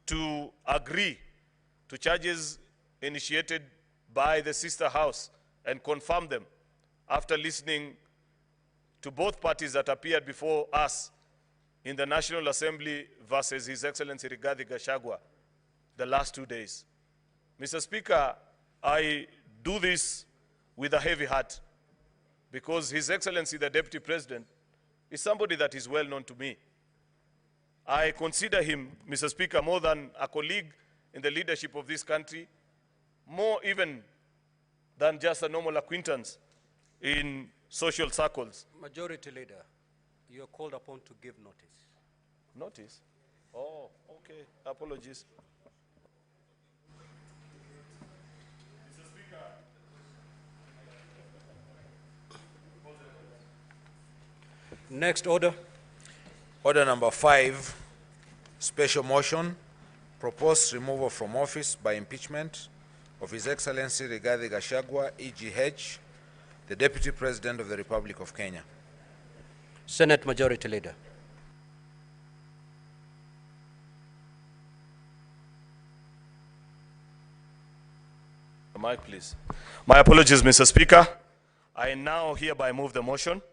to agree to charges initiated by the sister house and confirm them after listening to both parties that appeared before us in the National Assembly versus His Excellency Rigathi Gachagua the last 2 days. Mr. Speaker, I do this with a heavy heart because His Excellency the Deputy President is somebody that is well known to me. I consider him, Mr. Speaker, more than a colleague in the leadership of this country, more even than just a normal acquaintance in social circles. Majority Leader, you are called upon to give notice. Notice? Oh, okay. Apologies. Mr. Speaker. Next order. Order number 5, special motion, proposed removal from office by impeachment of His Excellency Rigathi Gachagua, EGH, the Deputy President of the Republic of Kenya. Senate Majority Leader. Mic, please. My apologies, Mr. Speaker. I now hereby move the motion,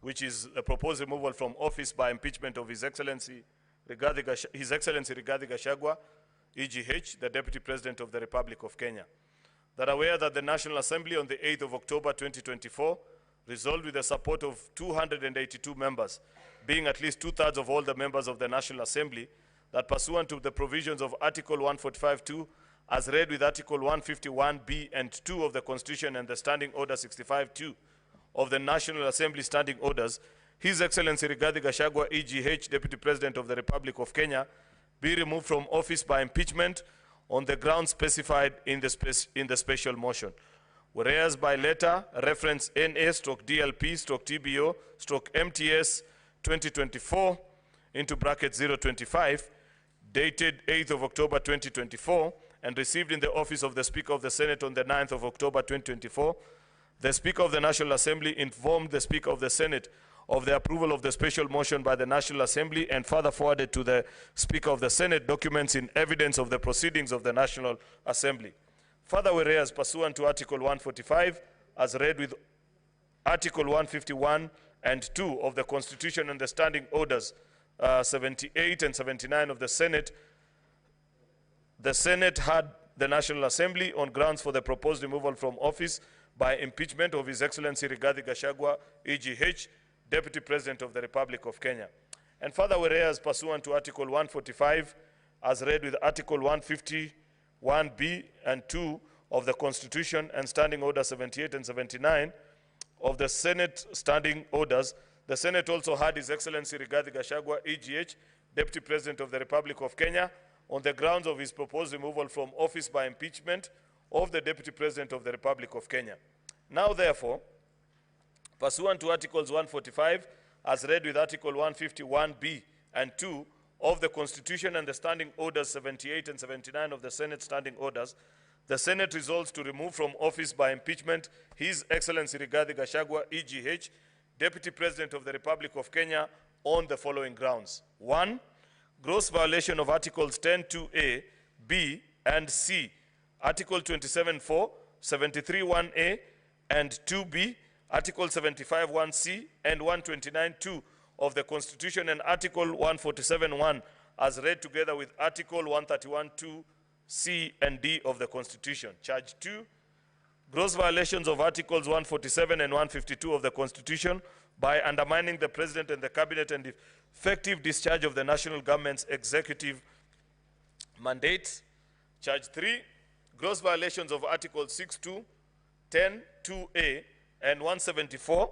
which is the proposed removal from office by impeachment of His Excellency Rigathi Gachagua, EGH, the Deputy President of the Republic of Kenya. That aware that the National Assembly on the 8th of October 2024 resolved with the support of 282 members, being at least 2/3 of all the members of the National Assembly, that pursuant to the provisions of Article 145(2), as read with Article 151(b) and 2 of the Constitution and the Standing Order 65(2) of the National Assembly Standing Orders, His Excellency Rigathi Gachagua, EGH, Deputy President of the Republic of Kenya, be removed from office by impeachment on the grounds specified in the special motion. Whereas by letter, reference NA/DLP/TBO/MTS 2024 into bracket 025, dated 8th of October 2024, and received in the office of the Speaker of the Senate on the 9th of October 2024, the Speaker of the National Assembly informed the Speaker of the Senate of the approval of the special motion by the National Assembly and further forwarded to the Speaker of the Senate documents in evidence of the proceedings of the National Assembly. Further, whereas pursuant to Article 145, as read with Article 151 and 2 of the Constitution and the Standing Orders 78 and 79 of the Senate had the National Assembly on grounds for the proposed removal from office by impeachment of His Excellency Rigathi Gachagua, EGH, Deputy President of the Republic of Kenya. And further, whereas pursuant to Article 145, as read with Article 151(b) and 2 of the Constitution and Standing Order 78 and 79 of the Senate Standing Orders, the Senate also had His Excellency Rigathi Gachagua, EGH, Deputy President of the Republic of Kenya, on the grounds of his proposed removal from office by impeachment of the Deputy President of the Republic of Kenya. Now, therefore, pursuant to Articles 145, as read with Article 151(b) and 2 of the Constitution and the Standing Orders 78 and 79 of the Senate Standing Orders, the Senate resolves to remove from office by impeachment His Excellency Rigathi Gachagua, EGH, Deputy President of the Republic of Kenya, on the following grounds. 1. Gross violation of Articles 10(2)(a), (b), and (c), Article 27(4), 73(1)(a), and 2(b), Article 75(1)(c), and 129(2) of the Constitution, and Article 147(1), as read together with Article 131(2)(c) and (d) of the Constitution. Charge 2, gross violations of Articles 147 and 152 of the Constitution by undermining the President and the Cabinet and effective discharge of the national government's executive mandates. Charge 3, gross violations of Articles 6(2), 10(2)(a), and 174,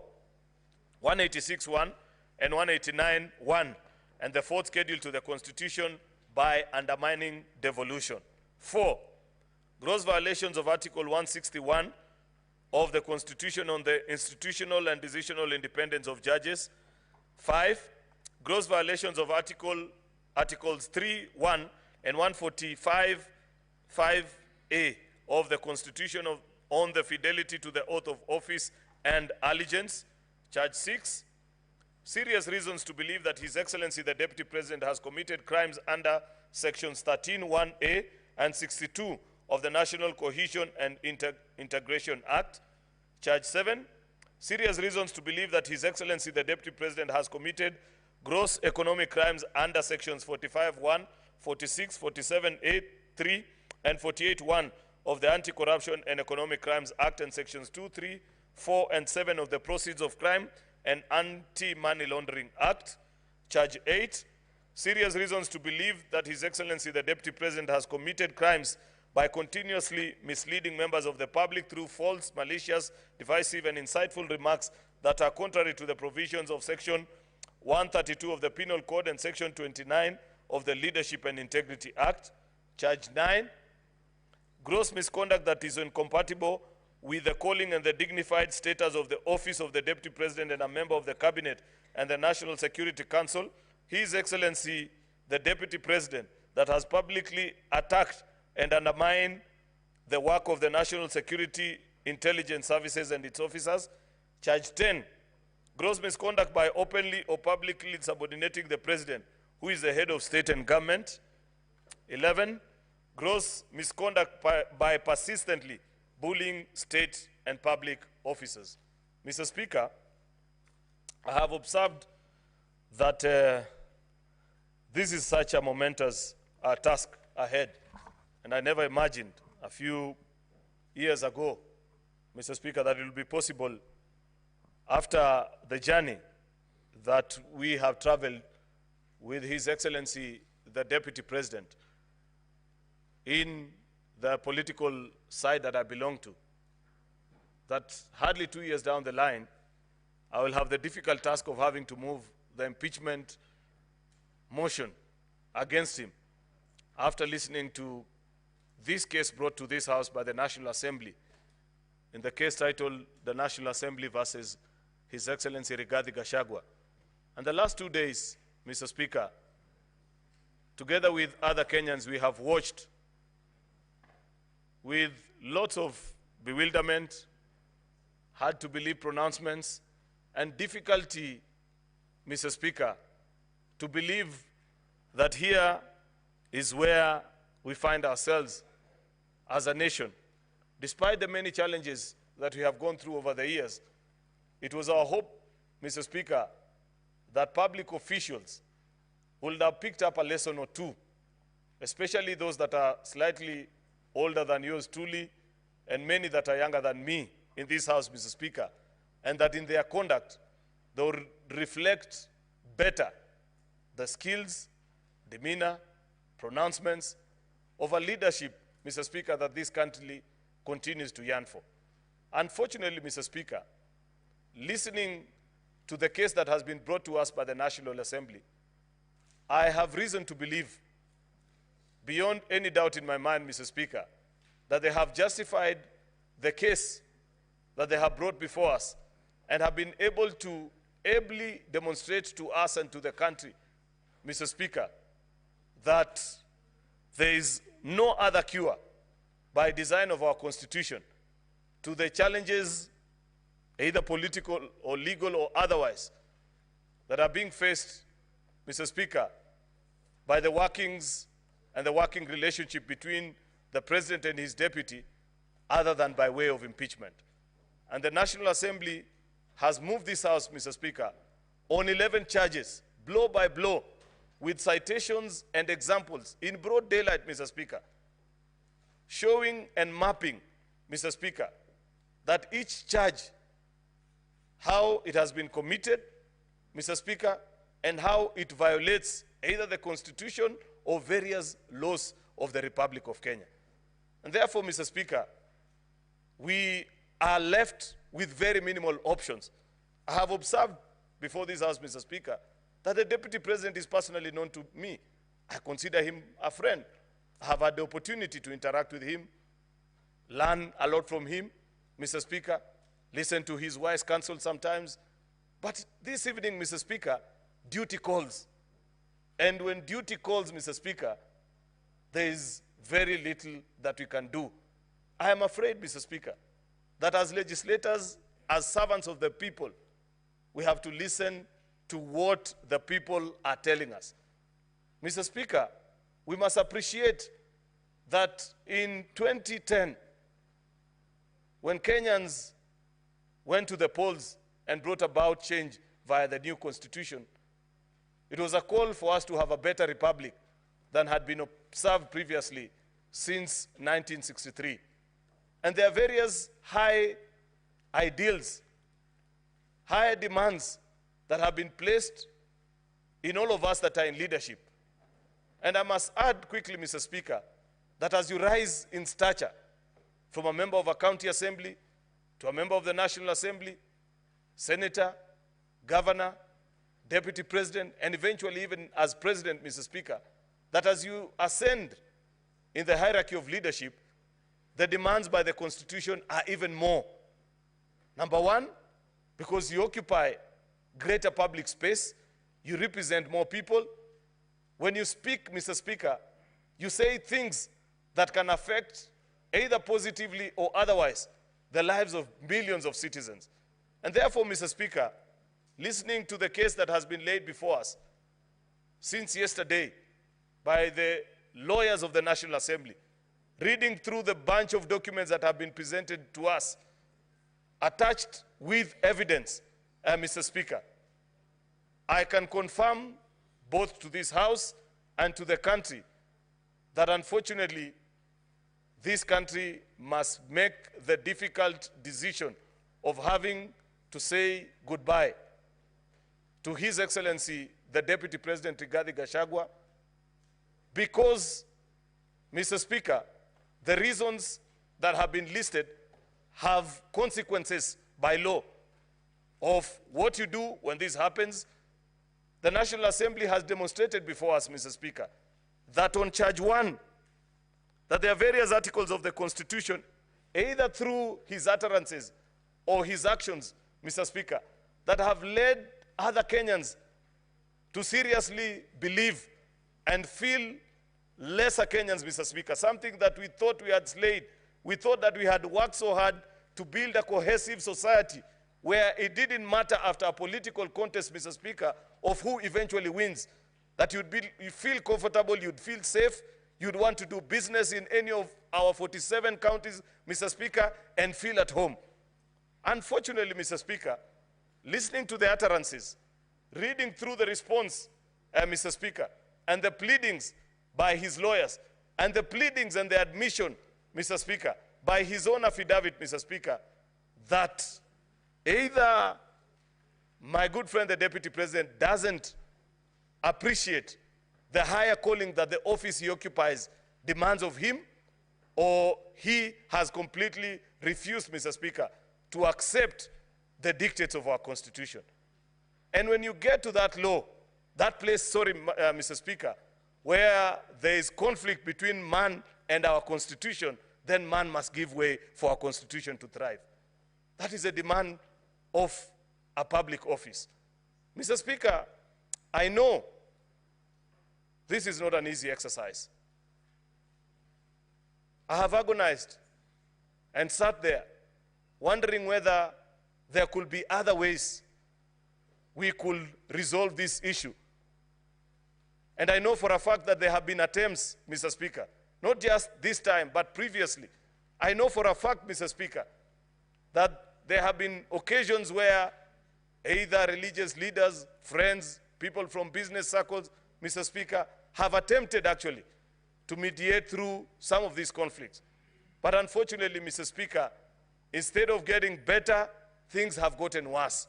186(1), and 189(1), and the fourth schedule to the Constitution by undermining devolution. 4, gross violations of Article 161 of the Constitution on the institutional and decisional independence of judges. 5, gross violations of Articles 3(1) and 145(5)(a) of the Constitution on the fidelity to the oath of office and allegiance. Charge 6, serious reasons to believe that His Excellency the Deputy President has committed crimes under Sections 13(1)(a) and 62 of the National Cohesion and Integration Act. Charge 7, serious reasons to believe that His Excellency the Deputy President has committed gross economic crimes under Sections 45(1), 46, 47(a), 3, and 48(1) of the Anti-Corruption and Economic Crimes Act and Sections 2, 3, 4, and 7 of the Proceeds of Crime and Anti-Money Laundering Act. Charge 8, serious reasons to believe that His Excellency the Deputy President has committed crimes by continuously misleading members of the public through false, malicious, divisive, and insightful remarks that are contrary to the provisions of Section 132 of the Penal Code and Section 29 of the Leadership and Integrity Act. Charge 9, gross misconduct that is incompatible with the calling and the dignified status of the office of the Deputy President and a member of the Cabinet and the National Security Council. His Excellency the Deputy President that has publicly attacked and undermined the work of the National Security Intelligence Services and its officers. Charge 10, gross misconduct by openly or publicly subordinating the President, who is the head of state and government. 11, gross misconduct by persistently bullying state and public officers. Mr. Speaker, I have observed that this is such a momentous task ahead, and I never imagined a few years ago, Mr. Speaker, that it will be possible after the journey that we have traveled with His Excellency the Deputy President in the political side that I belong to, that hardly 2 years down the line, I will have the difficult task of having to move the impeachment motion against him after listening to this case brought to this House by the National Assembly, in the case titled the National Assembly versus His Excellency Rigathi Gachagua. And the last 2 days, Mr. Speaker, together with other Kenyans, we have watched with lots of bewilderment, hard to believe pronouncements, and difficulty, Mr. Speaker, to believe that here is where we find ourselves as a nation. Despite the many challenges that we have gone through over the years, it was our hope, Mr. Speaker, that public officials would have picked up a lesson or two, especially those that are slightly older than yours truly, and many that are younger than me in this House, Mr. Speaker, and that in their conduct, they will reflect better the skills, demeanor, pronouncements of a leadership, Mr. Speaker, that this country continues to yearn for. Unfortunately, Mr. Speaker, listening to the case that has been brought to us by the National Assembly, I have reason to believe, beyond any doubt in my mind, Mr. Speaker, that they have justified the case that they have brought before us and have been able to ably demonstrate to us and to the country, Mr. Speaker, that there is no other cure by design of our Constitution to the challenges, either political or legal or otherwise, that are being faced, Mr. Speaker, by the workings and the working relationship between the President and his deputy, other than by way of impeachment. And the National Assembly has moved this House, Mr. Speaker, on 11 charges, blow by blow, with citations and examples in broad daylight, Mr. Speaker, showing and mapping, Mr. Speaker, that each charge, how it has been committed, Mr. Speaker, and how it violates either the Constitution or various laws of the Republic of Kenya. And therefore, Mr. Speaker, we are left with very minimal options. I have observed before this House, Mr. Speaker, that the Deputy President is personally known to me. I consider him a friend. I have had the opportunity to interact with him, learn a lot from him, Mr. Speaker, listen to his wise counsel sometimes. But this evening, Mr. Speaker, duty calls. And when duty calls, Mr. Speaker, there is very little that we can do. I am afraid, Mr. Speaker, that as legislators, as servants of the people, we have to listen to what the people are telling us. Mr. Speaker, we must appreciate that in 2010, when Kenyans went to the polls and brought about change via the new constitution, it was a call for us to have a better republic than had been observed previously since 1963. And there are various high ideals, high demands that have been placed in all of us that are in leadership. And I must add quickly, Mr. Speaker, that as you rise in stature from a member of a county assembly to a member of the National Assembly, senator, governor, deputy president, and eventually even as president, Mr. Speaker, that as you ascend in the hierarchy of leadership, the demands by the Constitution are even more. Number one, because you occupy greater public space, you represent more people. When you speak, Mr. Speaker, you say things that can affect either positively or otherwise the lives of millions of citizens. And therefore, Mr. Speaker, listening to the case that has been laid before us since yesterday by the lawyers of the National Assembly, reading through the bunch of documents that have been presented to us, attached with evidence, Mr. Speaker, I can confirm both to this House and to the country that unfortunately this country must make the difficult decision of having to say goodbye to His Excellency, the Deputy President Rigathi Gachagua, because, Mr. Speaker, the reasons that have been listed have consequences by law of what you do when this happens. The National Assembly has demonstrated before us, Mr. Speaker, that on charge 1, that there are various articles of the Constitution, either through his utterances or his actions, Mr. Speaker, that have led other Kenyans to seriously believe and feel lesser Kenyans, Mr. Speaker, something that we thought we had slayed. We thought that we had worked so hard to build a cohesive society where it didn't matter after a political contest, Mr. Speaker, of who eventually wins, that you'd feel comfortable, you'd feel safe, you'd want to do business in any of our 47 counties, Mr. Speaker, and feel at home. Unfortunately, Mr. Speaker, listening to the utterances, reading through the response, Mr. Speaker, and the pleadings by his lawyers, and the pleadings and the admission, Mr. Speaker, by his own affidavit, Mr. Speaker, that either my good friend, the Deputy President, doesn't appreciate the higher calling that the office he occupies demands of him, or he has completely refused, Mr. Speaker, to accept the dictates of our Constitution. And when you get to that law, that place, Mr. Speaker, where there is conflict between man and our Constitution, then man must give way for our Constitution to thrive. That is a demand of a public office. Mr. Speaker, I know this is not an easy exercise. I have agonized and sat there wondering whether there could be other ways we could resolve this issue. And I know for a fact that there have been attempts, Mr. Speaker, not just this time, but previously. I know for a fact, Mr. Speaker, that there have been occasions where either religious leaders, friends, people from business circles, Mr. Speaker, have attempted actually to mediate through some of these conflicts. But unfortunately, Mr. Speaker, instead of getting better, things have gotten worse.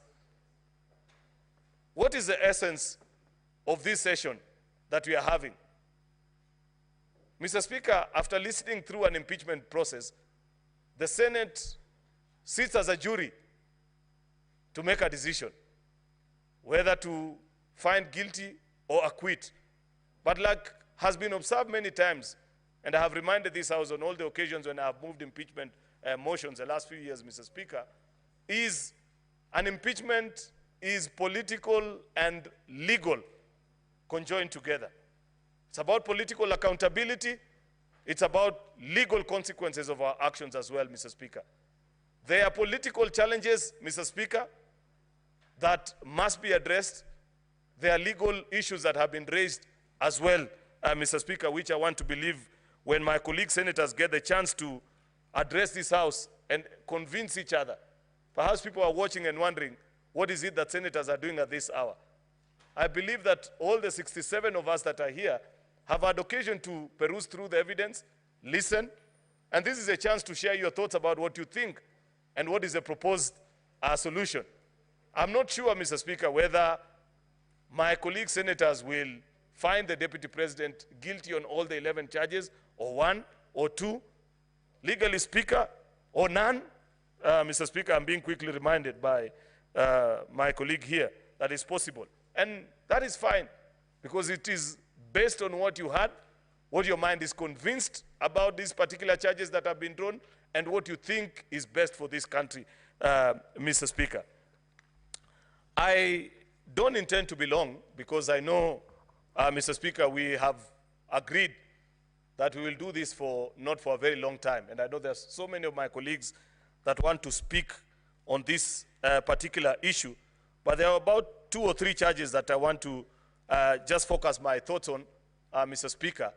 What is the essence of this session that we are having? Mr. Speaker, after listening through an impeachment process, the Senate sits as a jury to make a decision whether to find guilty or acquit. But like has been observed many times, and I have reminded this House on all the occasions when I have moved impeachment motions the last few years, Mr. Speaker, is an impeachment is political and legal conjoined together. It's about political accountability. It's about legal consequences of our actions as well, Mr. Speaker. There are political challenges, Mr. Speaker, that must be addressed. There are legal issues that have been raised as well Mr. Speaker, which I want to believe when my colleague senators get the chance to address this House and convince each other. Perhaps people are watching and wondering, what is it that senators are doing at this hour? I believe that all the 67 of us that are here have had occasion to peruse through the evidence, listen, and this is a chance to share your thoughts about what you think and what is the proposed solution. I'm not sure, Mr. Speaker, whether my colleague senators will find the Deputy President guilty on all the 11 charges, or 1 or 2, legally speaker, or none. Mr. Speaker, I'm being quickly reminded by my colleague here that is possible. And that is fine, because it is based on what you had, what your mind is convinced about these particular charges that have been drawn, and what you think is best for this country, Mr. Speaker. I don't intend to be long, because I know, Mr. Speaker, we have agreed that we will do this not for a very long time. And I know there's so many of my colleagues that want to speak on this particular issue. But there are about 2 or 3 charges that I want to just focus my thoughts on, Mr. Speaker,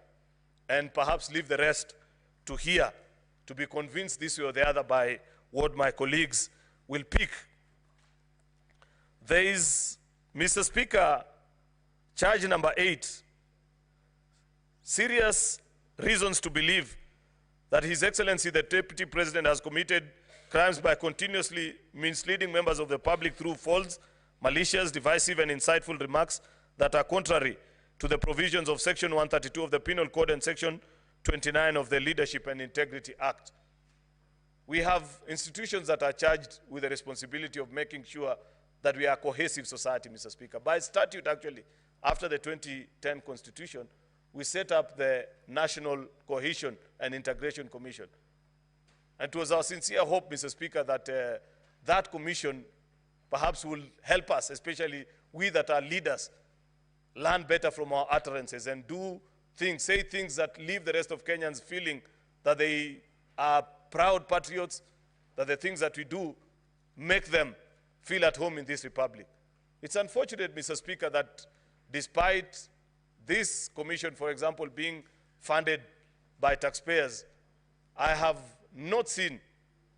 and perhaps leave the rest to hear, to be convinced this way or the other by what my colleagues will pick. There is, Mr. Speaker, charge number 8, serious reasons to believe that His Excellency the Deputy President has committed crimes by continuously misleading members of the public through false, malicious, divisive, and insightful remarks that are contrary to the provisions of Section 132 of the Penal Code and Section 29 of the Leadership and Integrity Act. We have institutions that are charged with the responsibility of making sure that we are a cohesive society, Mr. Speaker. By statute, actually, after the 2010 Constitution, we set up the National Cohesion and Integration Commission. And it was our sincere hope, Mr. Speaker, that that commission perhaps will help us, especially we that are leaders, learn better from our utterances and do things, say things that leave the rest of Kenyans feeling that they are proud patriots, that the things that we do make them feel at home in this republic. It's unfortunate, Mr. Speaker, that despite this commission, for example, being funded by taxpayers, I have not seen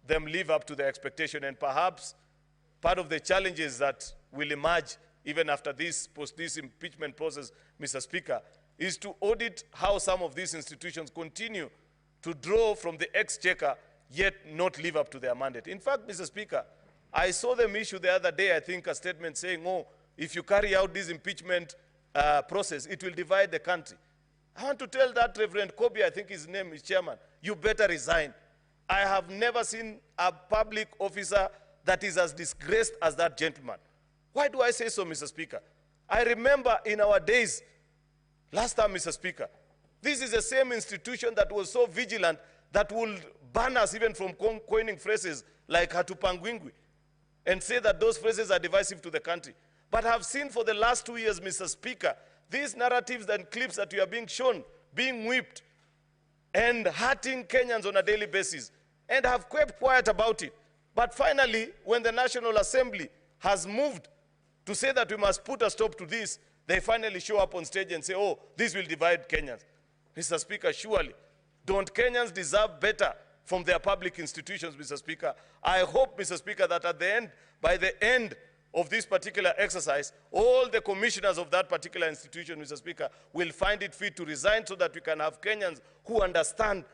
them live up to the expectation, and perhaps part of the challenges that will emerge even after this impeachment process, Mr. Speaker, is to audit how some of these institutions continue to draw from the exchequer, yet not live up to their mandate. In fact, Mr. Speaker, I saw them issue the other day, I think, a statement saying, oh, if you carry out this impeachment process, it will divide the country. I want to tell that Reverend Kobe, I think his name is chairman, you better resign. I have never seen a public officer that is as disgraced as that gentleman. Why do I say so, Mr. Speaker? I remember in our days, last time, Mr. Speaker, this is the same institution that was so vigilant that would ban us even from coining phrases like hatupangwingwi and say that those phrases are divisive to the country. But I have seen for the last 2 years, Mr. Speaker, these narratives and clips that we are being shown, being whipped and hurting Kenyans on a daily basis, and have kept quiet about it. But finally, when the National Assembly has moved to say that we must put a stop to this, they finally show up on stage and say, oh, this will divide Kenyans. Mr. Speaker, surely, don't Kenyans deserve better from their public institutions, Mr. Speaker? I hope, Mr. Speaker, that at the end, by the end of this particular exercise, all the commissioners of that particular institution, Mr. Speaker, will find it fit to resign so that we can have Kenyans who understand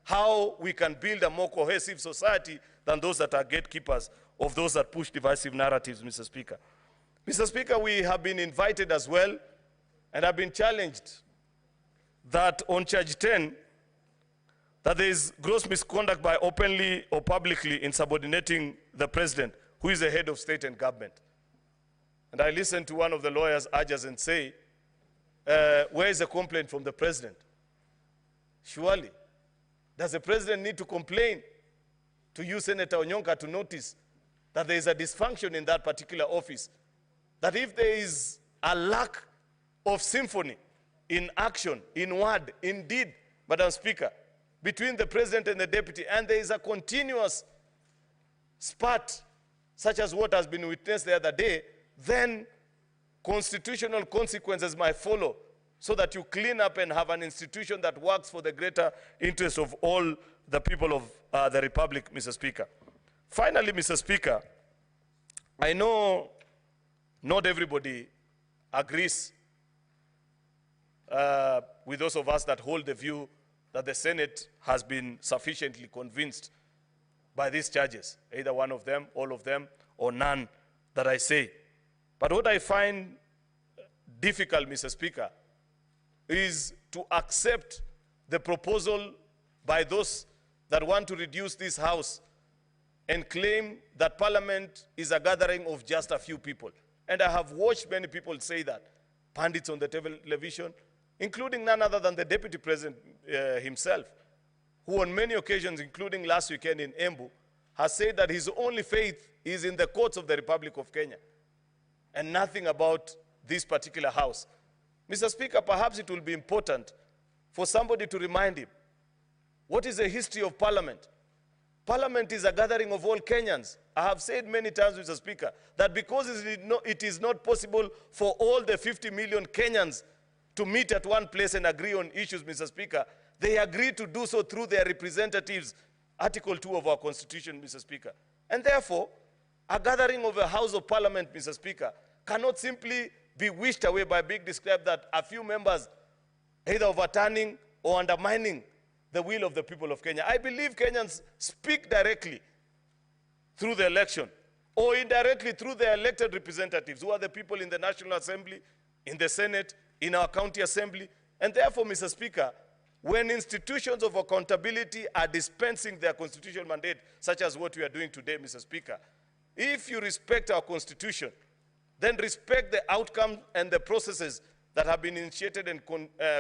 how we can build a more cohesive society than those that are gatekeepers of those that push divisive narratives, Mr. Speaker. Mr. Speaker, we have been invited as well and have been challenged that on charge 10, that there is gross misconduct by openly or publicly insubordinating the president, who is the head of state and government. And I listened to one of the lawyers urge us and say, where is the complaint from the president? Surely, does the president need to complain to you, Senator Onyonka, to notice that there is a dysfunction in that particular office? That if there is a lack of symphony in action, in word, in deed, Madam Speaker, between the president and the deputy, and there is a continuous spat, such as what has been witnessed the other day, then constitutional consequences might follow so that you clean up and have an institution that works for the greater interest of all the people of the Republic, Mr. Speaker. Finally, Mr. Speaker, I know not everybody agrees with those of us that hold the view that the Senate has been sufficiently convinced by these charges, either one of them, all of them, or none that I say. But what I find difficult, Mr. Speaker, is to accept the proposal by those that want to reduce this House and claim that Parliament is a gathering of just a few people. And I have watched many people say that, pundits on the television, including none other than the Deputy President himself, who on many occasions, including last weekend in Embu, has said that his only faith is in the courts of the Republic of Kenya and nothing about this particular House. Mr. Speaker, perhaps it will be important for somebody to remind him, what is the history of Parliament? Parliament is a gathering of all Kenyans. I have said many times, Mr. Speaker, that because it is not possible for all the 50 million Kenyans to meet at one place and agree on issues, Mr. Speaker, they agree to do so through their representatives, Article 2 of our Constitution, Mr. Speaker. And therefore, a gathering of a House of Parliament, Mr. Speaker, cannot simply be wished away by being described that a few members either overturning or undermining the will of the people of Kenya. I believe Kenyans speak directly through the election or indirectly through their elected representatives, who are the people in the National Assembly, in the Senate, in our county assembly. And therefore, Mr. Speaker, when institutions of accountability are dispensing their constitutional mandate, such as what we are doing today, Mr. Speaker, if you respect our Constitution, then respect the outcome and the processes that have been initiated and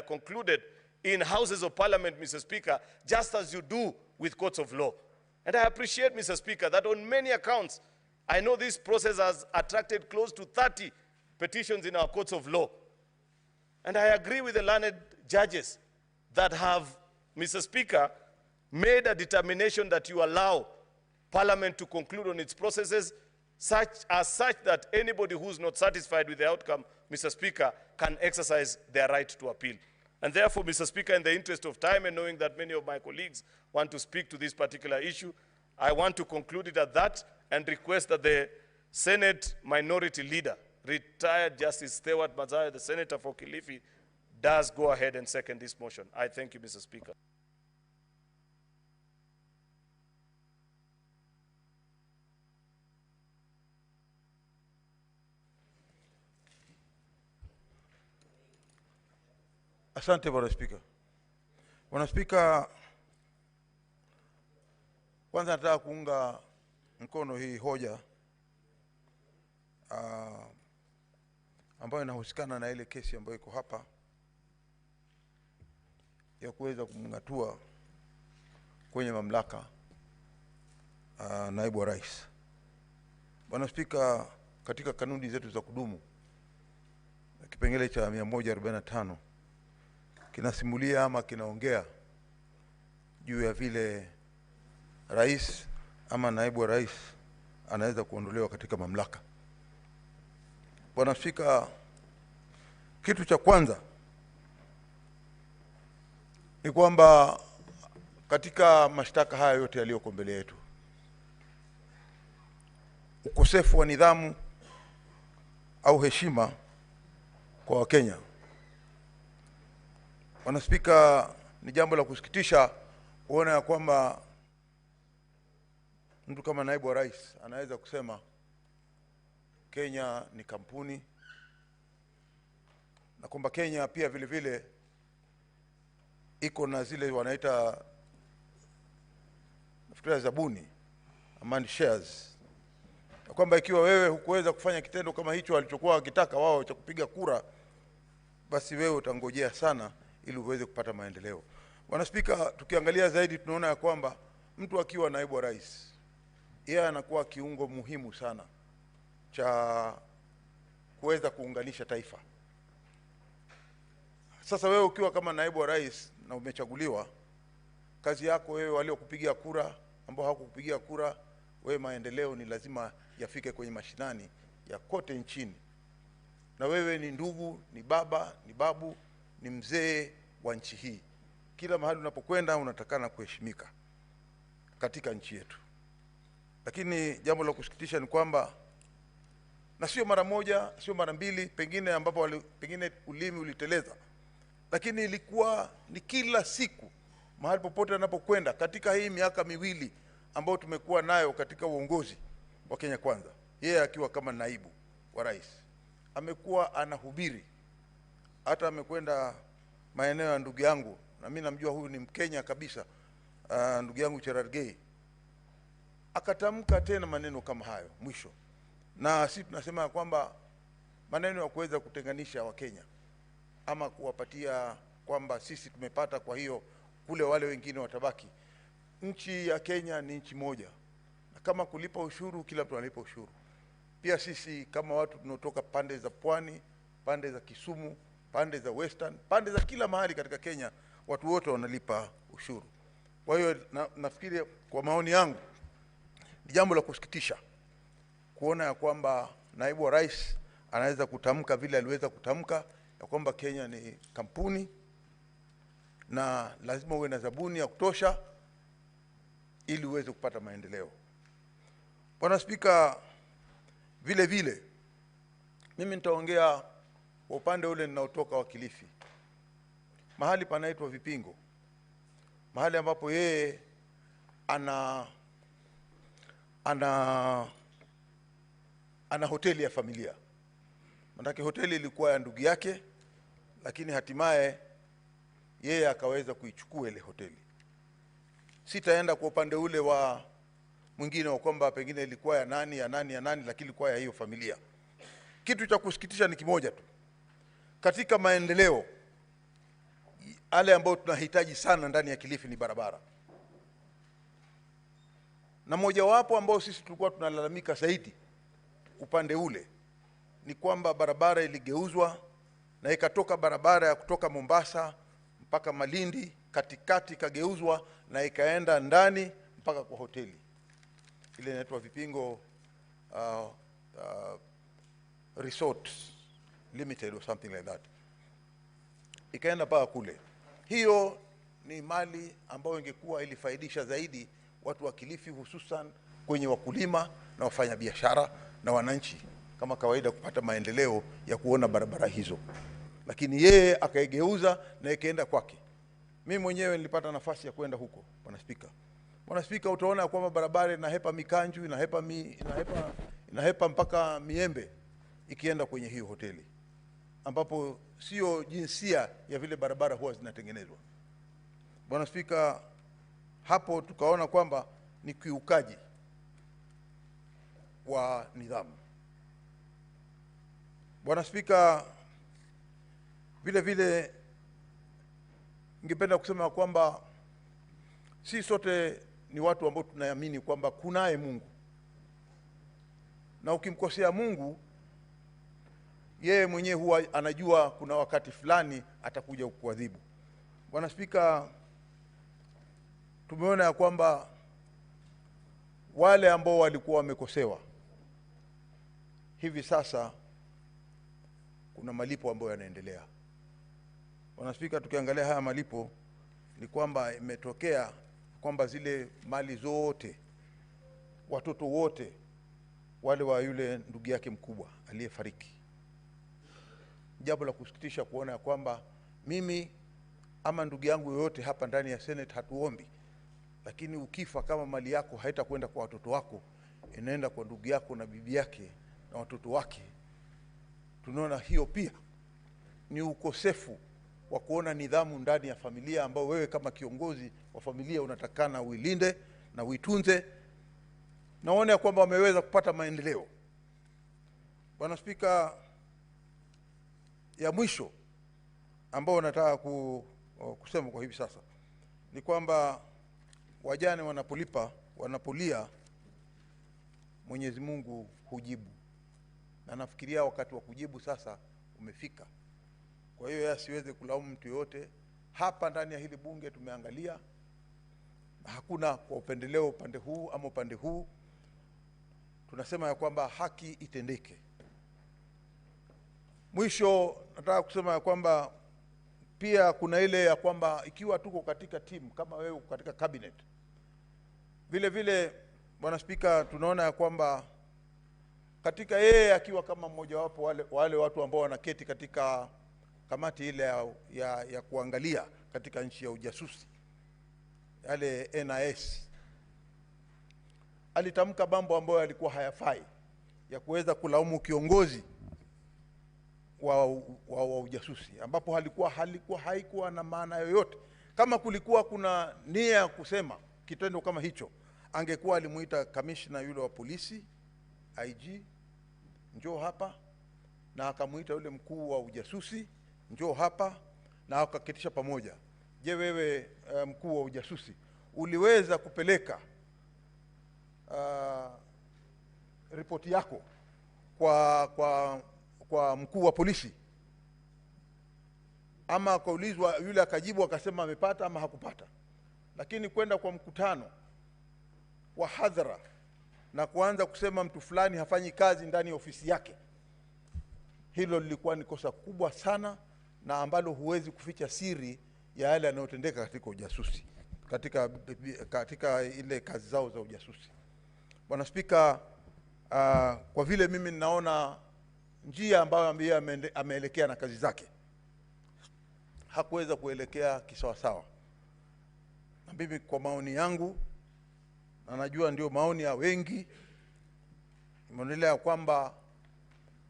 concluded in Houses of Parliament, Mr. Speaker, just as you do with courts of law. And I appreciate, Mr. Speaker, that on many accounts, I know this process has attracted close to 30 petitions in our courts of law. And I agree with the learned judges that have, Mr. Speaker, made a determination that you allow Parliament to conclude on its processes such that anybody who's not satisfied with the outcome, Mr. Speaker, can exercise their right to appeal. And therefore, Mr. Speaker, in the interest of time and knowing that many of my colleagues want to speak to this particular issue, I want to conclude it at that and request that the Senate Minority Leader, retired Justice Stewart Mazayo, the Senator for Kilifi, does go ahead and second this motion. I thank you, Mr. Speaker. Asante Bwana Spika. Bwana Spika, kwanza nataka kuunga mkono hii hoja ambayo inahusikana na ile kesi ambayo iko hapa ya kuweza kumngatua kwenye mamlaka naibu wa rais. Bwana Spika, katika kanuni zetu za kudumu kipengele cha 145 kinasimulia ama kinaongea juu ya vile rais ama naibu wa rais anaweza kuondolewa katika mamlaka. Bwana Spika, kitu cha kwanza ni kwamba katika mashtaka haya yote yaliyoko mbele yetu, ukosefu wa nidhamu au heshima kwa Wakenya. Bwana Spika, ni jambo la kusikitisha kuona ya kwamba mtu kama naibu wa rais anaweza kusema Kenya ni kampuni, na kwamba Kenya pia vile vile iko na zile wanaita nafikiri zabuni ama shares, na kwamba ikiwa wewe hukuweza kufanya kitendo kama hicho alichokuwa wakitaka wao cha kupiga kura, basi wewe utangojea sana ili uweze kupata maendeleo. Bwana Spika, tukiangalia zaidi tunaona ya kwamba mtu akiwa naibu wa rais, yeye anakuwa kiungo muhimu sana cha kuweza kuunganisha taifa. Sasa wewe ukiwa kama naibu wa rais na umechaguliwa, kazi yako wewe waliokupigia kura, ambao hawakukupigia kura, wewe maendeleo ni lazima yafike kwenye mashinani ya kote nchini. Na wewe ni ndugu, ni baba, ni babu ni mzee wa nchi hii. Kila mahali unapokwenda unatakana kuheshimika katika nchi yetu. Lakini jambo la kusikitisha ni kwamba, na sio mara moja, sio mara mbili, pengine ambapo pengine ulimi uliteleza, lakini ilikuwa ni kila siku mahali popote anapokwenda katika hii miaka miwili ambayo tumekuwa nayo katika uongozi wa Kenya Kwanza. Yeye akiwa kama naibu wa rais amekuwa anahubiri. Hata amekwenda maeneo ya ndugu yangu, na mimi namjua huyu ni Mkenya kabisa, ndugu yangu Cherargei, akatamka tena maneno kama hayo mwisho. Na sisi tunasema kwamba maneno ya kuweza kutenganisha Wakenya ama kuwapatia kwamba sisi tumepata, kwa hiyo kule wale wengine watabaki. Nchi ya Kenya ni nchi moja, na kama kulipa ushuru, kila mtu analipa ushuru. Pia sisi kama watu tunaotoka pande za pwani, pande za Kisumu, pande za Western, pande za kila mahali katika Kenya, watu wote wanalipa ushuru. Kwa hiyo nafikiri kwa maoni yangu ni jambo la kusikitisha kuona ya kwamba naibu wa rais anaweza kutamka vile aliweza kutamka, ya kwamba Kenya ni kampuni na lazima uwe na zabuni ya kutosha ili uweze kupata maendeleo. Bwana Spika, vile vile mimi nitaongea kwa upande ule ninaotoka wa Kilifi, mahali panaitwa Vipingo, mahali ambapo yeye ana hoteli ya familia. Manake hoteli ilikuwa ya ndugu yake, lakini hatimaye yeye akaweza kuichukua ile hoteli. Sitaenda kwa upande ule wa mwingine wa kwamba pengine ilikuwa ya nani, lakini ilikuwa ya hiyo familia. Kitu cha kusikitisha ni kimoja tu. Katika maendeleo yale ambayo tunahitaji sana ndani ya Kilifi ni barabara. Na mojawapo ambao sisi tulikuwa tunalalamika zaidi upande ule ni kwamba barabara iligeuzwa na ikatoka barabara ya kutoka Mombasa mpaka Malindi, katikati ikageuzwa na ikaenda ndani mpaka kwa hoteli ile inaitwa Vipingo Resort Limited or something like that, ikaenda mpaka kule. Hiyo ni mali ambayo ingekuwa ilifaidisha zaidi watu wa Kilifi, hususan kwenye wakulima na wafanya biashara na wananchi kama kawaida kupata maendeleo ya kuona barabara hizo. Lakini yeye akaigeuza na ikaenda kwake. Mimi mwenyewe nilipata nafasi ya kwenda huko, Bwana Spika. Bwana Spika, utaona kwamba barabara inahepa Mikanju, inahepa mpaka Miembe ikienda kwenye hiyo hoteli, ambapo sio jinsia ya vile barabara huwa zinatengenezwa. Bwana Spika, hapo tukaona kwamba ni kiukaji wa nidhamu. Bwana Spika, vile vile ningependa kusema kwamba si sote ni watu ambao tunaamini kwamba kunaye Mungu, na ukimkosea Mungu yeye mwenyewe huwa anajua kuna wakati fulani atakuja kukuadhibu. Bwana Spika, tumeona ya kwamba wale ambao walikuwa wamekosewa hivi sasa kuna malipo ambayo yanaendelea. Bwana Spika, tukiangalia haya malipo ni kwamba imetokea kwamba zile mali zote, watoto wote wale wa yule ndugu yake mkubwa aliyefariki. Jambo la kusikitisha kuona ya kwamba mimi ama ndugu yangu yoyote hapa ndani ya Senate hatuombi, lakini ukifa kama mali yako haitakwenda kwa watoto wako, inaenda kwa ndugu yako na bibi yake na watoto wake. Tunaona hiyo pia ni ukosefu wa kuona nidhamu ndani ya familia, ambao wewe kama kiongozi wa familia unatakana uilinde na uitunze. Naona ya kwamba wameweza kupata maendeleo. Bwana Spika, ya mwisho ambao nataka kusema kwa hivi sasa ni kwamba wajane wanapolia Mwenyezi Mungu hujibu, na nafikiria wakati wa kujibu sasa umefika. Kwa hiyo asiweze kulaumu mtu yote. Hapa ndani ya hili bunge tumeangalia, hakuna kwa upendeleo upande huu ama upande huu. Tunasema ya kwamba haki itendeke. Mwisho nataka kusema ya kwamba Pia kuna ile ya kwamba ikiwa tuko katika timu kama wewe katika cabinet, vile vile Bwana Spika, tunaona ya kwamba katika yeye akiwa kama mmoja wapo wale watu ambao wanaketi katika kamati ile ya kuangalia katika nchi ya ujasusi, yale NIS, alitamka mambo ambayo yalikuwa hayafai, ya kuweza kulaumu kiongozi wa ujasusi, ambapo haikuwa na maana yoyote. Kama kulikuwa kuna nia ya kusema kitendo kama hicho, angekuwa alimuita kamishna yule wa polisi IG, njoo hapa, na akamuita yule mkuu wa ujasusi, njoo hapa, na akaketisha pamoja. Je, wewe mkuu wa ujasusi uliweza kupeleka ripoti yako kwa mkuu wa polisi? Ama akaulizwa yule akajibu akasema amepata ama hakupata? Lakini kwenda kwa mkutano wa hadhara na kuanza kusema mtu fulani hafanyi kazi ndani ya ofisi yake, hilo lilikuwa ni kosa kubwa sana, na ambalo huwezi kuficha siri ya yale yanayotendeka katika ujasusi, katika ile kazi zao za ujasusi. Bwana Spika, kwa vile mimi ninaona njia ambayo ameelekea na kazi zake hakuweza kuelekea kisawasawa, na mimi kwa maoni yangu, na najua ndio maoni ya wengi, nimeonelea kwamba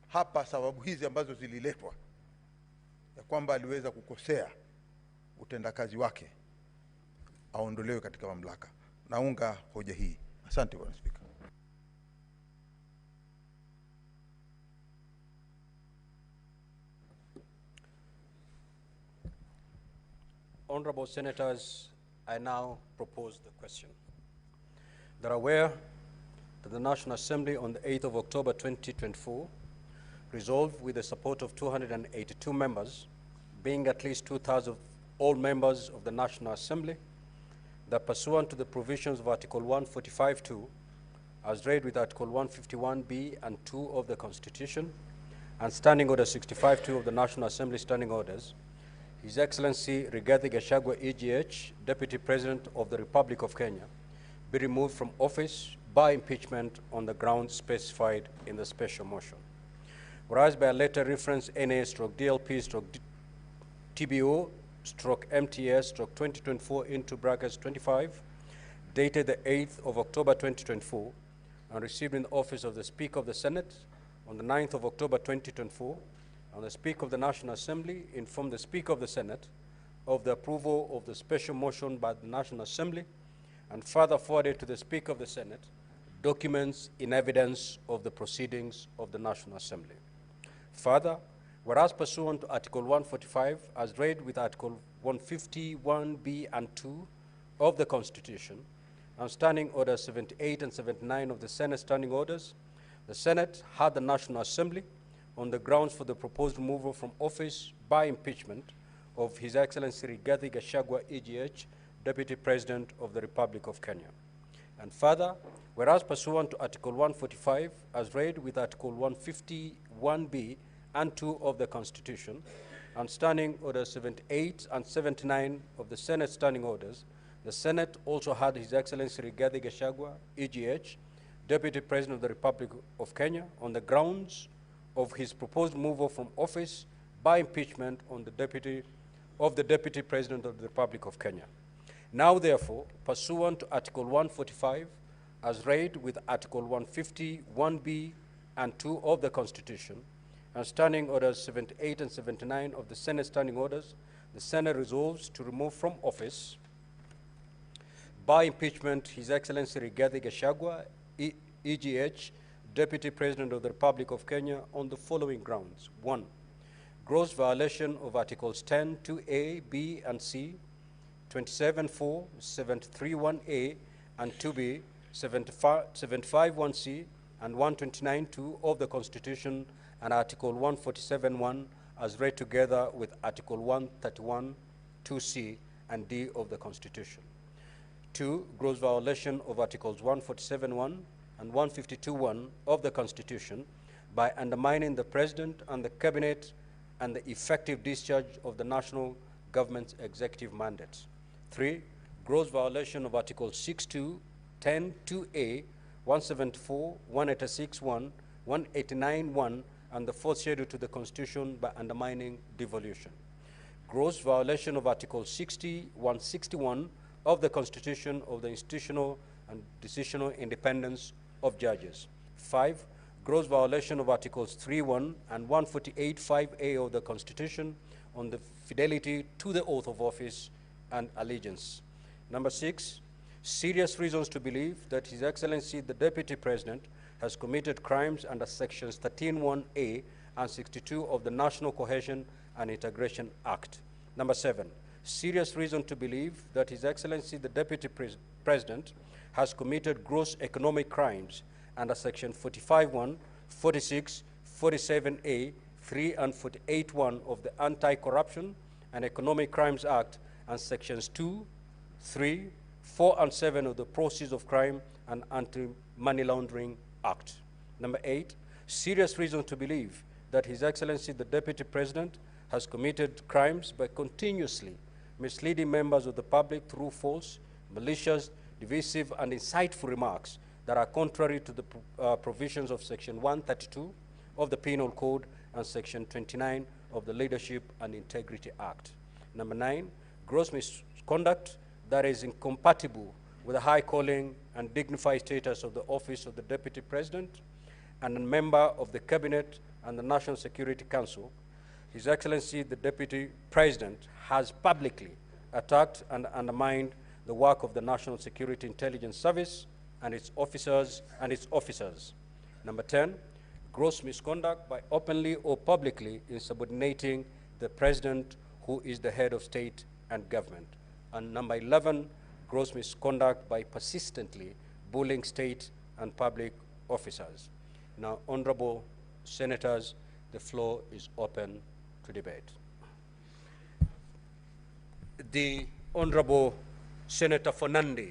hapa sababu hizi ambazo zililetwa ya kwamba aliweza kukosea utendakazi wake, aondolewe katika mamlaka. Naunga hoja hii. Asante Bwana Spika. Honorable Senators, I now propose the question. That are aware that the National Assembly on the 8th of October 2024 resolved with the support of 282 members, being at least 2/3 of all members of the National Assembly, that pursuant to the provisions of Article 145(2), as read with Article 151(b) and 2 of the Constitution, and Standing Order 65(2) of the National Assembly Standing Orders, His Excellency Rigathi Gachagua, EGH, Deputy President of the Republic of Kenya, be removed from office by impeachment on the grounds specified in the special motion. Whereas by a letter reference NA/DLP/TBO/MTS/2024 into brackets 25, dated the 8th of October 2024, and received in the office of the Speaker of the Senate on the 9th of October 2024, and the Speaker of the National Assembly informed the Speaker of the Senate of the approval of the special motion by the National Assembly, and further forwarded to the Speaker of the Senate documents in evidence of the proceedings of the National Assembly. Further, whereas pursuant to Article 145, as read with Article 151(b) and 2 of the Constitution, and Standing Orders 78 and 79 of the Senate Standing Orders, the Senate had the National Assembly on the grounds for the proposed removal from office by impeachment of His Excellency Rigathi Gachagua, EGH, Deputy President of the Republic of Kenya. And further, whereas pursuant to Article 145, as read with Article 151(b) and 2 of the Constitution, and Standing Orders 78 and 79 of the Senate Standing Orders, the Senate also had His Excellency Rigathi Gachagua, EGH, Deputy President of the Republic of Kenya, on the grounds of his proposed removal from office by impeachment on the Deputy President of the Republic of Kenya. Now, therefore, pursuant to Article 145, as read with Article 151(b) and 2 of the Constitution, and Standing Orders 78 and 79 of the Senate Standing Orders, the Senate resolves to remove from office by impeachment His Excellency Rigathi Gachagua, EGH, Deputy President of the Republic of Kenya, on the following grounds. 1, gross violation of Articles 10, 2A, B, and C, 27(4), 731A, and 2B, 751C, and 129(2) of the Constitution, and Article 147(1), as read together with Article 131, 2C, and D of the Constitution. 2, gross violation of Articles 147(1) and 152(1) of the Constitution by undermining the President and the Cabinet and the effective discharge of the national government's executive mandates. 3, gross violation of Article 62, 10, 2A, 174, 186, 1, 189, 1, and the 4th schedule to the Constitution by undermining devolution. Gross violation of Article 60, 161 of the Constitution of the institutional and decisional independence of judges. 5, gross violation of Articles 3.1 and 148.5A of the Constitution on the fidelity to the oath of office and allegiance. Number 6, serious reasons to believe that His Excellency the Deputy President has committed crimes under Sections 13.1A and 62 of the National Cohesion and Integration Act. Number 7, serious reason to believe that His Excellency the Deputy President has committed gross economic crimes under Section 45.1, 46, 47A, 3, and 48.1 of the Anti-Corruption and Economic Crimes Act and Sections 2, 3, 4, and 7 of the Proceeds of Crime and Anti-Money Laundering Act. Number 8, serious reason to believe that His Excellency the Deputy President has committed crimes by continuously misleading members of the public through false, malicious, divisive, and insightful remarks that are contrary to the provisions of Section 132 of the Penal Code and Section 29 of the Leadership and Integrity Act. Number 9, gross misconduct that is incompatible with the high calling and dignified status of the office of the Deputy President and a member of the Cabinet and the National Security Council. His Excellency the Deputy President has publicly attacked and undermined the work of the National Security Intelligence Service and its officers Number 10, gross misconduct by openly or publicly insubordinating the President, who is the head of state and government. And number 11, gross misconduct by persistently bullying state and public officers. Now, honorable senators, the floor is open to debate. The Honorable Senator Fernandi,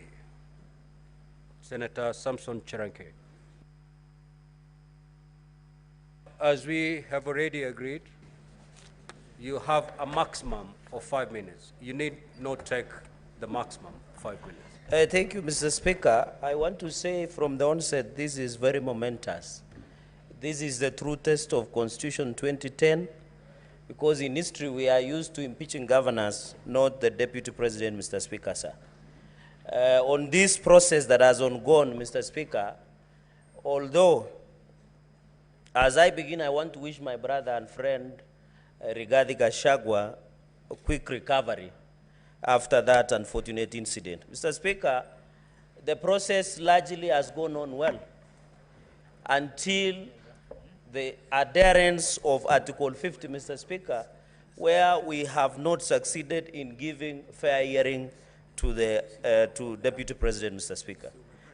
Senator Samson Cheranke. As we have already agreed, you have a maximum of 5 minutes. You need not take the maximum 5 minutes. Thank you, Mr. Speaker. I want to say from the onset, this is very momentous. This is the true test of Constitution 2010, because in history we are used to impeaching governors, not the Deputy President, Mr. Speaker, sir. On this process that has ongoing, Mr. Speaker, although as I begin, I want to wish my brother and friend, Rigathi Gachagua, a quick recovery after that unfortunate incident. Mr. Speaker, the process largely has gone on well until the adherence of Article 50, Mr. Speaker, where we have not succeeded in giving fair hearing to the to Deputy President, Mr. Speaker.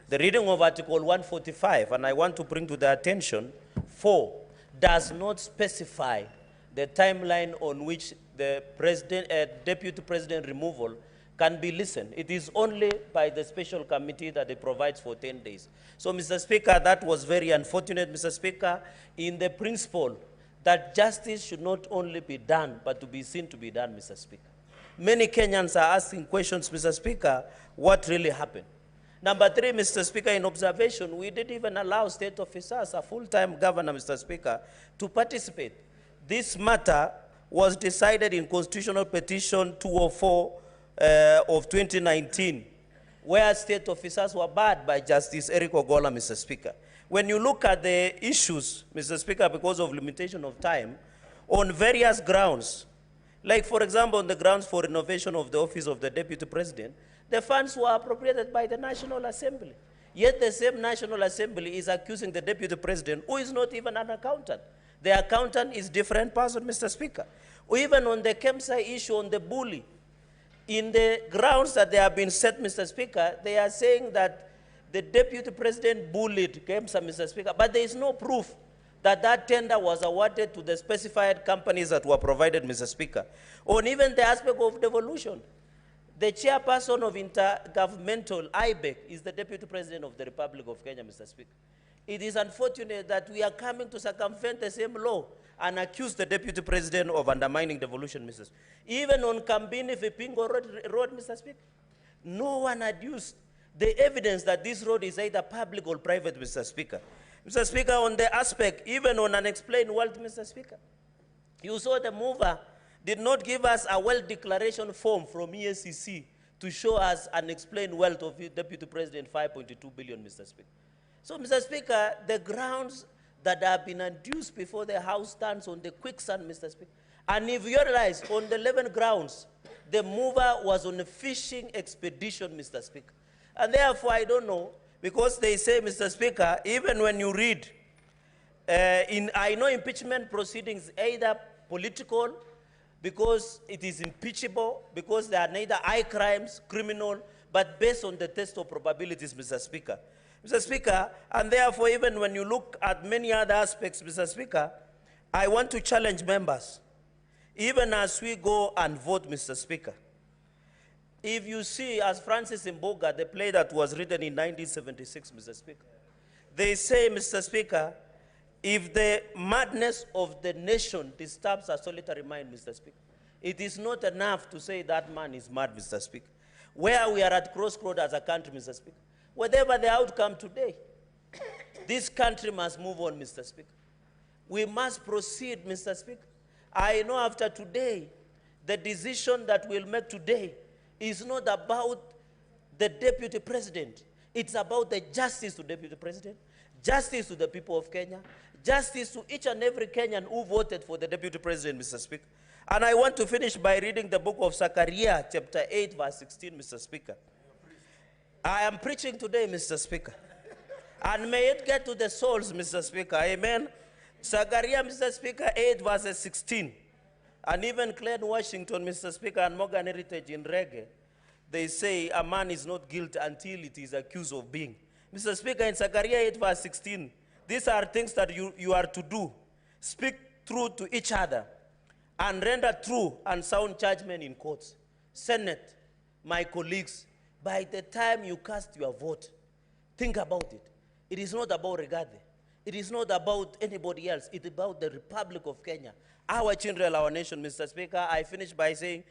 The reading of Article 145, and I want to bring to the attention, 4, does not specify the timeline on which the Deputy President removal can be listened. It is only by the special committee that it provides for 10 days. So, Mr. Speaker, that was very unfortunate, Mr. Speaker, in the principle that justice should not only be done, but to be seen to be done, Mr. Speaker. Many Kenyans are asking questions, Mr. Speaker, what really happened? Number 3, Mr. Speaker, in observation, we didn't even allow state officers, a full-time governor, Mr. Speaker, to participate. This matter was decided in Constitutional Petition 204 of 2019, where state officers were barred by Justice Eric Ogola, Mr. Speaker. When you look at the issues, Mr. Speaker, because of limitation of time, on various grounds, like, for example, on the grounds for renovation of the office of the Deputy President, the funds were appropriated by the National Assembly. Yet the same National Assembly is accusing the Deputy President, who is not even an accountant. The accountant is a different person, Mr. Speaker. Or even on the KEMSA issue on the bully, in the grounds that they have been set, Mr. Speaker, they are saying that the Deputy President bullied KEMSA, Mr. Speaker, but there is no proof that that tender was awarded to the specified companies that were provided, Mr. Speaker. On even the aspect of devolution, the chairperson of Intergovernmental IBEC is the Deputy President of the Republic of Kenya, Mr. Speaker. It is unfortunate that we are coming to circumvent the same law and accuse the Deputy President of undermining devolution, Mr. Speaker. Even on Kambini Vipingo road, Mr. Speaker, no one adduced the evidence that this road is either public or private, Mr. Speaker. Mr. Speaker, on the aspect, even on unexplained wealth, Mr. Speaker, you saw the mover did not give us a wealth declaration form from EACC to show us unexplained wealth of Deputy President, 5.2 billion, Mr. Speaker. So, Mr. Speaker, the grounds that have been adduced before the House stands on the quicksand, Mr. Speaker. And if you realize, on the 11 grounds, the mover was on a fishing expedition, Mr. Speaker. And therefore, I don't know, because they say, Mr. Speaker, even when you read, I know impeachment proceedings either political, because it is impeachable, because they are neither high crimes, criminal, but based on the test of probabilities, Mr. Speaker. Mr. Speaker, and therefore, even when you look at many other aspects, Mr. Speaker, I want to challenge members, even as we go and vote, Mr. Speaker. If you see, as Francis Mboga, the play that was written in 1976, Mr. Speaker, they say, Mr. Speaker, if the madness of the nation disturbs a solitary mind, Mr. Speaker, it is not enough to say that man is mad, Mr. Speaker. Where we are at crossroads as a country, Mr. Speaker, whatever the outcome today, this country must move on, Mr. Speaker. We must proceed, Mr. Speaker. I know after today, the decision that we'll make today is not about the Deputy President. It's about the justice to Deputy President, justice to the people of Kenya, justice to each and every Kenyan who voted for the Deputy President, Mr. Speaker. And I want to finish by reading the book of Zechariah, chapter 8, verse 16, Mr. Speaker. I am preaching today, Mr. Speaker. And may it get to the souls, Mr. Speaker. Amen. Zechariah, Mr. Speaker, 8, verse 16. And even Clan Washington, Mr. Speaker, and Morgan Heritage in Reggae, they say a man is not guilty until it is accused of being. Mr. Speaker, in Zechariah 8, verse 16, these are things that you are to do. Speak truth to each other and render true and sound judgment in courts. Senate, my colleagues, by the time you cast your vote, think about it. It is not about Rigathi. It is not about anybody else. It's about the Republic of Kenya, our children, our nation, Mr. Speaker. I finish by saying,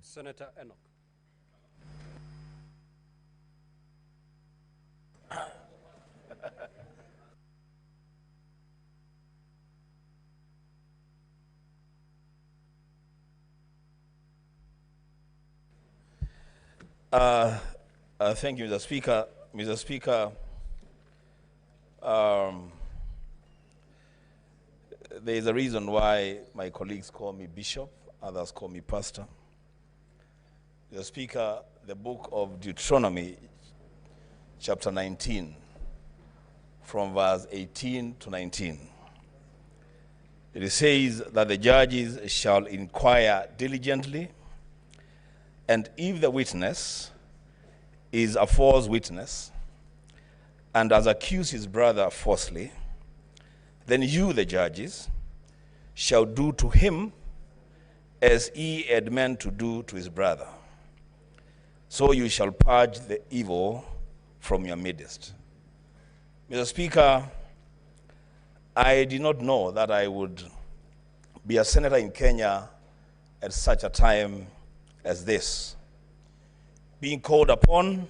Senator Enoch. Thank you, Mr. Speaker. Mr. Speaker, there is a reason why my colleagues call me Bishop, others call me Pastor. Mr. Speaker, the book of Deuteronomy, chapter 19, from verse 18 to 19. It says that the judges shall inquire diligently, and if the witness is a false witness and has accused his brother falsely, then you, the judges, shall do to him as he had meant to do to his brother. So you shall purge the evil from your midst. Mr. Speaker, I did not know that I would be a senator in Kenya at such a time as this, being called upon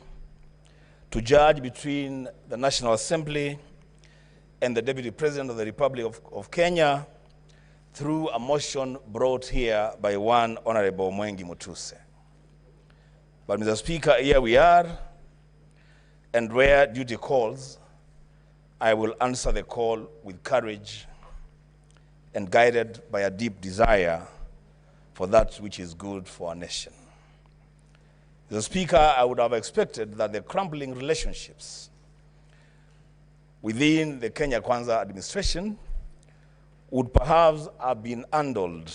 to judge between the National Assembly and the Deputy President of the Republic of Kenya through a motion brought here by one Honorable Mwengi Mutuse. But Mr. Speaker, here we are, and where duty calls, I will answer the call with courage and guided by a deep desire for that which is good for our nation. Mr. Speaker, I would have expected that the crumbling relationships within the Kenya Kwanza administration would perhaps have been handled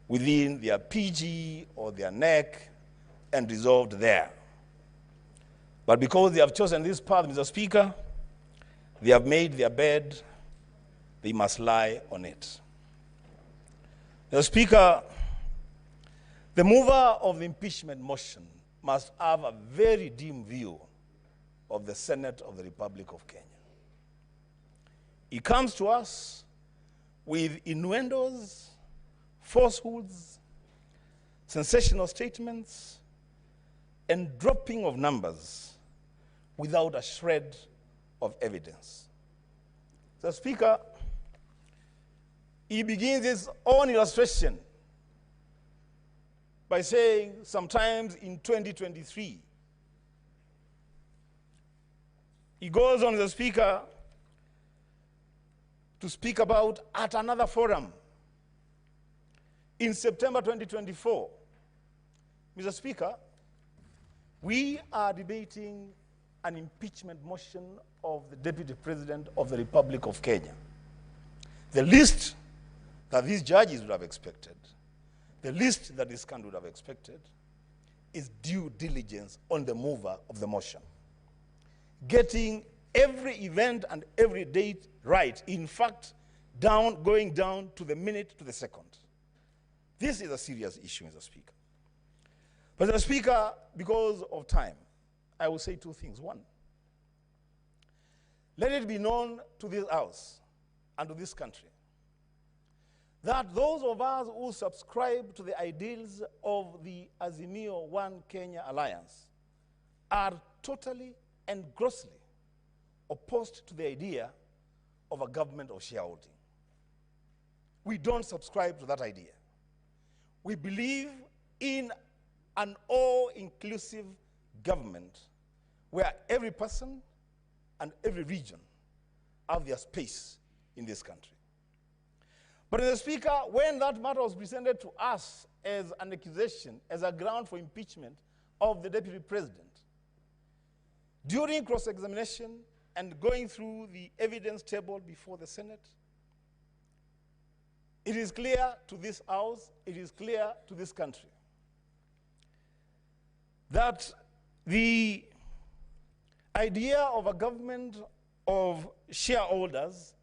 within their PG or their NEC and resolved there. But because they have chosen this path, Mr. Speaker, they have made their bed, they must lie on it. Mr. Speaker, The mover of the impeachment motion must have a very dim view of the Senate of the Republic of Kenya. He comes to us with innuendos, falsehoods, sensational statements, and dropping of numbers without a shred of evidence. The Speaker, he begins his own illustration by saying sometimes in 2023. He goes on, the Speaker, to speak about at another forum in September 2024. Mr. Speaker, we are debating an impeachment motion of the Deputy President of the Republic of Kenya. The least that these judges would have expected, the least that this country would have expected, is due diligence on the mover of the motion. Getting every event and every date right. In fact, going down to the minute, to the second. This is a serious issue, Mr. Speaker. But Mr. Speaker, because of time, I will say two things. One, let it be known to this House and to this country that those of us who subscribe to the ideals of the Azimio One Kenya Alliance are totally and grossly opposed to the idea of a government of shareholding. We don't subscribe to that idea. We believe in an all-inclusive government where every person and every region have their space in this country. But Mr. Speaker, when that matter was presented to us as an accusation, as a ground for impeachment of the Deputy President, during cross-examination and going through the evidence table before the Senate, it is clear to this House, it is clear to this country, that the idea of a government of shareholders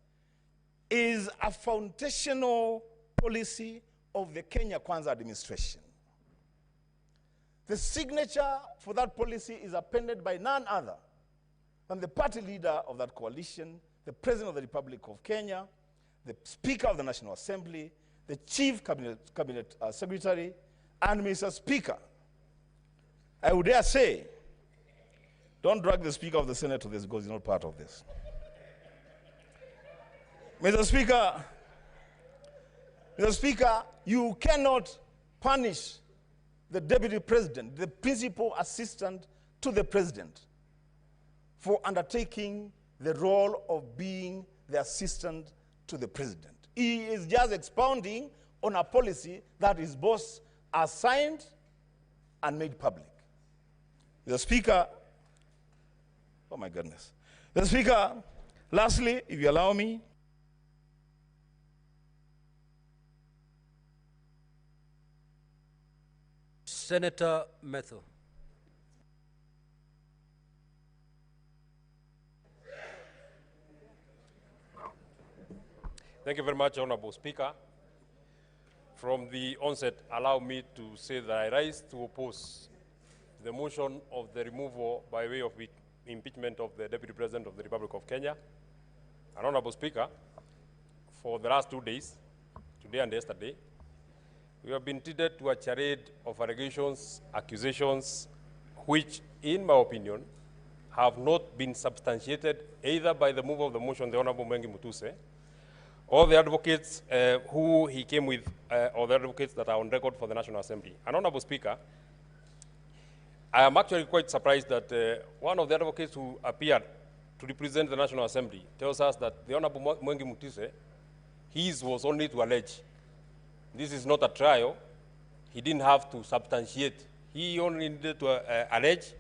is a foundational policy of the Kenya Kwanza administration. The signature for that policy is appended by none other than the party leader of that coalition, the President of the Republic of Kenya, the Speaker of the National Assembly, the Chief Cabinet Secretary, and Mr. Speaker, I would dare say, don't drag the Speaker of the Senate to this because he's not part of this. Mr. Speaker, you cannot punish the Deputy President, the principal assistant to the President, for undertaking the role of being the assistant to the President. He is just expounding on a policy that his boss assigned and made public. The Speaker, oh my goodness. The Speaker, lastly, if you allow me, Senator Metho. Thank you very much, Honorable Speaker. From the onset, allow me to say that I rise to oppose the motion of the removal by way of impeachment of the Deputy President of the Republic of Kenya. And Honorable Speaker, for the last 2 days, today and yesterday, we have been treated to a charade of allegations, accusations, which, in my opinion, have not been substantiated either by the mover of the motion, the Honorable Mwengi Mutuse, or the advocates who he came with, or the advocates that are on record for the National Assembly. And Honorable Speaker, I am actually quite surprised that one of the advocates who appeared to represent the National Assembly tells us that the Honorable Mwengi Mutuse, his was only to allege. This is not a trial. He didn't have to substantiate. He only needed to allege,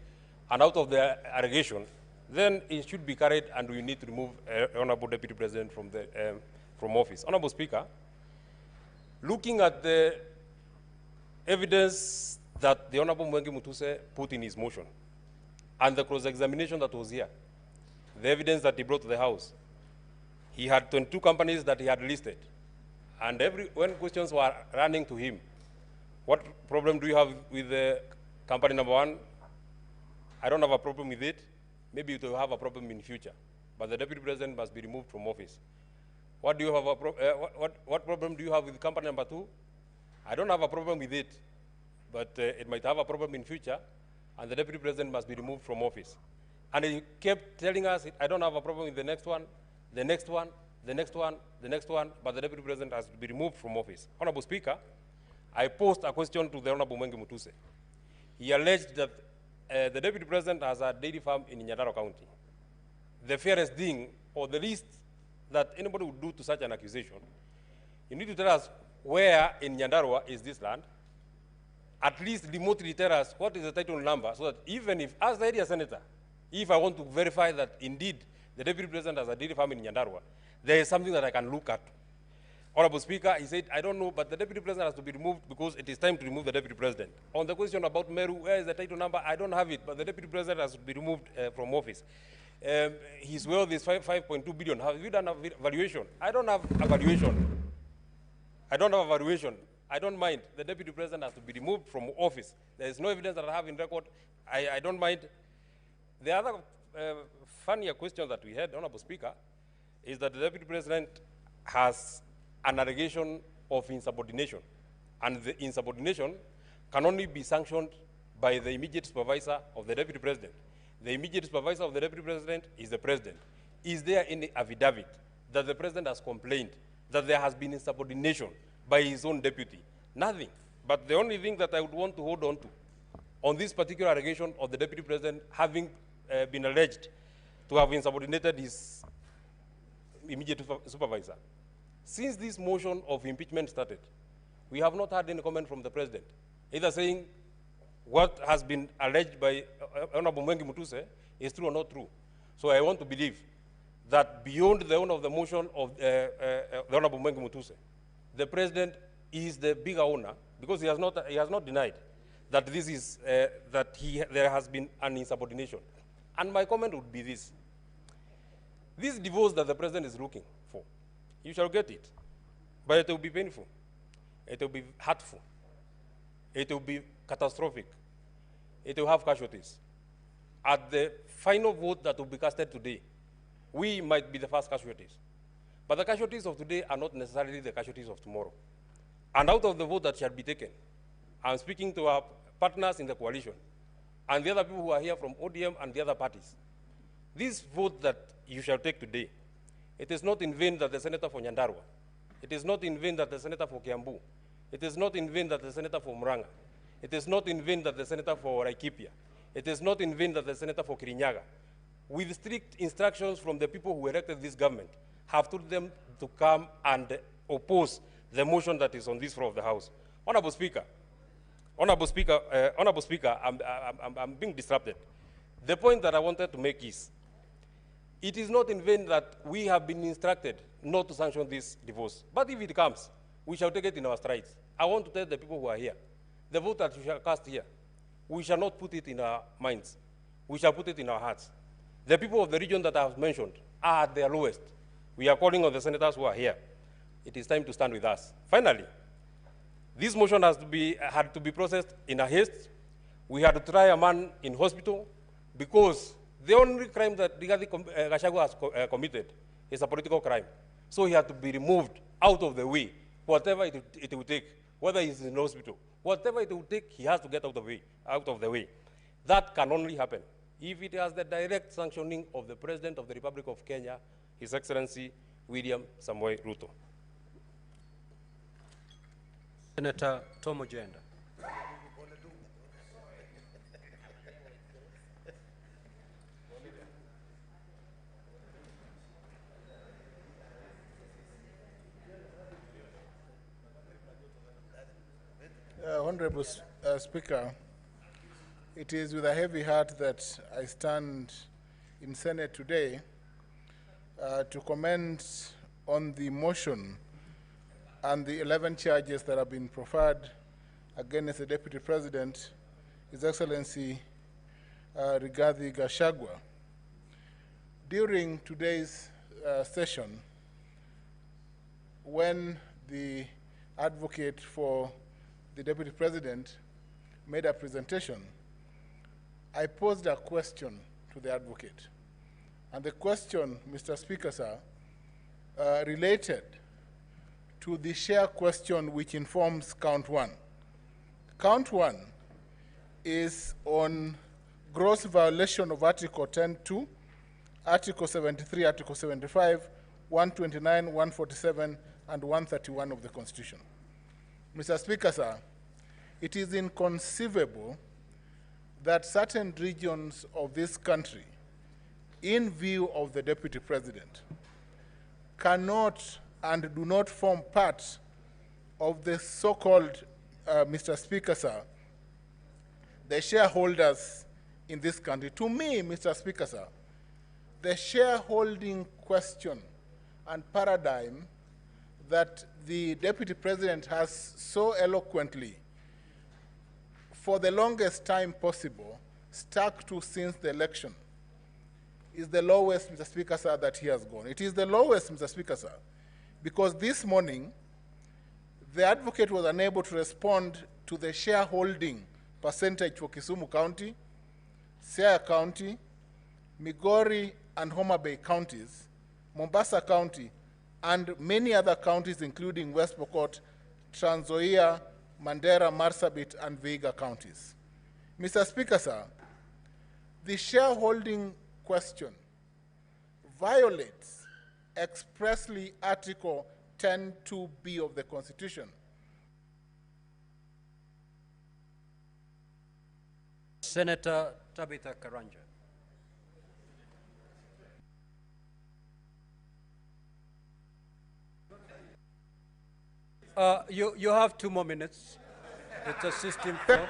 and out of the allegation, then it should be carried, and we need to remove Honorable Deputy President from office. Honorable Speaker, looking at the evidence that the Honorable Mwengi Mutuse put in his motion, and the cross-examination that was here, the evidence that he brought to the House, he had 22 companies that he had listed. And when questions were running to him, What problem do you have with the company number one? I don't have a problem with it. Maybe you will have a problem in future. But the deputy president must be removed from office. What do you have what problem do you have with company number two? I don't have a problem with it, but it might have a problem in future, and the deputy president must be removed from office. And he kept telling us, I don't have a problem with the next one, the next one, the next one, the next one, but the deputy president has to be removed from office. Honorable Speaker, I posed a question to the Honorable Mwenge Mutuse. He alleged that the deputy president has a dairy farm in Nyamira County. The fairest thing, or the least that anybody would do to such an accusation, you need to tell us where in Nyandarua is this land. At least remotely tell us what is the title number, so that even if, as the area senator, if I want to verify that indeed the deputy president has a dairy farm in Nyandarua, there is something that I can look at. Honorable Speaker, he said, I don't know, but the deputy president has to be removed because it is time to remove the deputy president. On the question about Meru, where is the title number? I don't have it, but the deputy president has to be removed from office. His wealth is 5.2 billion. Have you done a valuation? I don't have a valuation. I don't have a valuation. I don't mind. The deputy president has to be removed from office. There is no evidence that I have in record. I don't mind. The other funnier question that we had, Honorable Speaker, is that the deputy president has an allegation of insubordination. And the insubordination can only be sanctioned by the immediate supervisor of the deputy president. The immediate supervisor of the deputy president is the president. Is there any affidavit that the president has complained that there has been insubordination by his own deputy? Nothing. But the only thing that I would want to hold on to, on this particular allegation of the deputy president having been alleged to have insubordinated his immediate supervisor. Since this motion of impeachment started, we have not had any comment from the president, either saying what has been alleged by Honorable Mwenge Mutuse is true or not true. So I want to believe that beyond the owner of the motion of the Honorable Mwenge Mutuse, the president is the bigger owner, because he has not denied that this is there has been an insubordination. And my comment would be this: this divorce that the president is looking for, you shall get it, but it will be painful, it will be hurtful, it will be catastrophic, it will have casualties. At the final vote that will be casted today, we might be the first casualties. But the casualties of today are not necessarily the casualties of tomorrow. And out of the vote that shall be taken, I'm speaking to our partners in the coalition and the other people who are here from ODM and the other parties. This vote that you shall take today, it is not in vain that the senator for Nyandarua, it is not in vain that the senator for Kiambu, it is not in vain that the senator for Muranga, it is not in vain that the senator for Laikipia, it is not in vain that the senator for Kirinyaga, with strict instructions from the people who elected this government, have told them to come and oppose the motion that is on this floor of the House. Honorable Speaker, I'm being disrupted. The point that I wanted to make is, it is not in vain that we have been instructed not to sanction this divorce. But if it comes, we shall take it in our strides. I want to tell the people who are here, the vote that we shall cast here, we shall not put it in our minds. We shall put it in our hearts. The people of the region that I have mentioned are at their lowest. We are calling on the senators who are here. It is time to stand with us. Finally, this motion had to be processed in a haste. We had to try a man in hospital because the only crime that Gachagua has committed is a political crime. So he had to be removed out of the way, whatever it will take, whether he's in hospital, whatever it will take, he has to get out of the way. That can only happen if it has the direct sanctioning of the President of the Republic of Kenya, His Excellency William Samoei Ruto. Senator Tom Ojenda. Honorable Speaker, it is with a heavy heart that I stand in Senate today to comment on the motion and the 11 charges that have been preferred against the Deputy President, His Excellency Rigathi Gachagua. During today's session, when the advocate for the Deputy President made a presentation, I posed a question to the advocate. And the question, Mr. Speaker, sir, related to the share question which informs count one. Count one is on gross violation of Article 10.2, Article 73, Article 75, 129, 147, and 131 of the Constitution. Mr. Speaker, sir, it is inconceivable that certain regions of this country, in view of the Deputy President, cannot and do not form part of the so-called, Mr. Speaker, sir, the shareholders in this country. To me, Mr. Speaker, sir, the shareholding question and paradigm that the Deputy President has so eloquently, for the longest time possible, stuck to since the election, is the lowest, Mr. Speaker, sir, that he has gone. It is the lowest, Mr. Speaker, sir, because this morning, the advocate was unable to respond to the shareholding percentage for Kisumu County, Siaya County, Migori and Homa Bay counties, Mombasa County, and many other counties, including West Pokot, Trans Nzoia, Mandera, Marsabit, and Vihiga counties. Mr. Speaker, sir, the shareholding question violates expressly Article 10.2b of the Constitution. Senator Tabitha Karanja. You have 2 more minutes. It's a system clock.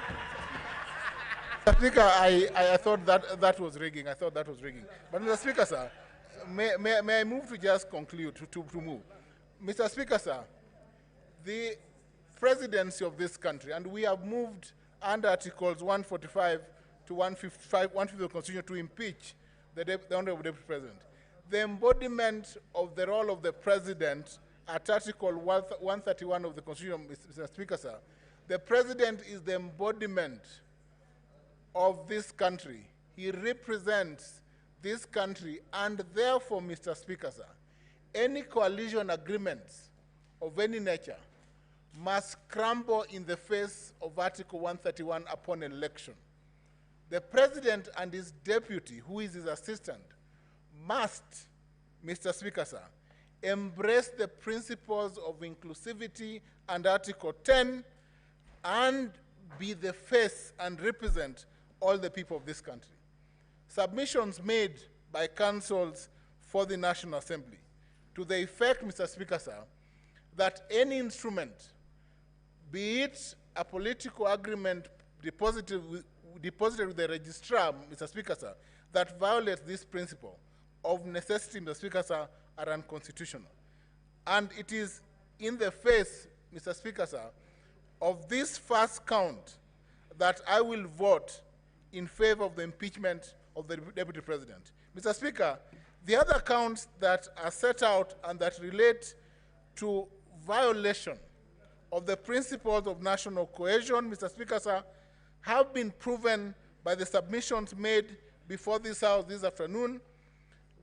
Mr. Speaker, I thought that was rigging. I thought that was rigging. But Mr. Speaker, sir, may I move to just conclude, to move? Mr. Speaker, sir, the presidency of this country, and we have moved under Articles 145 to 150 of the Constitution to impeach the Honorable Deputy President. The embodiment of the role of the President at Article 131 of the Constitution, Mr. Speaker, sir, the President is the embodiment of this country. He represents this country, and therefore, Mr. Speaker, sir, any coalition agreements of any nature must crumble in the face of Article 131 upon election. The President and his deputy, who is his assistant, must, Mr. Speaker, sir, embrace the principles of inclusivity and Article 10 and be the face and represent all the people of this country. Submissions made by councils for the National Assembly to the effect, Mr. Speaker, sir, that any instrument, be it a political agreement deposited with the registrar, Mr. Speaker, sir, that violates this principle of necessity, Mr. Speaker, sir, are unconstitutional. And it is in the face, Mr. Speaker, sir, of this first count that I will vote in favor of the impeachment of the Deputy President. Mr. Speaker, the other counts that are set out and that relate to violation of the principles of national cohesion, Mr. Speaker, sir, have been proven by the submissions made before this House this afternoon.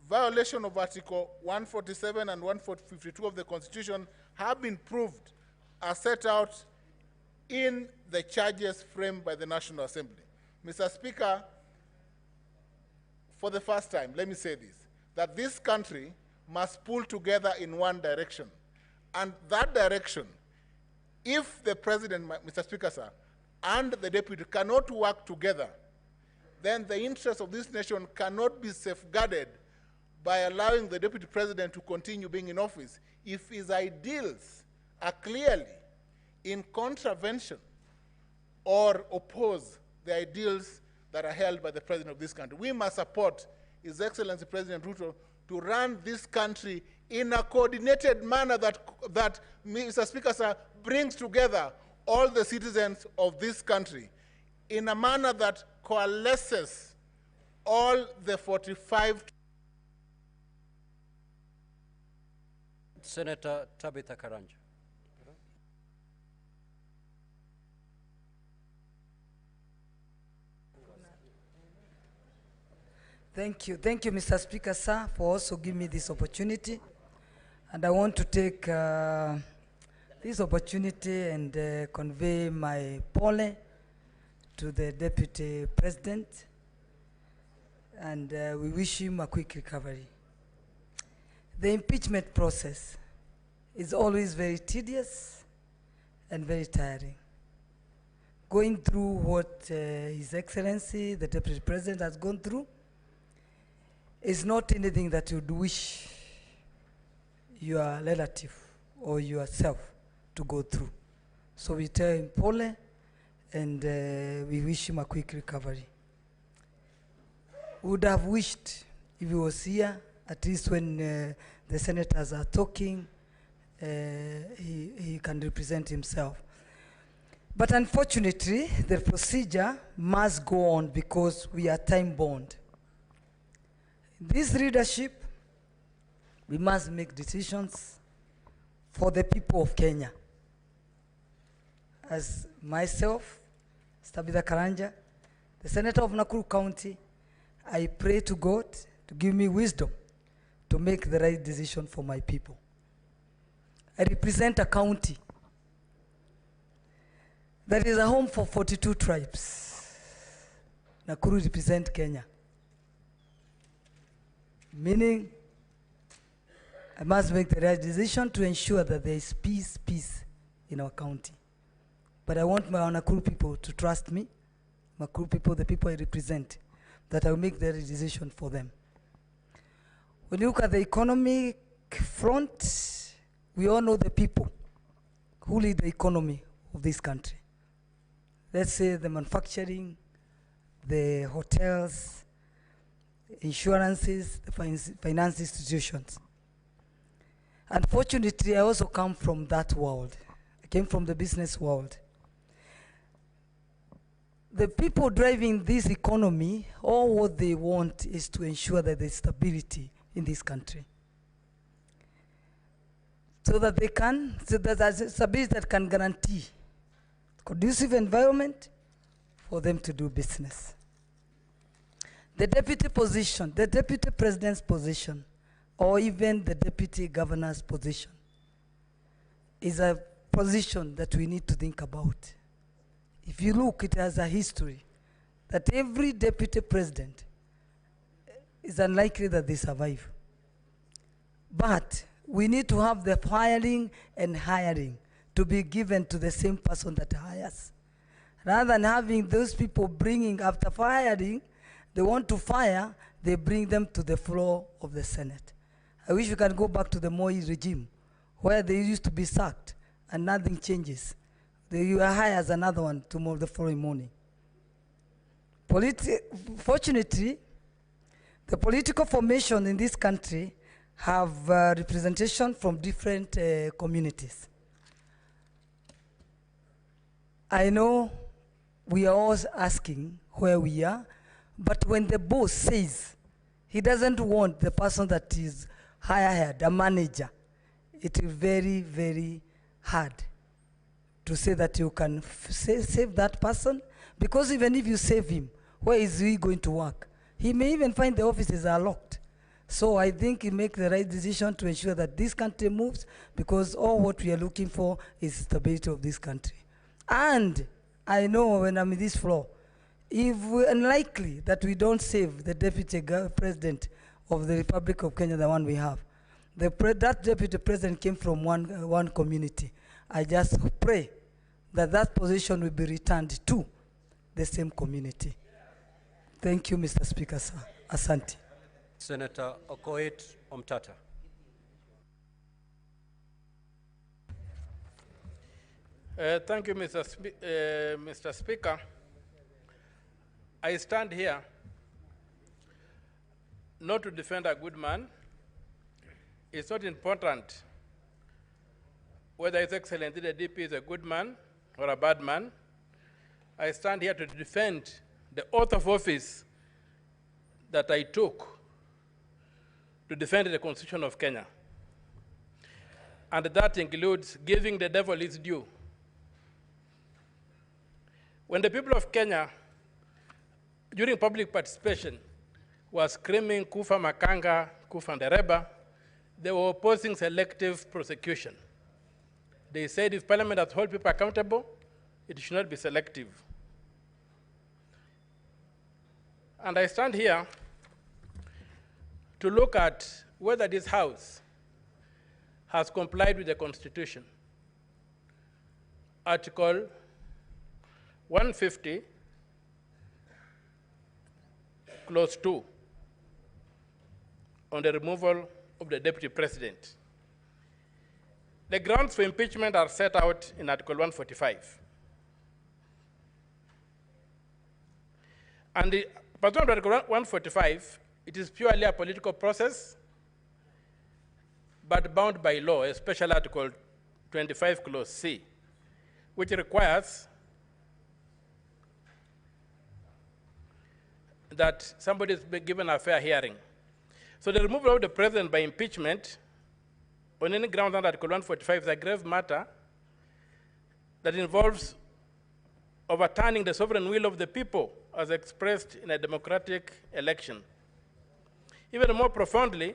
Violation of Article 147 and 152 of the Constitution have been proved as set out in the charges framed by the National Assembly. Mr. Speaker, for the first time, let me say this, that this country must pull together in one direction. And that direction, if the President, Mr. Speaker, sir, and the Deputy cannot work together, then the interests of this nation cannot be safeguarded by allowing the Deputy President to continue being in office if his ideals are clearly in contravention or oppose the ideals that are held by the President of this country. We must support His Excellency President Ruto to run this country in a coordinated manner that Mr. Speaker, sir, brings together all the citizens of this country in a manner that coalesces all the 45. Senator Tabitha Karanja. Thank you, Mr. Speaker, sir, for also giving me this opportunity. And I want to take this opportunity and convey my pole to the Deputy President, and we wish him a quick recovery. The impeachment process is always very tedious and very tiring. Going through what His Excellency, the Deputy President, has gone through is not anything that you'd wish your relative or yourself to go through. So we tell him pole, and we wish him a quick recovery. Would have wished if he was here, at least when the senators are talking, he can represent himself. But unfortunately, the procedure must go on because we are time-bound. This leadership, we must make decisions for the people of Kenya. As myself, Stabitha Karanja, the Senator of Nakuru County, I pray to God to give me wisdom to make the right decision for my people. I represent a county that is a home for 42 tribes. Nakuru represents Kenya. Meaning, I must make the right decision to ensure that there is peace in our county. But I want my Nakuru people to trust me, Nakuru people, the people I represent, that I will make the right decision for them. When you look at the economic front, we all know the people who lead the economy of this country. Let's say the manufacturing, the hotels, insurances, the finance institutions. Unfortunately, I also come from that world. I came from the business world. The people driving this economy, all what they want is to ensure that there's stability in this country. So that there's stability that can guarantee conducive environment for them to do business. The deputy position, the deputy president's position, or even the deputy governor's position is a position that we need to think about. If you look, it has a history that every deputy president is unlikely that they survive. But we need to have the firing and hiring to be given to the same person that hires. Rather than having those people bringing, after firing, they want to fire, they bring them to the floor of the Senate. I wish we can go back to the Moi regime, where they used to be sacked and nothing changes. You hire as another one tomorrow, the following morning. Fortunately, the political formation in this country have representation from different communities. I know we are always asking where we are, but when the boss says he doesn't want the person that is hired, a manager, it is very, very hard to say that you can save that person, because even if you save him, where is he going to work? He may even find the offices are locked. So I think he make the right decision to ensure that this country moves, because all what we are looking for is stability of this country. And I know when I'm in this floor, if we're unlikely that we don't save the deputy president of the Republic of Kenya, the one we have, that deputy president came from one community. I just pray that that position will be returned to the same community. Thank you, Mr. Speaker, sir. Asante. Senator Okoit Omtata. Thank you, Mr. Speaker. I stand here not to defend a good man. It's not important whether His Excellency the DP is a good man or a bad man. I stand here to defend the oath of office that I took to defend the Constitution of Kenya. And that includes giving the devil his due. When the people of Kenya, during public participation, was screaming Kufa Makanga, Kufa Ndereba. They were opposing selective prosecution. They said if Parliament has to hold people accountable, it should not be selective. And I stand here to look at whether this House has complied with the Constitution. Article 150, Clause 2, on the removal of the Deputy President. The grounds for impeachment are set out in Article 145. And the pursuant to Article 145, it is purely a political process, but bound by law, especially Article 25, Clause C, which requires that somebody is given a fair hearing. So the removal of the president by impeachment on any ground under Article 145 is a grave matter that involves overturning the sovereign will of the people as expressed in a democratic election. Even more profoundly,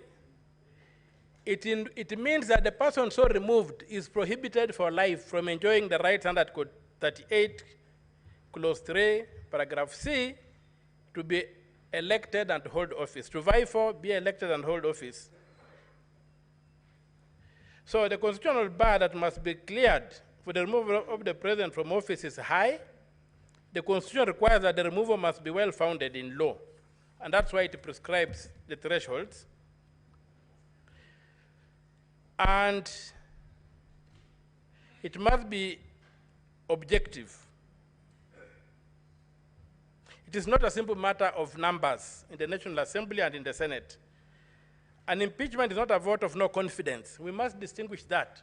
it means that the person so removed is prohibited for life from enjoying the rights under Article 38, Clause 3, Paragraph C, to be elected and hold office, to vie for, be elected and hold office. So the constitutional bar that must be cleared for the removal of the president from office is high. The Constitution requires that the removal must be well-founded in law, and that's why it prescribes the thresholds. And it must be objective. It is not a simple matter of numbers in the National Assembly and in the Senate. An impeachment is not a vote of no confidence. We must distinguish that.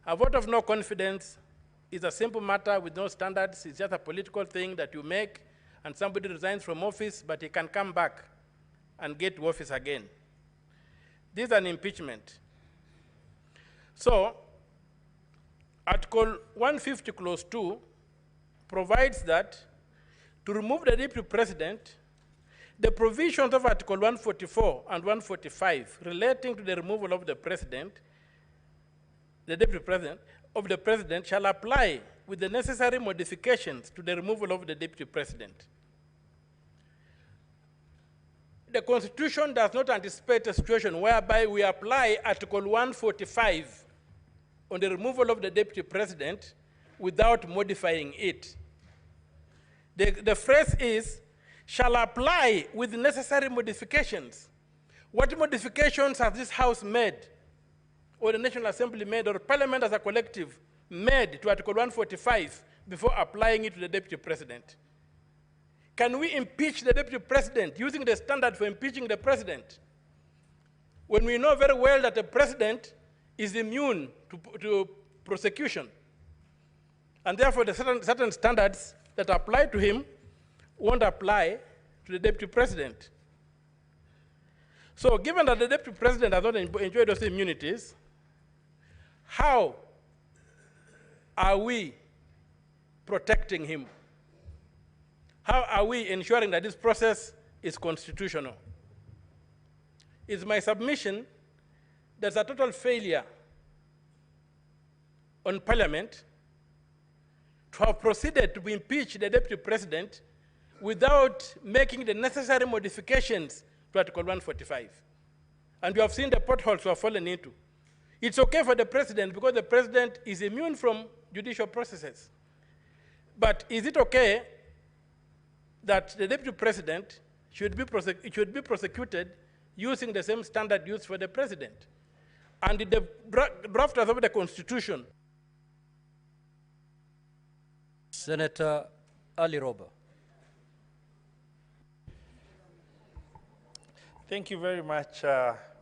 A vote of no confidence is a simple matter with no standards. It's just a political thing that you make, and somebody resigns from office, but he can come back and get to office again. This is an impeachment. So, Article 150, Clause 2 provides that to remove the deputy president, the provisions of Article 144 and 145 relating to the removal of the president, the deputy president, of the president shall apply with the necessary modifications to the removal of the deputy president. The Constitution does not anticipate a situation whereby we apply Article 145 on the removal of the deputy president without modifying it. The phrase is, shall apply with necessary modifications. What modifications has this House made, or the National Assembly made, or Parliament as a collective made to Article 145 before applying it to the Deputy President? Can we impeach the Deputy President using the standard for impeaching the President, when we know very well that the President is immune to prosecution? And therefore, the certain standards that apply to him won't apply to the Deputy President. So given that the Deputy President has not enjoyed those immunities, how are we protecting him? How are we ensuring that this process is constitutional? It's my submission there's a total failure on Parliament to have proceeded to impeach the Deputy President without making the necessary modifications to Article 145. And you have seen the potholes we have fallen into. It's okay for the President because the President is immune from judicial processes. But is it okay that the Deputy President should be prosecuted using the same standard used for the President? And the drafters of the Constitution. Senator Ali Roba. Thank you very much,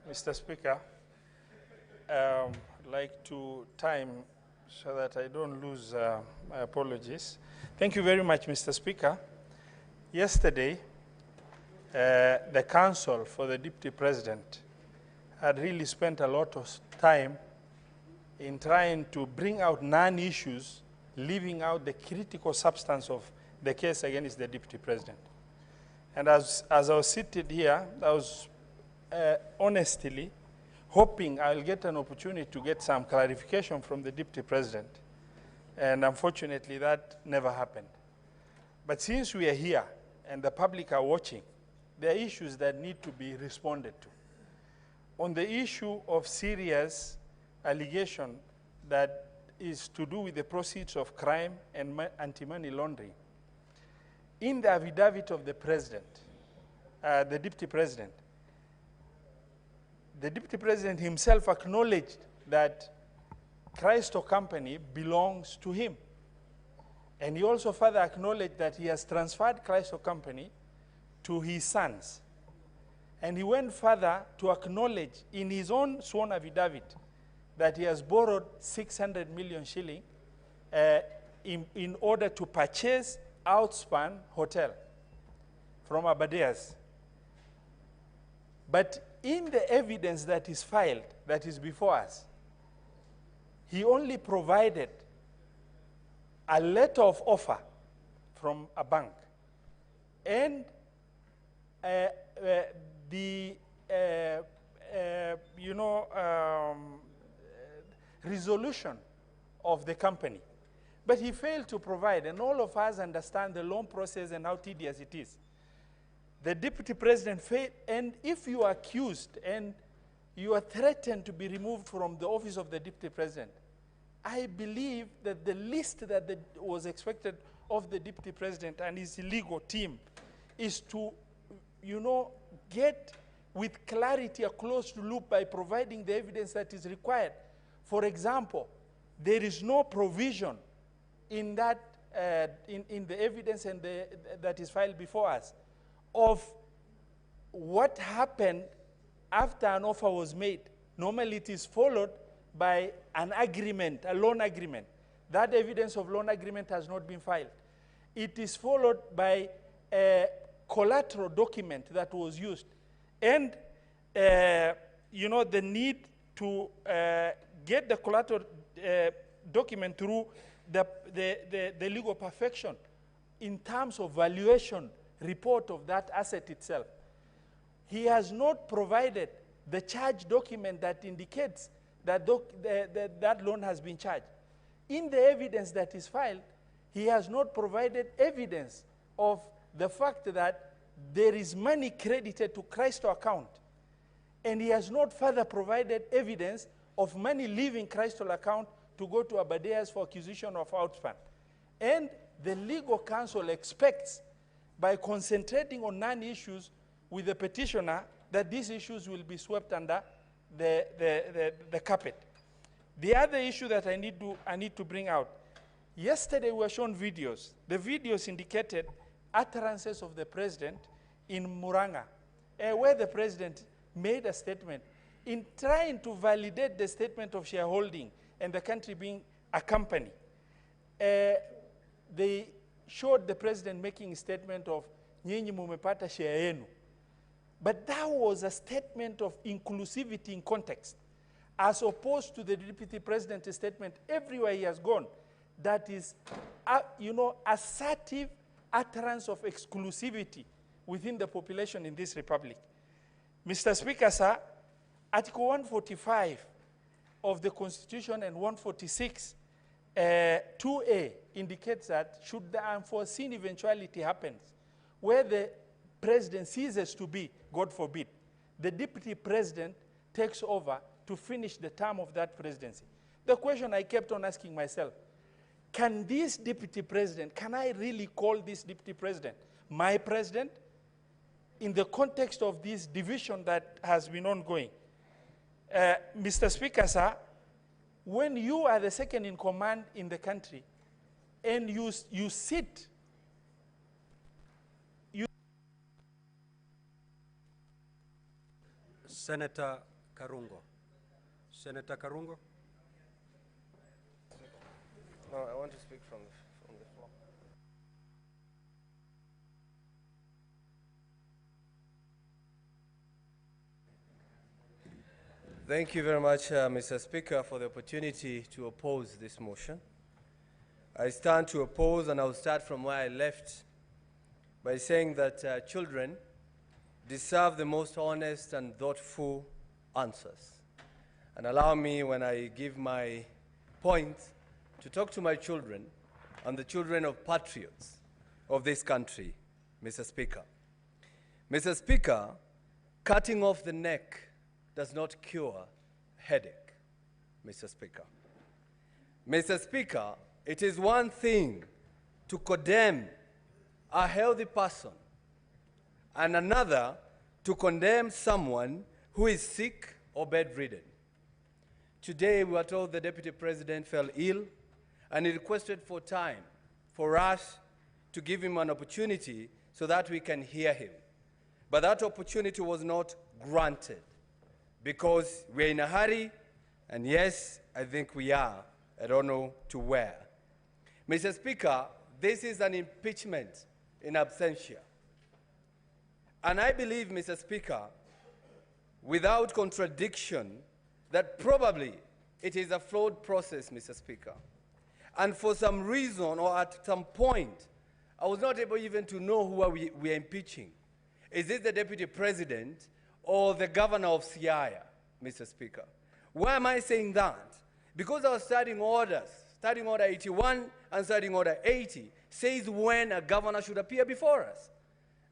Mr. Speaker. I'd like to time so that I don't lose my apologies. Thank you very much, Mr. Speaker. Yesterday, the Council for the Deputy President had really spent a lot of time in trying to bring out non-issues, leaving out the critical substance of the case against the Deputy President. And as I was seated here, I was honestly hoping I'll get an opportunity to get some clarification from the Deputy President. And unfortunately, that never happened. But since we are here and the public are watching, there are issues that need to be responded to. On the issue of serious allegation that is to do with the proceeds of crime and anti-money laundering, in the affidavit of the President, the Deputy President himself acknowledged that Christo Company belongs to him. And he also further acknowledged that he has transferred Christo Company to his sons. And he went further to acknowledge in his own sworn affidavit that he has borrowed 600 million shilling in order to purchase Outspan Hotel from Abadeas. But in the evidence that is filed, that is before us, he only provided a letter of offer from a bank and resolution of the company. But he failed to provide, and all of us understand the loan process and how tedious it is. The Deputy President failed, and if you are accused and you are threatened to be removed from the office of the Deputy President, I believe that the least that was expected of the Deputy President and his legal team is to, get with clarity a closed loop by providing the evidence that is required. For example, there is no provision in that in the evidence and that is filed before us of what happened after an offer was made. Normally it is followed by an agreement, a loan agreement. That evidence of loan agreement has not been filed. It is followed by a collateral document that was used. And, the need to get the collateral document through the legal perfection in terms of valuation report of that asset itself. He has not provided the charge document that indicates that that loan has been charged. In the evidence that is filed, he has not provided evidence of the fact that there is money credited to Christo account. And he has not further provided evidence of money leaving Christo account to go to Abadeas for acquisition of Outspan. And the legal counsel expects, by concentrating on non-issues with the petitioner, that these issues will be swept under the carpet. The other issue that I need to bring out, yesterday we were shown videos. The videos indicated utterances of the president in Muranga, where the president made a statement in trying to validate the statement of shareholding and the country being a company. They showed the president making a statement of nyinyi mumepata share yenu. But that was a statement of inclusivity in context, as opposed to the Deputy President's statement everywhere he has gone, that is, assertive utterance of exclusivity within the population in this republic. Mr. Speaker, sir, Article 145 of the Constitution and 146, 2A indicates that should the unforeseen eventuality happens, where the president ceases to be, God forbid, the Deputy President takes over to finish the term of that presidency. The question I kept on asking myself, can this Deputy President, can I really call this Deputy President my president in the context of this division that has been ongoing? Mr. Speaker, sir, when you are the second in command in the country and you sit, Senator Karungo. Senator Karungo. No, I want to speak from the floor. Thank you very much, Mr. Speaker, for the opportunity to oppose this motion. I stand to oppose, and I'll start from where I left by by saying that children deserve the most honest and thoughtful answers. And allow me, when I give my point, to talk to my children and the children of patriots of this country, Mr. Speaker. Mr. Speaker, cutting off the neck does not cure headache, Mr. Speaker. Mr. Speaker, it is one thing to condemn a healthy person and another to condemn someone who is sick or bedridden. Today, we are told the Deputy President fell ill, and he requested for time for us to give him an opportunity so that we can hear him. But that opportunity was not granted because we're in a hurry, and yes, I think we are. I don't know to where. Mr. Speaker, this is an impeachment in absentia. And I believe, Mr. Speaker, without contradiction, that probably it is a flawed process, Mr. Speaker. And for some reason or at some point, I was not able even to know who we are impeaching. Is it the Deputy President or the Governor of Siaya, Mr. Speaker? Why am I saying that? Because our standing orders, Standing Order 81 and Standing Order 80, says when a governor should appear before us.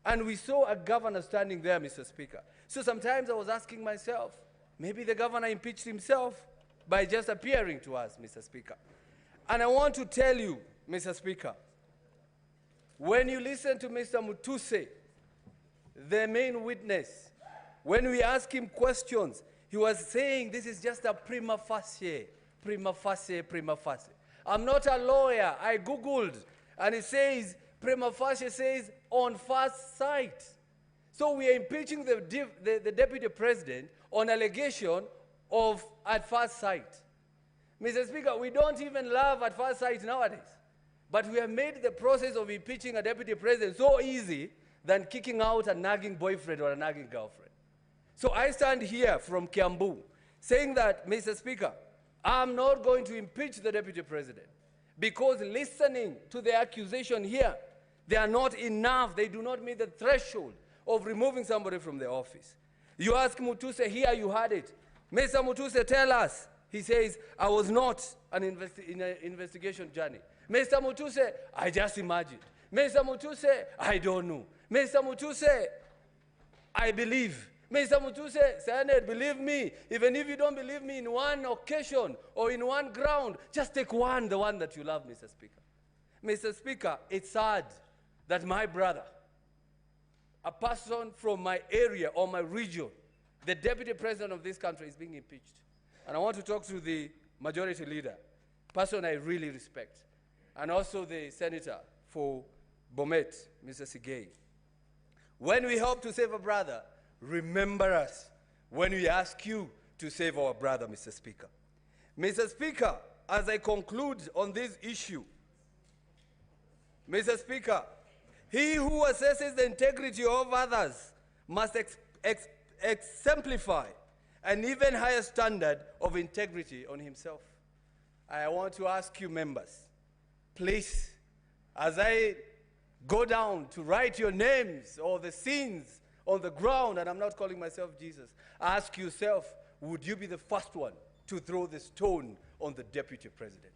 And we saw a governor standing there, Mr. Speaker. So sometimes I was asking myself, maybe the governor impeached himself by just appearing to us, Mr. Speaker. And I want to tell you, Mr. Speaker, when you listen to Mr. Mutuse, the main witness, when we ask him questions, he was saying this is just a prima facie, prima facie, prima facie. I'm not a lawyer. I Googled, and it says, prima facie says on first sight. So we are impeaching the Deputy President on allegation of at first sight. Mr. Speaker, we don't even love at first sight nowadays. But we have made the process of impeaching a Deputy President so easy than kicking out a nagging boyfriend or a nagging girlfriend. So I stand here from Kiambu saying that, Mr. Speaker, I'm not going to impeach the Deputy President because listening to the accusation here, they are not enough. They do not meet the threshold of removing somebody from the office. You ask Mutuse here, you had it. Mr. Mutuse, tell us. He says, I was not in an investigation journey. Mr. Mutuse, I just imagined. Mr. Mutuse, I don't know. Mr. Mutuse, I believe. Mr. Mutuse, Senate, believe me. Even if you don't believe me in one occasion or in one ground, just take one, the one that you love, Mr. Speaker. Mr. Speaker, it's sad that my brother, a person from my area or my region, the Deputy President of this country, is being impeached. And I want to talk to the majority leader, person I really respect, and also the senator for Bomet, Mr. Sigei. When we help to save a brother, remember us when we ask you to save our brother, Mr. Speaker. Mr. Speaker, as I conclude on this issue, Mr. Speaker, he who assesses the integrity of others must exemplify an even higher standard of integrity on himself. I want to ask you members, please, as I go down to write your names or the sins on the ground, and I'm not calling myself Jesus, ask yourself, would you be the first one to throw the stone on the Deputy President?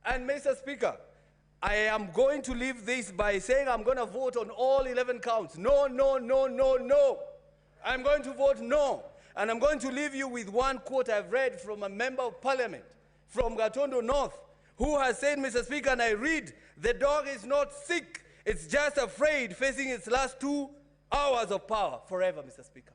And Mr. Speaker, I am going to leave this by saying I'm going to vote on all 11 counts. No, no, no, no, no. I'm going to vote no. And I'm going to leave you with one quote I've read from a member of parliament from Gatondo North, who has said, Mr. Speaker, and I read, the dog is not sick, it's just afraid, facing its last 2 hours of power forever, Mr. Speaker.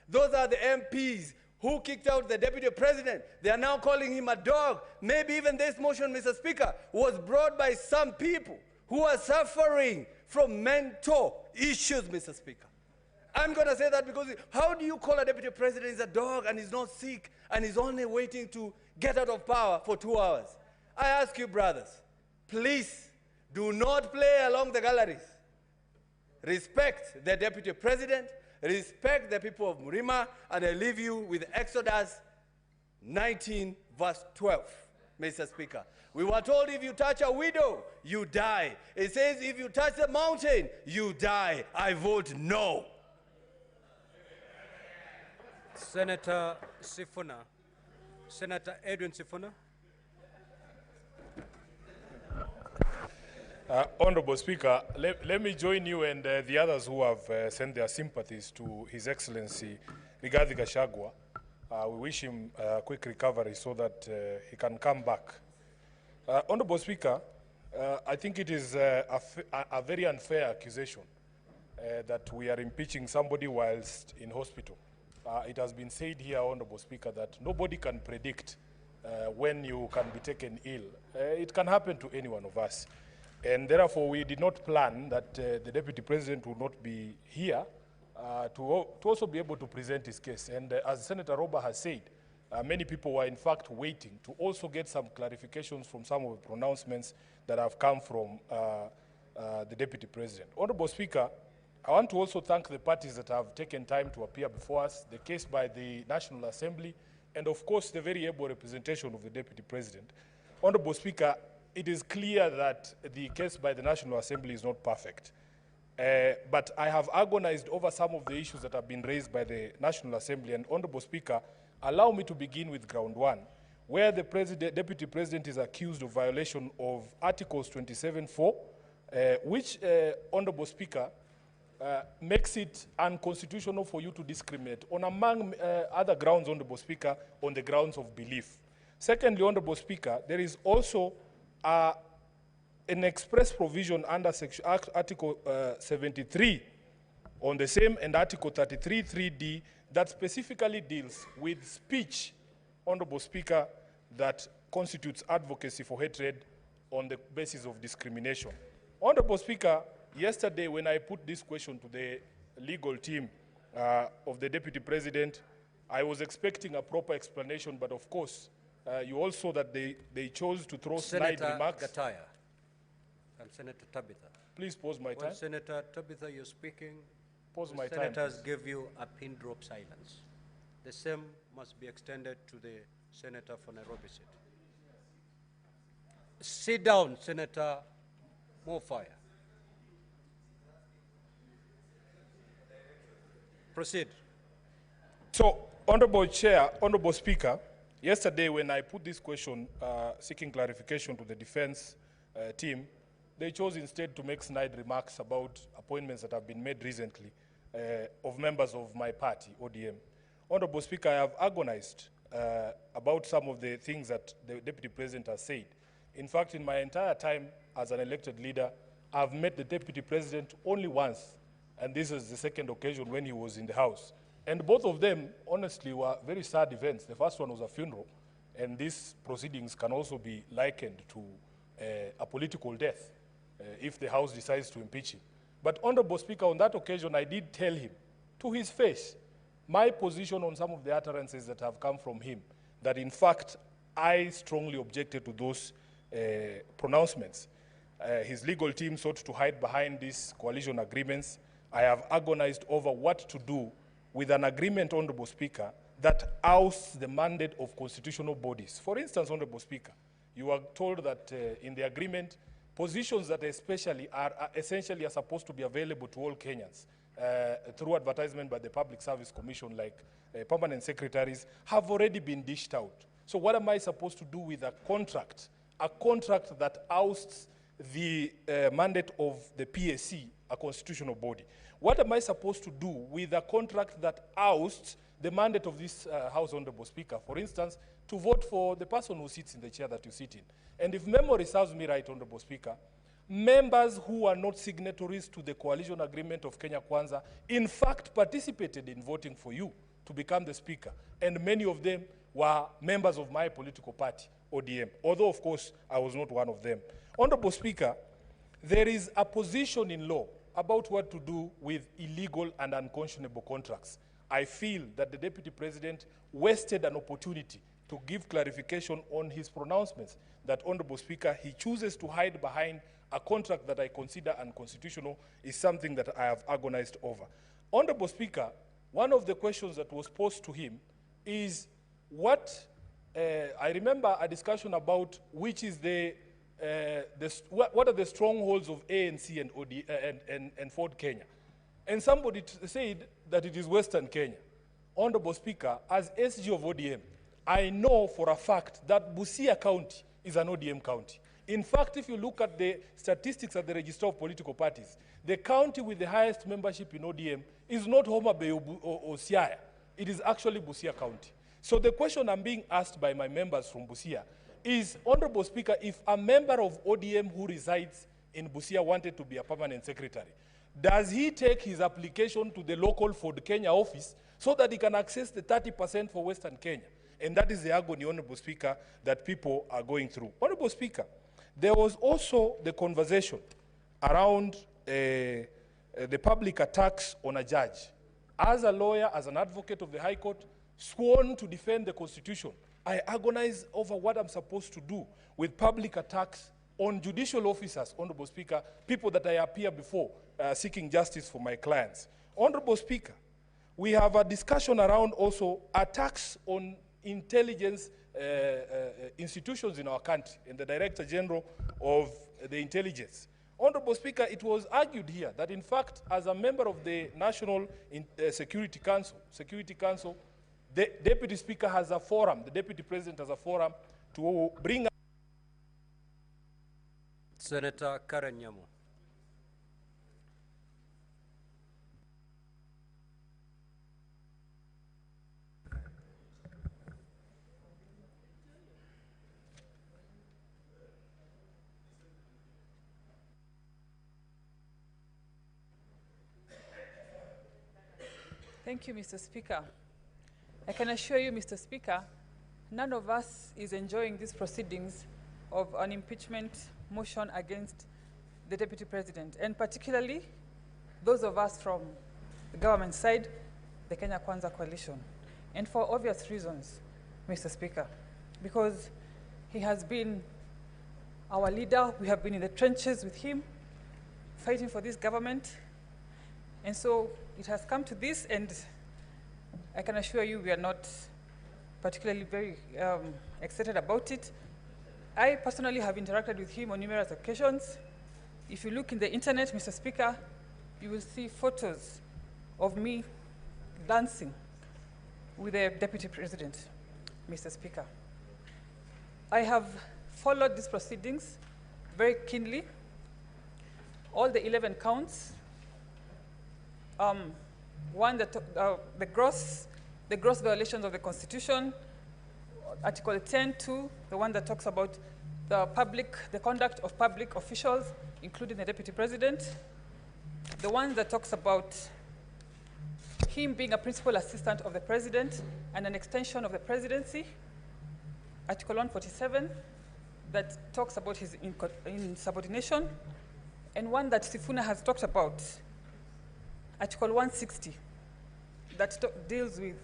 Those are the MPs who kicked out the Deputy President. They are now calling him a dog. Maybe even this motion, Mr. Speaker, was brought by some people who are suffering from mental issues, Mr. Speaker. I'm going to say that because how do you call a Deputy President is a dog and he's not sick and he's only waiting to get out of power for 2 hours? I ask you, brothers, please do not play along the galleries. Respect the Deputy President, respect the people of Murima, and I leave you with Exodus 19, verse 12. Mr. Speaker. We were told if you touch a widow, you die. It says if you touch the mountain, you die. I vote no. Senator Sifuna. Senator Edwin Sifuna. Honorable Speaker, let me join you and the others who have sent their sympathies to His Excellency Rigathi Gachagua. We wish him a quick recovery so that he can come back. Honorable Speaker, I think it is a very unfair accusation that we are impeaching somebody whilst in hospital. It has been said here, Honorable Speaker, that nobody can predict when you can be taken ill. It can happen to any one of us. And therefore, we did not plan that the Deputy President would not be here to also be able to present his case. And as Senator Roba has said, many people were in fact waiting to also get some clarifications from some of the pronouncements that have come from the Deputy President. Honorable Speaker, I want to also thank the parties that have taken time to appear before us, the case by the National Assembly, and of course the very able representation of the Deputy President. Honorable Speaker, it is clear that the case by the National Assembly is not perfect. But I have agonized over some of the issues that have been raised by the National Assembly. And Honorable Speaker, allow me to begin with ground one, where the Deputy President is accused of violation of Articles 27(4), which, Honorable Speaker, makes it unconstitutional for you to discriminate on, among other grounds, Honorable Speaker, on the grounds of belief. Secondly, Honorable Speaker, there is also an express provision under Article 73 on the same and Article 33(3)(d) that specifically deals with speech, Honorable Speaker, that constitutes advocacy for hatred on the basis of discrimination. Honorable Speaker, yesterday when I put this question to the legal team of the Deputy President, I was expecting a proper explanation, but of course, you also that they chose to throw snide remarks. Senator Gataya and Senator Tabitha. Please pause my time. When Senator Tabitha, you're speaking, Pause my time. senators give you a pin drop silence. The same must be extended to the Senator for Nairobi City. Sit down, Senator Mofire. Proceed. So, Honorable Chair, Honorable Speaker, yesterday when I put this question seeking clarification to the defense team, they chose instead to make snide remarks about appointments that have been made recently of members of my party, ODM. Honorable Speaker, I have agonized about some of the things that the Deputy President has said. In fact, in my entire time as an elected leader, I've met the Deputy President only once, and this is the second occasion when he was in the House. And both of them, honestly, were very sad events. The first one was a funeral, and these proceedings can also be likened to a political death if the House decides to impeach him. But, Honorable Speaker, on that occasion, I did tell him to his face my position on some of the utterances that have come from him, that in fact, I strongly objected to those pronouncements. His legal team sought to hide behind these coalition agreements. I have agonized over what to do with an agreement, Honorable Speaker, that ousts the mandate of constitutional bodies. For instance, Honorable Speaker, you are told that in the agreement, positions that essentially are supposed to be available to all Kenyans through advertisement by the Public Service Commission, like permanent secretaries, have already been dished out. So what am I supposed to do with a contract that ousts the mandate of the PSC, a constitutional body? What am I supposed to do with a contract that ousts the mandate of this House, Honorable Speaker? For instance, to vote for the person who sits in the chair that you sit in. And if memory serves me right, Honorable Speaker, members who are not signatories to the coalition agreement of Kenya Kwanza, in fact, participated in voting for you to become the Speaker. And many of them were members of my political party, ODM, although, of course, I was not one of them. Honorable Speaker, there is a position in law about what to do with illegal and unconscionable contracts. I feel that the Deputy President wasted an opportunity to give clarification on his pronouncements that, Honorable Speaker, he chooses to hide behind a contract that I consider unconstitutional is something that I have agonized over. Honorable Speaker, one of the questions that was posed to him is what I remember a discussion about which is what are the strongholds of ANC and Ford Kenya. And somebody said that it is Western Kenya. Honorable Speaker, as SG of ODM, I know for a fact that Busia County is an ODM county. In fact, if you look at the statistics at the Register of Political Parties, the county with the highest membership in ODM is not Homa Bay or Siaya. It is actually Busia County. So the question I'm being asked by my members from Busia is, Honorable Speaker, if a member of ODM who resides in Busia wanted to be a permanent secretary, does he take his application to the local Ford Kenya office so that he can access the 30% for Western Kenya? And that is the agony, Honorable Speaker, that people are going through. Honorable Speaker, there was also the conversation around the public attacks on a judge. As a lawyer, as an advocate of the High Court, sworn to defend the Constitution, I agonize over what I'm supposed to do with public attacks on judicial officers, Honorable Speaker, people that I appear before seeking justice for my clients. Honorable Speaker, we have a discussion around also attacks on intelligence institutions in our country and the Director General of the Intelligence. Honorable Speaker, it was argued here that in fact, as a member of the National Security Council, the Deputy Speaker has a forum, the Deputy President has a forum to bring... Senator Karen Nyamu. Thank you, Mr. Speaker. I can assure you, Mr. Speaker, none of us is enjoying these proceedings of an impeachment motion against the Deputy President, and particularly those of us from the government side, the Kenya Kwanza Coalition. And for obvious reasons, Mr. Speaker, because he has been our leader, we have been in the trenches with him, fighting for this government, and so it has come to this, and I can assure you we are not particularly very excited about it. I personally have interacted with him on numerous occasions. If you look in the internet, Mr. Speaker, you will see photos of me dancing with the Deputy President, Mr. Speaker. I have followed these proceedings very keenly. All the 11 counts, one that the gross violations of the Constitution, Article 10(2), the one that talks about the conduct of public officials, including the Deputy President, the one that talks about him being a principal assistant of the President and an extension of the presidency, Article 147, that talks about his insubordination, and one that Sifuna has talked about, Article 160, that deals with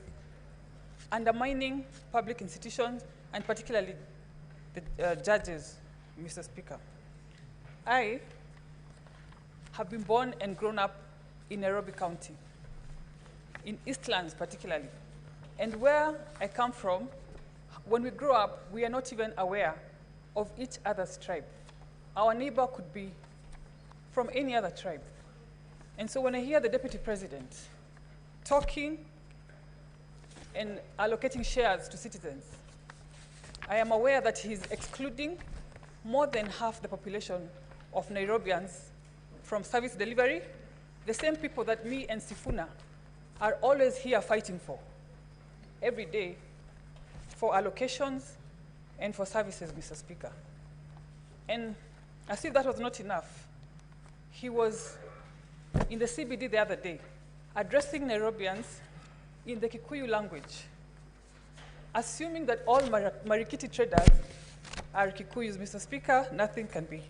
undermining public institutions, and particularly the judges, Mr. Speaker. I have been born and grown up in Nairobi County, in Eastlands particularly. And where I come from, when we grow up, we are not even aware of each other's tribe. Our neighbor could be from any other tribe. And so when I hear the Deputy President talking and allocating shares to citizens, I am aware that he's excluding more than half the population of Nairobians from service delivery, the same people that me and Sifuna are always here fighting for, every day, for allocations and for services, Mr. Speaker. And as if that was not enough, he was in the CBD the other day, addressing Nairobians in the Kikuyu language, assuming that all Marikiti traders are Kikuyus, Mr. Speaker. Nothing can be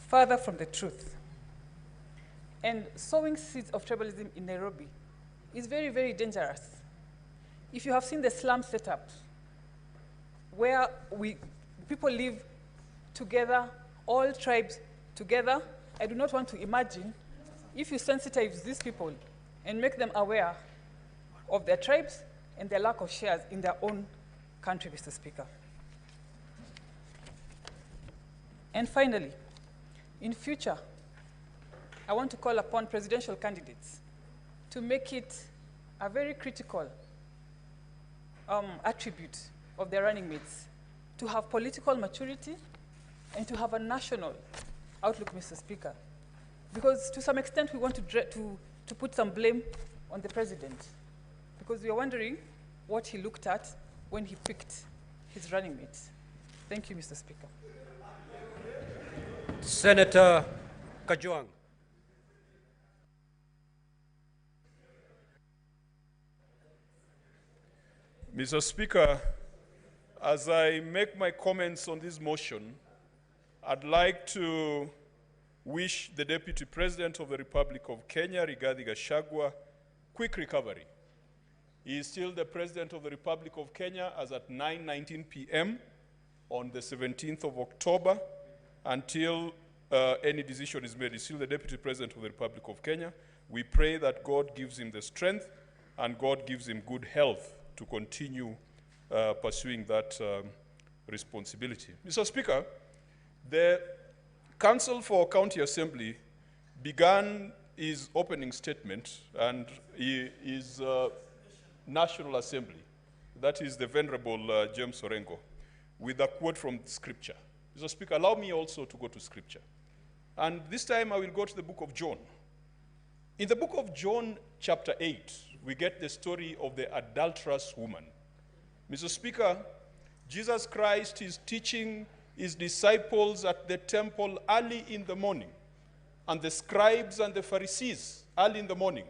further from the truth. And sowing seeds of tribalism in Nairobi is very, very dangerous. If you have seen the slum setup, where people live together, all tribes together, I do not want to imagine if you sensitize these people and make them aware of their tribes and their lack of shares in their own country, Mr. Speaker. And finally, in future, I want to call upon presidential candidates to make it a very critical attribute of their running mates to have political maturity and to have a national outlook, Mr. Speaker. Because to some extent, we want to put some blame on the president, because we are wondering what he looked at when he picked his running mates. Thank you, Mr. Speaker. Senator Kajwang. Mr. Speaker, as I make my comments on this motion, I'd like to wish the Deputy President of the Republic of Kenya, Rigathi Gachagua, quick recovery. He is still the President of the Republic of Kenya as at 9:19 p.m. on the 17th of October until any decision is made. He's still the Deputy President of the Republic of Kenya. We pray that God gives him the strength and God gives him good health to continue pursuing that responsibility. Mr. Speaker, the Council for County Assembly began his opening statement and his National Assembly, that is the Venerable James Orengo, with a quote from Scripture. Mr. Speaker, allow me also to go to Scripture. And this time I will go to the book of John. In the book of John, chapter 8, we get the story of the adulterous woman. Mr. Speaker, Jesus Christ is teaching his disciples at the temple early in the morning, and the scribes and the Pharisees early in the morning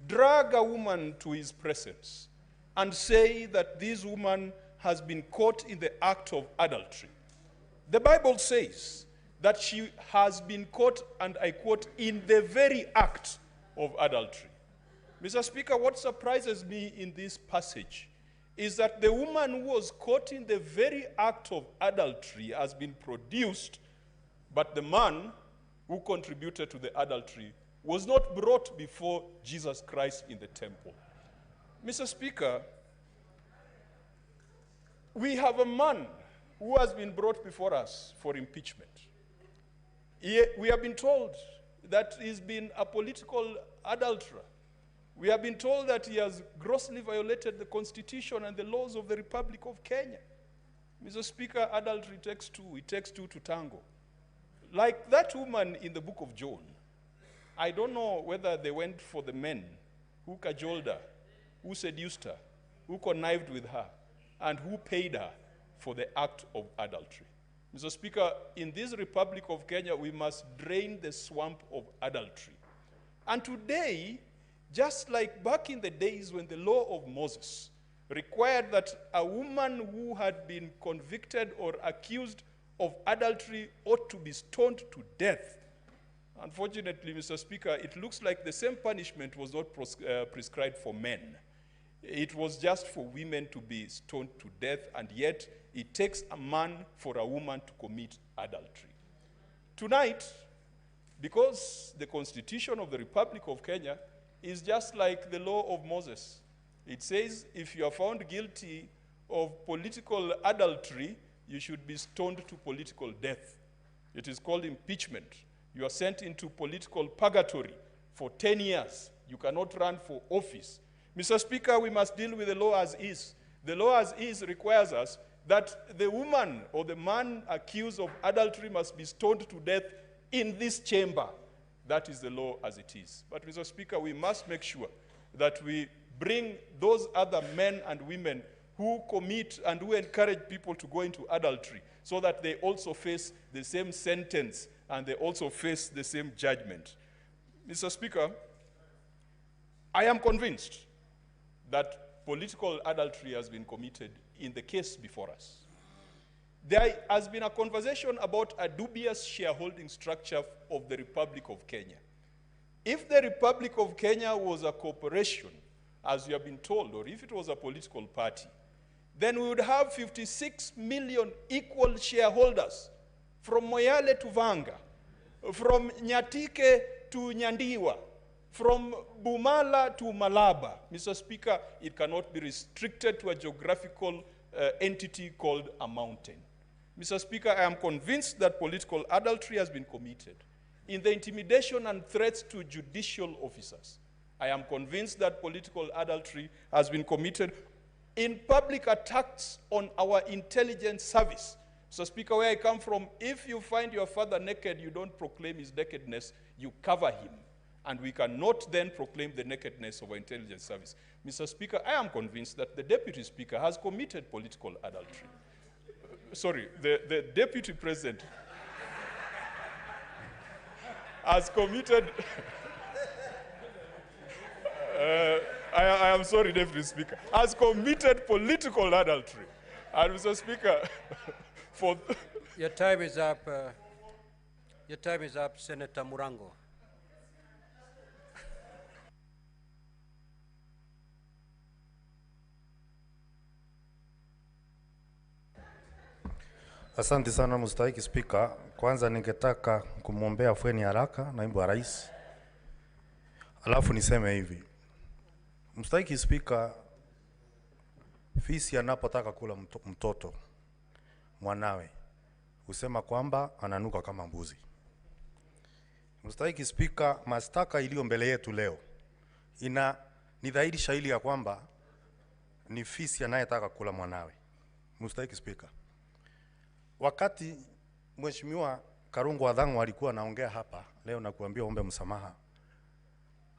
drag a woman to his presence and say that this woman has been caught in the act of adultery. The Bible says that she has been caught, and I quote, in the very act of adultery. Mr. Speaker, what surprises me in this passage is that the woman who was caught in the very act of adultery has been produced, but the man who contributed to the adultery was not brought before Jesus Christ in the temple. Mr. Speaker, we have a man who has been brought before us for impeachment. We have been told that he's been a political adulterer. We have been told that he has grossly violated the Constitution and the laws of the Republic of Kenya. Mr. Speaker, adultery takes two. It takes two to tango. Like that woman in the book of John, I don't know whether they went for the men who cajoled her, who seduced her, who connived with her, and who paid her for the act of adultery. Mr. Speaker, in this Republic of Kenya, we must drain the swamp of adultery. And today, just like back in the days when the law of Moses required that a woman who had been convicted or accused of adultery ought to be stoned to death. Unfortunately, Mr. Speaker, it looks like the same punishment was not prescribed for men. It was just for women to be stoned to death, and yet it takes a man for a woman to commit adultery. Tonight, because the Constitution of the Republic of Kenya is just like the law of Moses. It says if you are found guilty of political adultery, you should be stoned to political death. It is called impeachment. You are sent into political purgatory for 10 years. You cannot run for office. Mr. Speaker, we must deal with the law as is. The law as is requires us that the woman or the man accused of adultery must be stoned to death in this chamber. That is the law as it is. But, Mr. Speaker, we must make sure that we bring those other men and women who commit and who encourage people to go into adultery so that they also face the same sentence and they also face the same judgment. Mr. Speaker, I am convinced that political adultery has been committed in the case before us. There has been a conversation about a dubious shareholding structure of the Republic of Kenya. If the Republic of Kenya was a corporation, as you have been told, or if it was a political party, then we would have 56 million equal shareholders from Moyale to Vanga, from Nyatike to Nyandiwa, from Bumala to Malaba. Mr. Speaker, it cannot be restricted to a geographical entity called a mountain. Mr. Speaker, I am convinced that political adultery has been committed in the intimidation and threats to judicial officers. I am convinced that political adultery has been committed in public attacks on our intelligence service. Mr. Speaker, where I come from, if you find your father naked, you don't proclaim his nakedness, you cover him. And we cannot then proclaim the nakedness of our intelligence service. Mr. Speaker, I am convinced that the Deputy Speaker has committed political adultery. Sorry, the Deputy President has committed... I am sorry, Deputy Speaker, has committed political adultery. And Mr. Speaker, for... Your time is up. Your time is up, Senator Murango. Asante sana mstahiki Spika. Kwanza ningetaka kumwombea afueni haraka naibu wa rais. Alafu niseme hivi. Mstahiki Spika, fisi anapotaka kula mtoto mwanawe husema kwamba ananuka kama mbuzi. Mstahiki Spika, mashtaka iliyo mbele yetu leo ni dhahiri shahiri ya kwamba ni fisi anayetaka kula mwanawe. Mstahiki Spika, wakati Mheshimiwa Karungu Adhangu alikuwa anaongea hapa leo na kuambia ombe msamaha,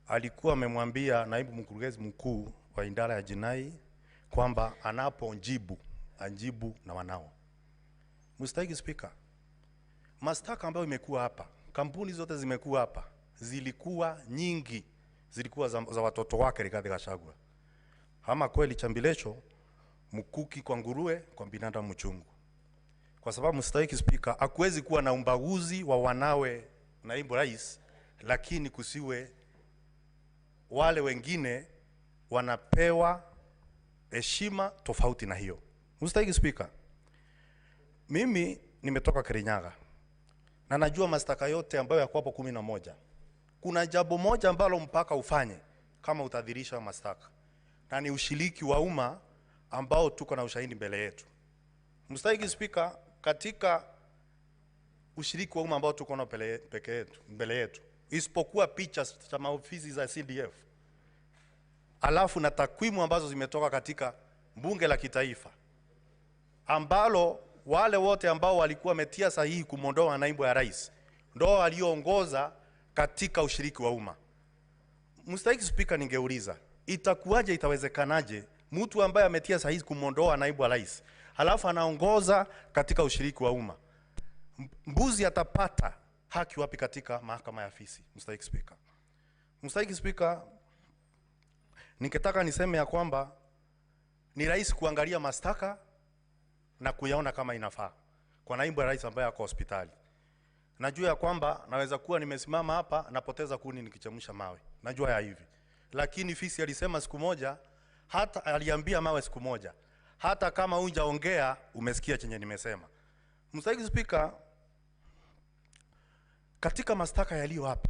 alikuwa amemwambia naibu mkurugenzi mkuu wa idara ya jinai kwamba anapojibu ajibu na wanao. Mstahiki Spika, mashtaka ambayo imekuwa hapa, kampuni zote zimekuwa hapa, zilikuwa nyingi, zilikuwa za watoto wake Rigathi Gachagua. Ama kweli chambilecho mkuki kwa nguruwe, kwa binadamu mchungu. Kwa sababu mstahiki Spika, hakuwezi kuwa na umbaguzi wa wanawe naibu rais, lakini kusiwe wale wengine wanapewa heshima tofauti na hiyo. Mstahiki Spika, mimi nimetoka Kirinyaga na najua mashtaka yote ambayo yako hapo 11. Kuna jambo moja ambalo mpaka ufanye kama utadhirisha mashtaka, na ni ushiriki wa umma ambao tuko na ushahidi mbele yetu. Mstahiki Spika, katika ushiriki wa umma ambao tuko na mbele yetu, isipokuwa picha za maofisi za CDF, alafu na takwimu ambazo zimetoka katika bunge la kitaifa, ambalo wale wote ambao walikuwa wametia sahihi kumondoa naibu ya rais ndio walioongoza katika ushiriki wa umma. Mstahiki Spika, ningeuliza itakuwaje, itawezekanaje mtu ambaye ametia sahihi kumondoa naibu wa rais halafu anaongoza katika ushiriki wa umma? Mbuzi atapata haki wapi katika mahakama ya fisi? Mstahiki Spika. Mstahiki Spika, ningetaka niseme ya kwamba ni rais kuangalia mashtaka na kuyaona kama inafaa kwa naibu rais ambaye ako hospitali. Najua ya kwamba naweza kuwa nimesimama hapa napoteza kuni nikichemsha mawe. Najua ya hivi. Lakini fisi alisema siku moja, hata aliambia mawe siku moja, hata kama hujaongea umesikia chenye nimesema. Mstahiki Spika, katika mashtaka yaliyo hapa,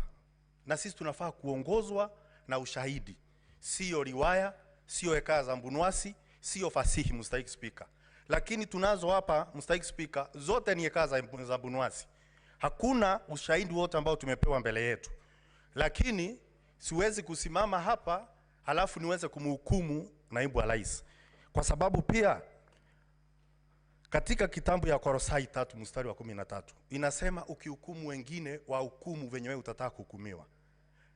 na sisi tunafaa kuongozwa na ushahidi, sio riwaya, sio hekaya za mbunwasi, sio fasihi. Mstahiki Spika, lakini tunazo hapa Mstahiki Spika, zote ni hekaya za mbunwasi. Hakuna ushahidi wote ambao tumepewa mbele yetu. Lakini siwezi kusimama hapa halafu niweze kumhukumu naibu wa rais, kwa sababu pia katika kitabu ya Korosai 3 mstari wa 13 inasema ukihukumu wengine wa hukumu venye wewe utataka kuhukumiwa.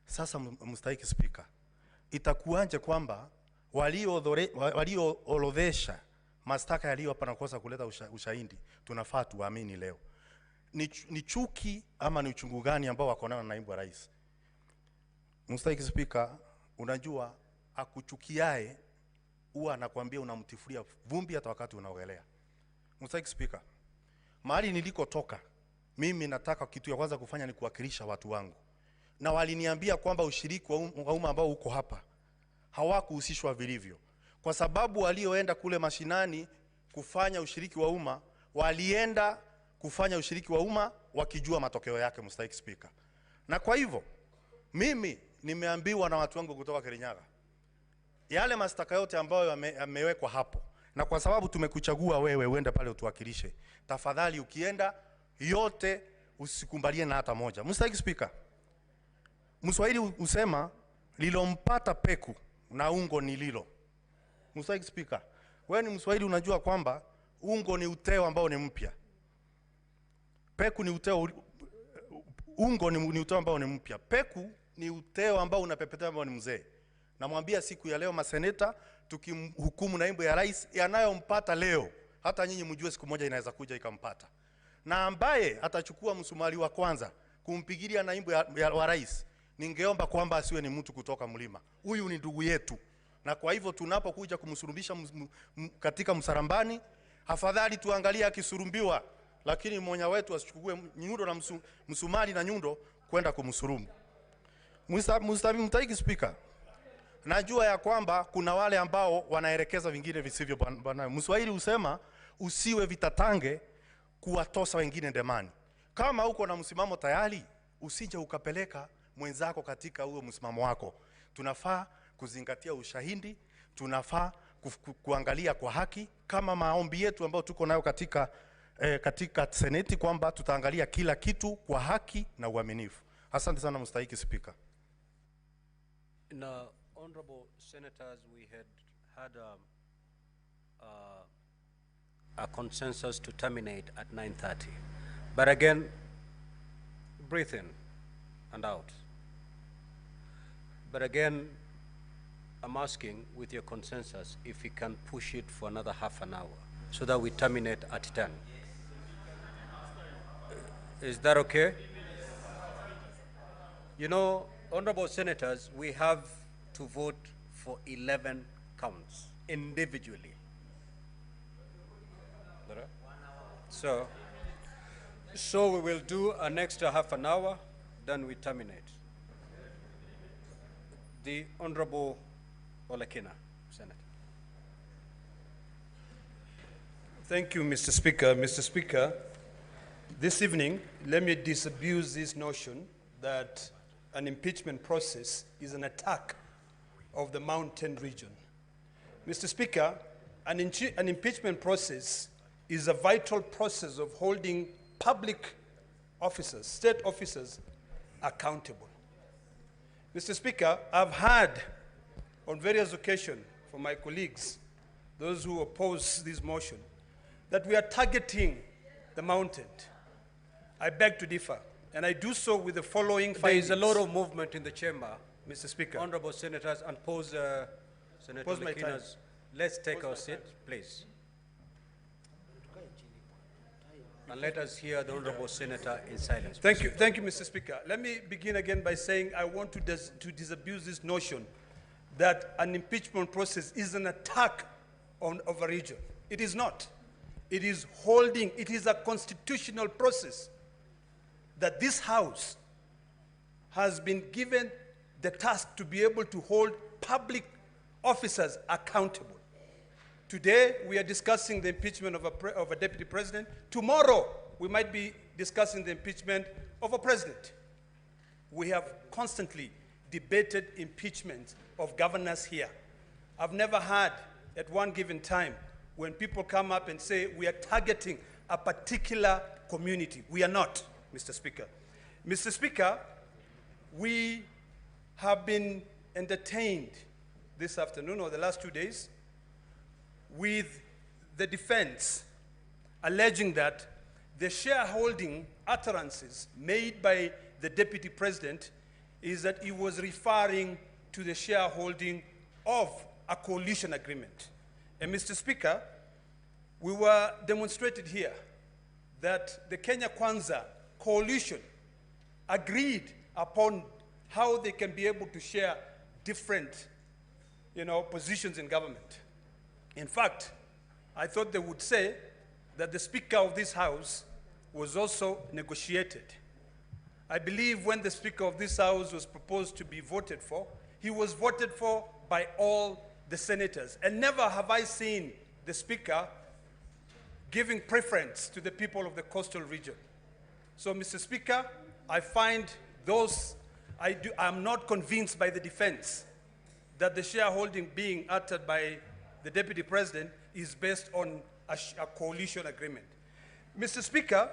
Sasa Mstahiki Spika, itakuwaje kwamba walioorodhesha mashtaka yaliyo hapa na kosa kuleta ushahidi tunafaa tuamini leo? Ni chuki ama ni uchungu gani ambao wako nao na naibu wa rais? Mstahiki Spika, unajua akuchukiae huwa anakuambia unamtifuria vumbi hata wakati unaogelea. Mstahiki Spika, mahali nilikotoka mimi nataka kitu ya kwanza kufanya ni kuwakilisha watu wangu, na waliniambia kwamba ushiriki wa umma ambao uko hapa hawakuhusishwa vilivyo, kwa sababu walioenda kule mashinani kufanya ushiriki wa umma walienda kufanya ushiriki wa umma wakijua matokeo yake. Mstahiki Spika, na kwa hivyo mimi nimeambiwa na watu wangu kutoka Kirinyaga yale mashtaka yote ambayo yamewekwa hapo na kwa sababu tumekuchagua wewe uende pale utuwakilishe, tafadhali ukienda yote usikumbalie na hata moja. Mstahiki Speaker, Mswahili usema lilompata peku na ungo ni lilo. Mstahiki Speaker, wewe ni Mswahili, unajua kwamba ungo ni uteo ambao ni mpya. Peku ni uteo, ungo ni uteo ambao ni mpya. Peku ni uteo ambao unapepetea ambao ni mzee. Namwambia siku ya leo maseneta tukimhukumu naibu ya rais yanayompata leo, hata nyinyi mjue siku moja inaweza kuja ikampata. Na ambaye atachukua msumari wa kwanza kumpigilia naibu wa rais, ningeomba kwamba asiwe ni mtu kutoka mlima. Huyu ni ndugu yetu. Na kwa hivyo tunapokuja kumsurubisha katika msarambani, afadhali tuangalie akisurumbiwa, lakini mmoja wetu asichukue nyundo na msumari na nyundo kwenda kumsurumu. Mstahiki Speaker, najua ya kwamba kuna wale ambao wanaelekeza vingine visivyo bwana. Mswahili usema usiwe vitatange kuwatosa wengine ndemani. Kama uko na msimamo tayari, usije ukapeleka mwenzako katika huo msimamo wako. Tunafaa kuzingatia ushahidi, tunafaa kuangalia kwa haki, kama maombi yetu ambayo tuko nayo katika seneti kwamba tutaangalia kila kitu kwa haki na uaminifu. Asante sana Mstahiki Speaker. Now, honorable senators, we had a consensus to terminate at 9:30. But again, breathe in and out. But again, I'm asking with your consensus if we can push it for another half an hour so that we terminate at 10. Is that okay? You know, honorable senators, we have to vote for 11 counts individually. So we will do an extra half an hour, then we terminate. The Honorable Olekina, Senator. Thank you, Mr. Speaker. Mr. Speaker, this evening, let me disabuse this notion that an impeachment process is an attack of the mountain region. Mr. Speaker, an impeachment process is a vital process of holding public officers, state officers, accountable. Mr. Speaker, I've heard on various occasions from my colleagues, those who oppose this motion, that we are targeting the mountain. I beg to differ, and I do so with the following findings. There is a lot of movement in the chamber, Mr. Speaker. Honorable senators, and Senator Pause my time. Let's take our seat, please. And let us hear the Honorable Senator in silence. Thank you, Mr. Speaker. Let me begin again by saying I want to disabuse this notion that an impeachment process is an attack of a region. It is not. It is a constitutional process that this House has been given the task to be able to hold public officers accountable. Today, we are discussing the impeachment of a deputy president. Tomorrow, we might be discussing the impeachment of a president. We have constantly debated impeachment of governors here. I've never had at one given time when people come up and say we are targeting a particular community. We are not, Mr. Speaker. Mr. Speaker, we have been entertained this afternoon or the last 2 days with the defense alleging that the shareholding utterances made by the deputy president is that he was referring to the shareholding of a coalition agreement. And Mr. Speaker, we were demonstrated here that the Kenya Kwanza coalition agreed upon how they can be able to share different, positions in government. In fact, I thought they would say that the Speaker of this House was also negotiated. I believe when the Speaker of this House was proposed to be voted for, he was voted for by all the senators. And never have I seen the Speaker giving preference to the people of the coastal region. So, Mr. Speaker, I find I'm not convinced by the defense that the shareholding being uttered by the Deputy President is based on a coalition agreement. Mr. Speaker,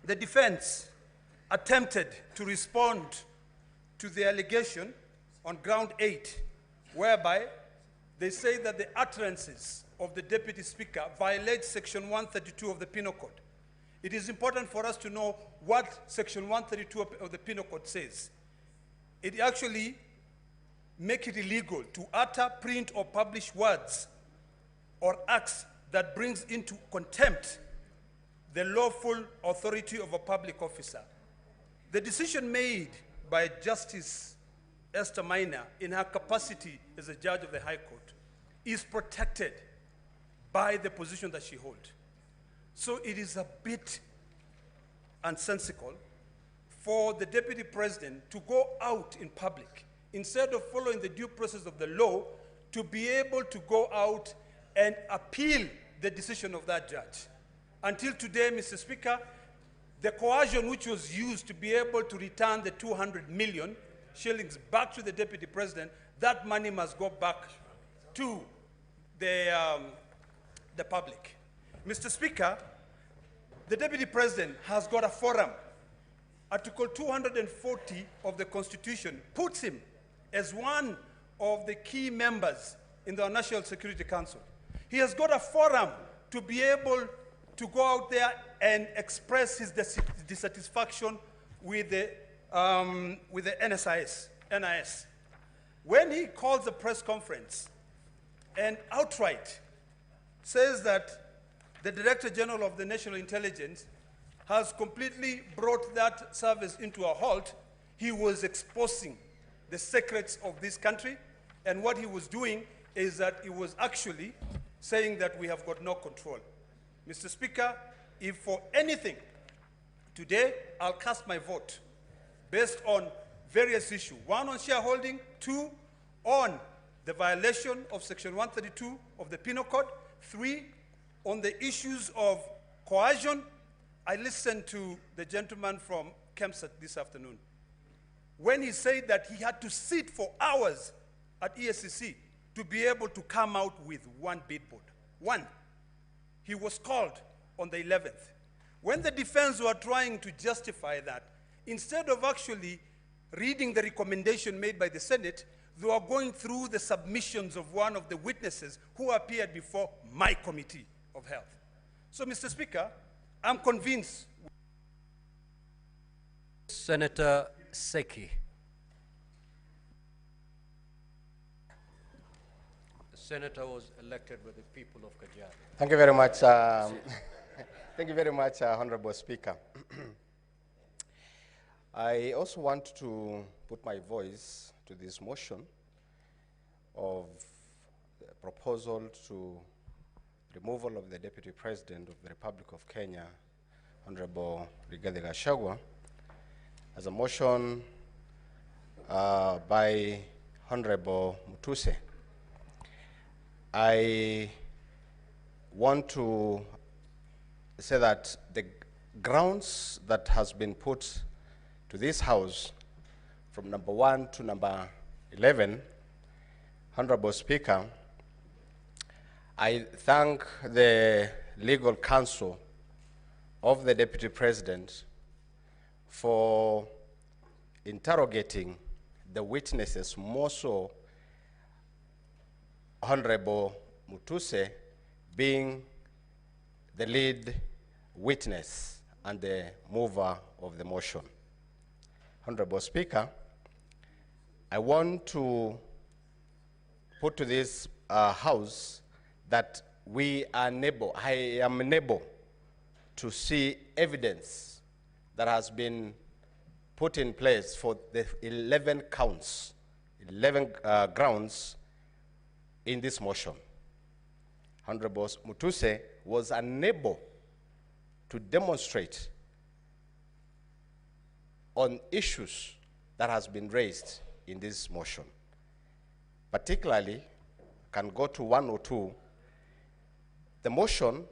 the defense attempted to respond to the allegation on ground 8, whereby they say that the utterances of the Deputy Speaker violate Section 132 of the Penal Code. It is important for us to know what Section 132 of the Penal Code says. It actually makes it illegal to utter, print, or publish words or acts that brings into contempt the lawful authority of a public officer. The decision made by Justice Esther Maina in her capacity as a judge of the High Court is protected by the position that she holds. So it is a bit unsensical for the Deputy President to go out in public, instead of following the due process of the law, to be able to go out and appeal the decision of that judge. Until today, Mr. Speaker, the coercion which was used to be able to return the 200 million shillings back to the Deputy President, that money must go back to the public. Mr. Speaker, the Deputy President has got a forum. Article 240 of the Constitution puts him as one of the key members in the National Security Council. He has got a forum to be able to go out there and express his dissatisfaction with the NIS. When he calls a press conference and outright says that the Director General of the National Intelligence has completely brought that service into a halt, he was exposing the secrets of this country, and what he was doing is that he was actually saying that we have got no control. Mr. Speaker, if for anything, today I'll cast my vote based on various issues. One, on shareholding. Two, on the violation of Section 132 of the Penal Code. Three, on the issues of coercion. I listened to the gentleman from Kempsett this afternoon when he said that he had to sit for hours at ESCC to be able to come out with one billboard. One. He was called on the 11th. When the defense were trying to justify that, instead of actually reading the recommendation made by the Senate, they were going through the submissions of one of the witnesses who appeared before my Committee of Health. So, Mr. Speaker, I'm convinced. Senator Seki. The senator was elected by the people of Kajiado. Thank you very much. Thank you very much, Honorable Speaker. I also want to put my voice to this motion of the proposal to removal of the Deputy President of the Republic of Kenya, Honorable Rigathi Gachagua, as a motion by Honorable Mutuse. I want to say that the grounds that has been put to this House from number 1 to number 11, Honorable Speaker, I thank the legal counsel of the Deputy President for interrogating the witnesses, more so Honorable Mutuse being the lead witness and the mover of the motion. Honorable Speaker, I want to put to this House that I am unable to see evidence that has been put in place for the 11 counts, 11 grounds in this motion. Honorable Mutuse was unable to demonstrate on issues that has been raised in this motion. Particularly, can go to 1 or 2, the motion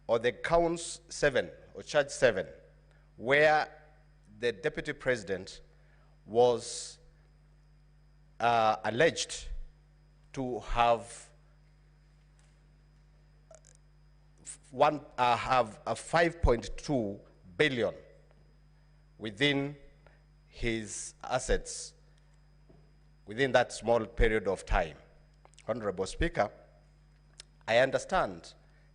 or the counts 7 or charge 7, where the Deputy President was alleged to have 5.2 billion within his assets within that small period of time. Honorable Speaker, I understand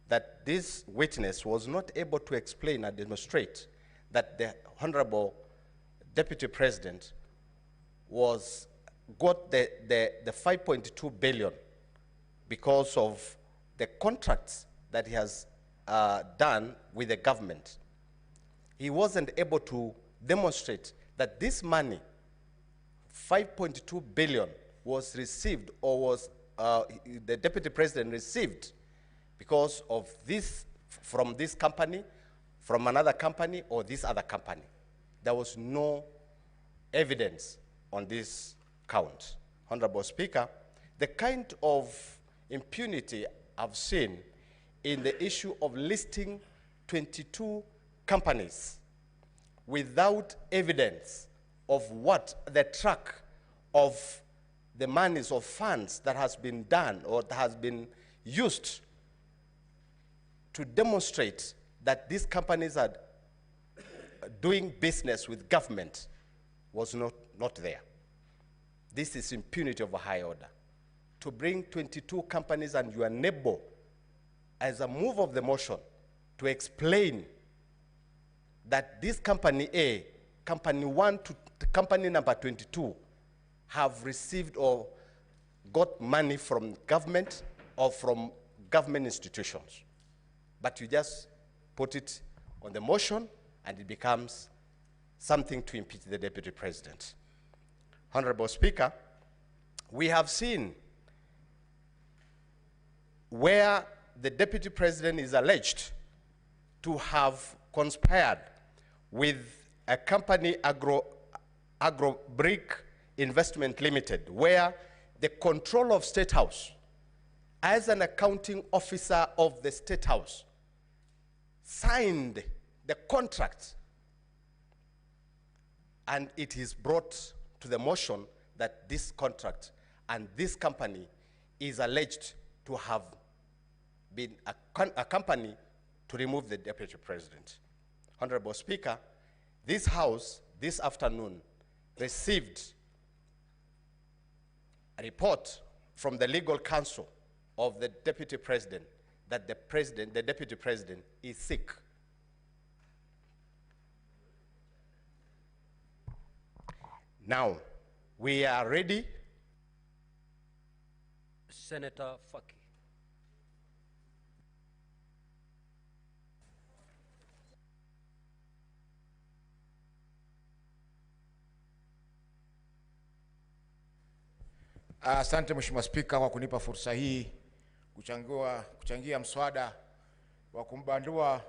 that this witness was not able to explain and demonstrate that the Honorable Deputy President got the 5.2 billion because of the contracts that he has done with the government. He wasn't able to demonstrate that this money, 5.2 billion, was received or was the Deputy President received because of this, from this company, from another company, or this other company. There was no evidence on this count. Honorable Speaker, the kind of impunity I've seen in the issue of listing 22 companies without evidence of what the track of the monies or funds that has been done or that has been used to demonstrate that these companies are doing business with government was not there. This is impunity of a high order. To bring 22 companies and you are unable, as a move of the motion, to explain that this company A, company 1 to company number 22 have received or got money from government or from government institutions. But you just put it on the motion and it becomes something to impeach the Deputy President. Honorable Speaker, we have seen where the Deputy President is alleged to have conspired with a company, Agrobrick Investment Limited, where the control of State House, as an accounting officer of the State House, signed the contract, and it is brought to the motion that this contract and this company is alleged to have been a company to remove the Deputy President. Honorable Speaker, this House this afternoon received a report from the legal counsel of the Deputy President that the Deputy President is sick. Now, we are ready. Senator Faki. Asante Mheshimiwa Spika kwa kunipa fursa hii kuchangia mswada wa kumbandua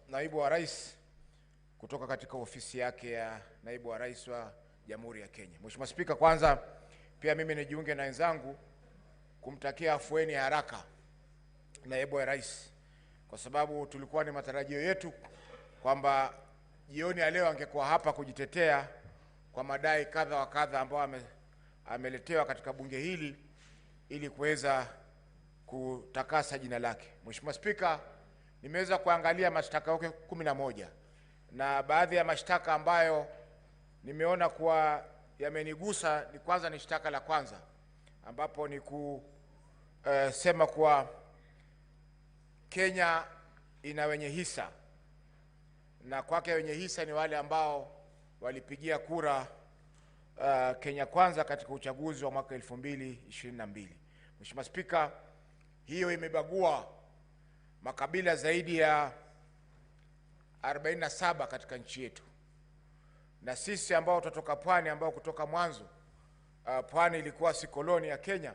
naibu wa rais kutoka katika ofisi yake ya naibu wa rais wa Jamhuri ya Kenya. Mheshimiwa Spika, kwanza pia mimi nijiunge na wenzangu kumtakia afueni haraka naibu wa rais, kwa sababu tulikuwa ni matarajio yetu kwamba jioni ya leo angekuwa hapa kujitetea kwa madai kadha wa kadha ambayo ameletewa katika bunge hili ili kuweza kutakasa jina lake. Mheshimiwa Spika, nimeweza kuangalia mashtaka yake 11 na baadhi ya mashtaka ambayo nimeona kuwa yamenigusa ni kwanza ni shtaka la kwanza ambapo ni kusema kuwa Kenya ina wenye hisa na kwake wenye hisa ni wale ambao walipigia kura Kenya Kwanza katika uchaguzi wa mwaka 2022. Mheshimiwa Spika, hiyo imebagua makabila zaidi ya 47 katika nchi yetu. Na sisi ambao tutoka pwani, ambao kutoka mwanzo pwani ilikuwa si koloni ya Kenya,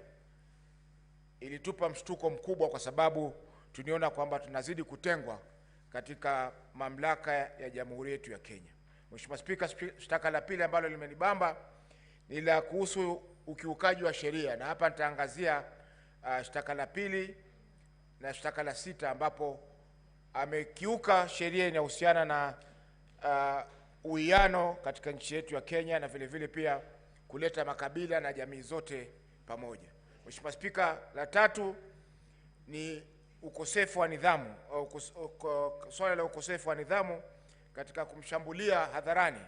ilitupa mshtuko mkubwa kwa sababu tuliona kwamba tunazidi kutengwa katika mamlaka ya Jamhuri yetu ya Kenya. Mheshimiwa Spika, shtaka la pili ambalo limenibamba ni la kuhusu ukiukaji wa sheria, na hapa nitaangazia shtaka la pili na shtaka la 6 ambapo amekiuka sheria inayohusiana na uwiano katika nchi yetu ya Kenya na vile vile pia kuleta makabila na jamii zote pamoja. Mheshimiwa Spika, la tatu ni ukosefu wa nidhamu, swala la ukosefu wa nidhamu katika kumshambulia hadharani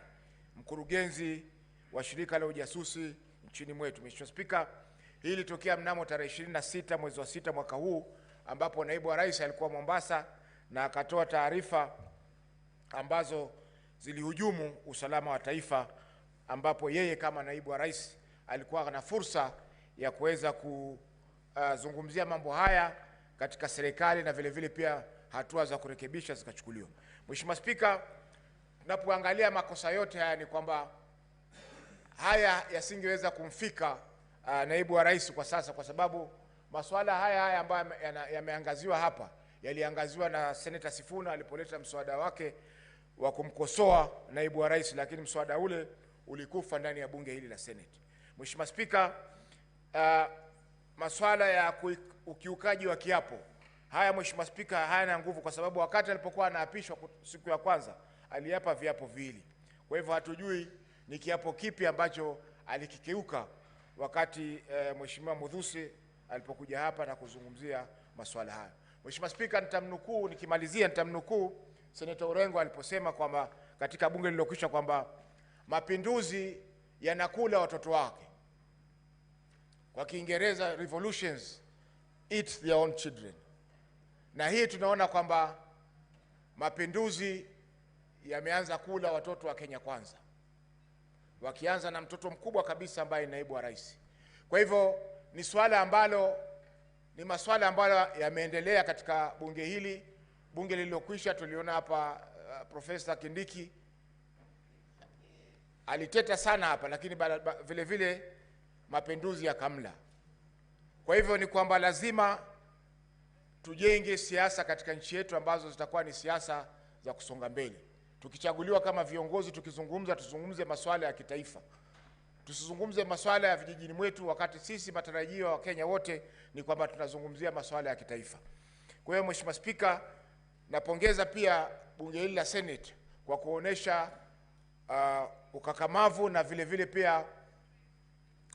mkurugenzi wa shirika la ujasusi nchini mwetu. Mheshimiwa Spika, hili litokea mnamo tarehe 26 mwezi wa 6 mwaka huu, ambapo naibu wa rais alikuwa Mombasa na akatoa taarifa ambazo zilihujumu usalama wa taifa, ambapo yeye kama naibu wa rais alikuwa na fursa ya kuweza kuzungumzia mambo haya katika serikali na vile vile pia hatua za kurekebisha zikachukuliwa. Mheshimiwa Spika, tunapoangalia makosa yote haya ni kwamba haya yasingeweza kumfika naibu wa rais kwa sasa, kwa sababu masuala haya ambayo yameangaziwa hapa yaliangaziwa na Senator Sifuna alipoleta mswada wake wa kumkosoa naibu wa rais, lakini mswada ule ulikufa ndani ya bunge hili la Senate. Mheshimiwa Spika, masuala ya ukiukaji wa kiapo haya, Mheshimiwa Spika, hayana nguvu, kwa sababu wakati alipokuwa anaapishwa siku ya kwanza aliapa viapo viwili. Kwa hivyo hatujui ni kiapo kipi ambacho alikikeuka wakati Mheshimiwa Mudhusi alipokuja hapa na kuzungumzia masuala haya. Mheshimiwa Spika, nikimalizia nitamnukuu Senator Orengo aliposema kwamba katika bunge lililokwisha kwamba mapinduzi yanakula watoto wake. Kwa Kiingereza, revolutions eat their own children. Na hii tunaona kwamba mapinduzi yameanza kula watoto wa Kenya Kwanza, wakianza na mtoto mkubwa kabisa ambaye ni naibu wa rais. Kwa hivyo ni masuala ambayo yameendelea katika bunge hili. Bunge lililokwisha tuliona hapa Profesa Kindiki aliteta sana hapa, lakini vile vile mapinduzi yakamla. Kwa hivyo ni kwamba lazima tujenge siasa katika nchi yetu ambazo zitakuwa ni siasa za kusonga mbele. Tukichaguliwa kama viongozi, tuzungumze masuala ya kitaifa. Tusizungumze masuala ya vijijini mwetu, wakati sisi matarajio wa Kenya wote ni kwamba tunazungumzia masuala ya kitaifa. Kwa hiyo Mheshimiwa Spika, napongeza pia bunge hili la Senate kwa kuonesha ukakamavu na vile vile pia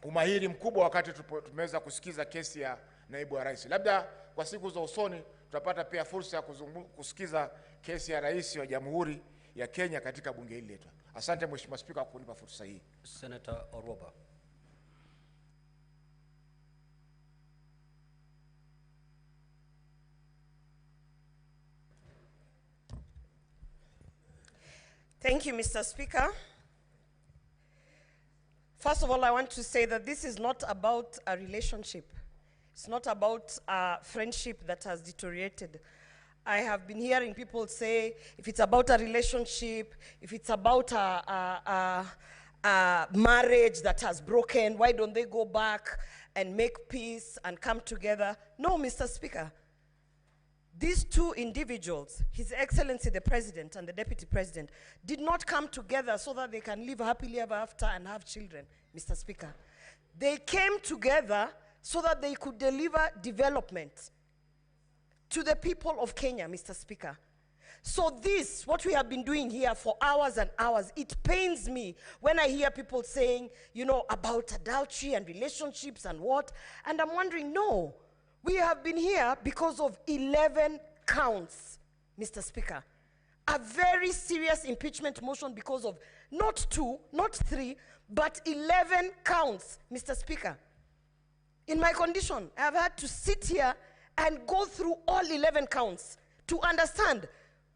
umahiri mkubwa wakati tumeweza kusikiza kesi ya naibu wa rais. Labda kwa siku za usoni tutapata pia fursa ya kusikiza kesi ya rais wa Jamhuri ya Kenya katika bunge hili letu. Asante Mheshimiwa Spika kwa kunipa fursa hii. Senator Orwoba. Thank you, Mr. Speaker. First of all, I want to say that this is not about a relationship. It's not about a friendship that has deteriorated. I have been hearing people say, if it's about a relationship, if it's about a marriage that has broken, why don't they go back and make peace and come together? No, Mr. Speaker. These two individuals, His Excellency the President and the Deputy President, did not come together so that they can live happily ever after and have children, Mr. Speaker. They came together so that they could deliver development to the people of Kenya, Mr. Speaker. So this, what we have been doing here for hours and hours, it pains me when I hear people saying, you know, about adultery and relationships and what, and I'm wondering, no. We have been here because of 11 counts, Mr. Speaker. A very serious impeachment motion because of not 2, not 3, but 11 counts, Mr. Speaker. In my condition, I have had to sit here and go through all 11 counts to understand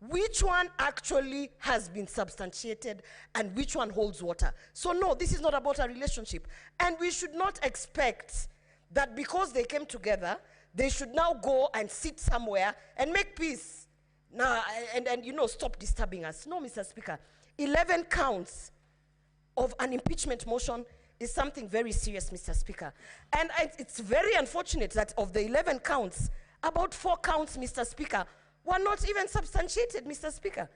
which one actually has been substantiated and which one holds water. So no, this is not about a relationship. And we should not expect that because they came together, they should now go and sit somewhere and make peace. Now, and you know, stop disturbing us. No, Mr. Speaker. 11 counts of an impeachment motion is something very serious, Mr. Speaker. And it's very unfortunate that of the 11 counts, about 4 counts, Mr. Speaker, were not even substantiated, Mr. Speaker.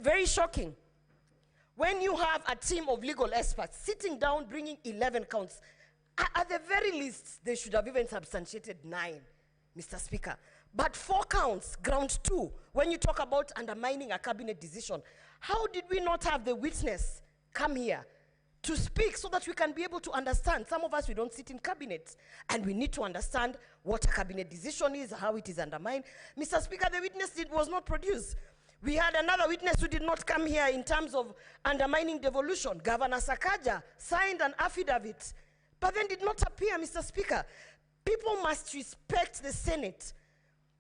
Very shocking. When you have a team of legal experts sitting down bringing 11 counts, at the very least, they should have even substantiated 9, Mr. Speaker. But 4 counts, ground 2, when you talk about undermining a cabinet decision, how did we not have the witness come here to speak so that we can be able to understand. Some of us, we don't sit in cabinets, and we need to understand what a cabinet decision is, how it is undermined. Mr. Speaker, the witness was not produced. We had another witness who did not come here in terms of undermining devolution. Governor Sakaja signed an affidavit, but then did not appear, Mr. Speaker. People must respect the Senate,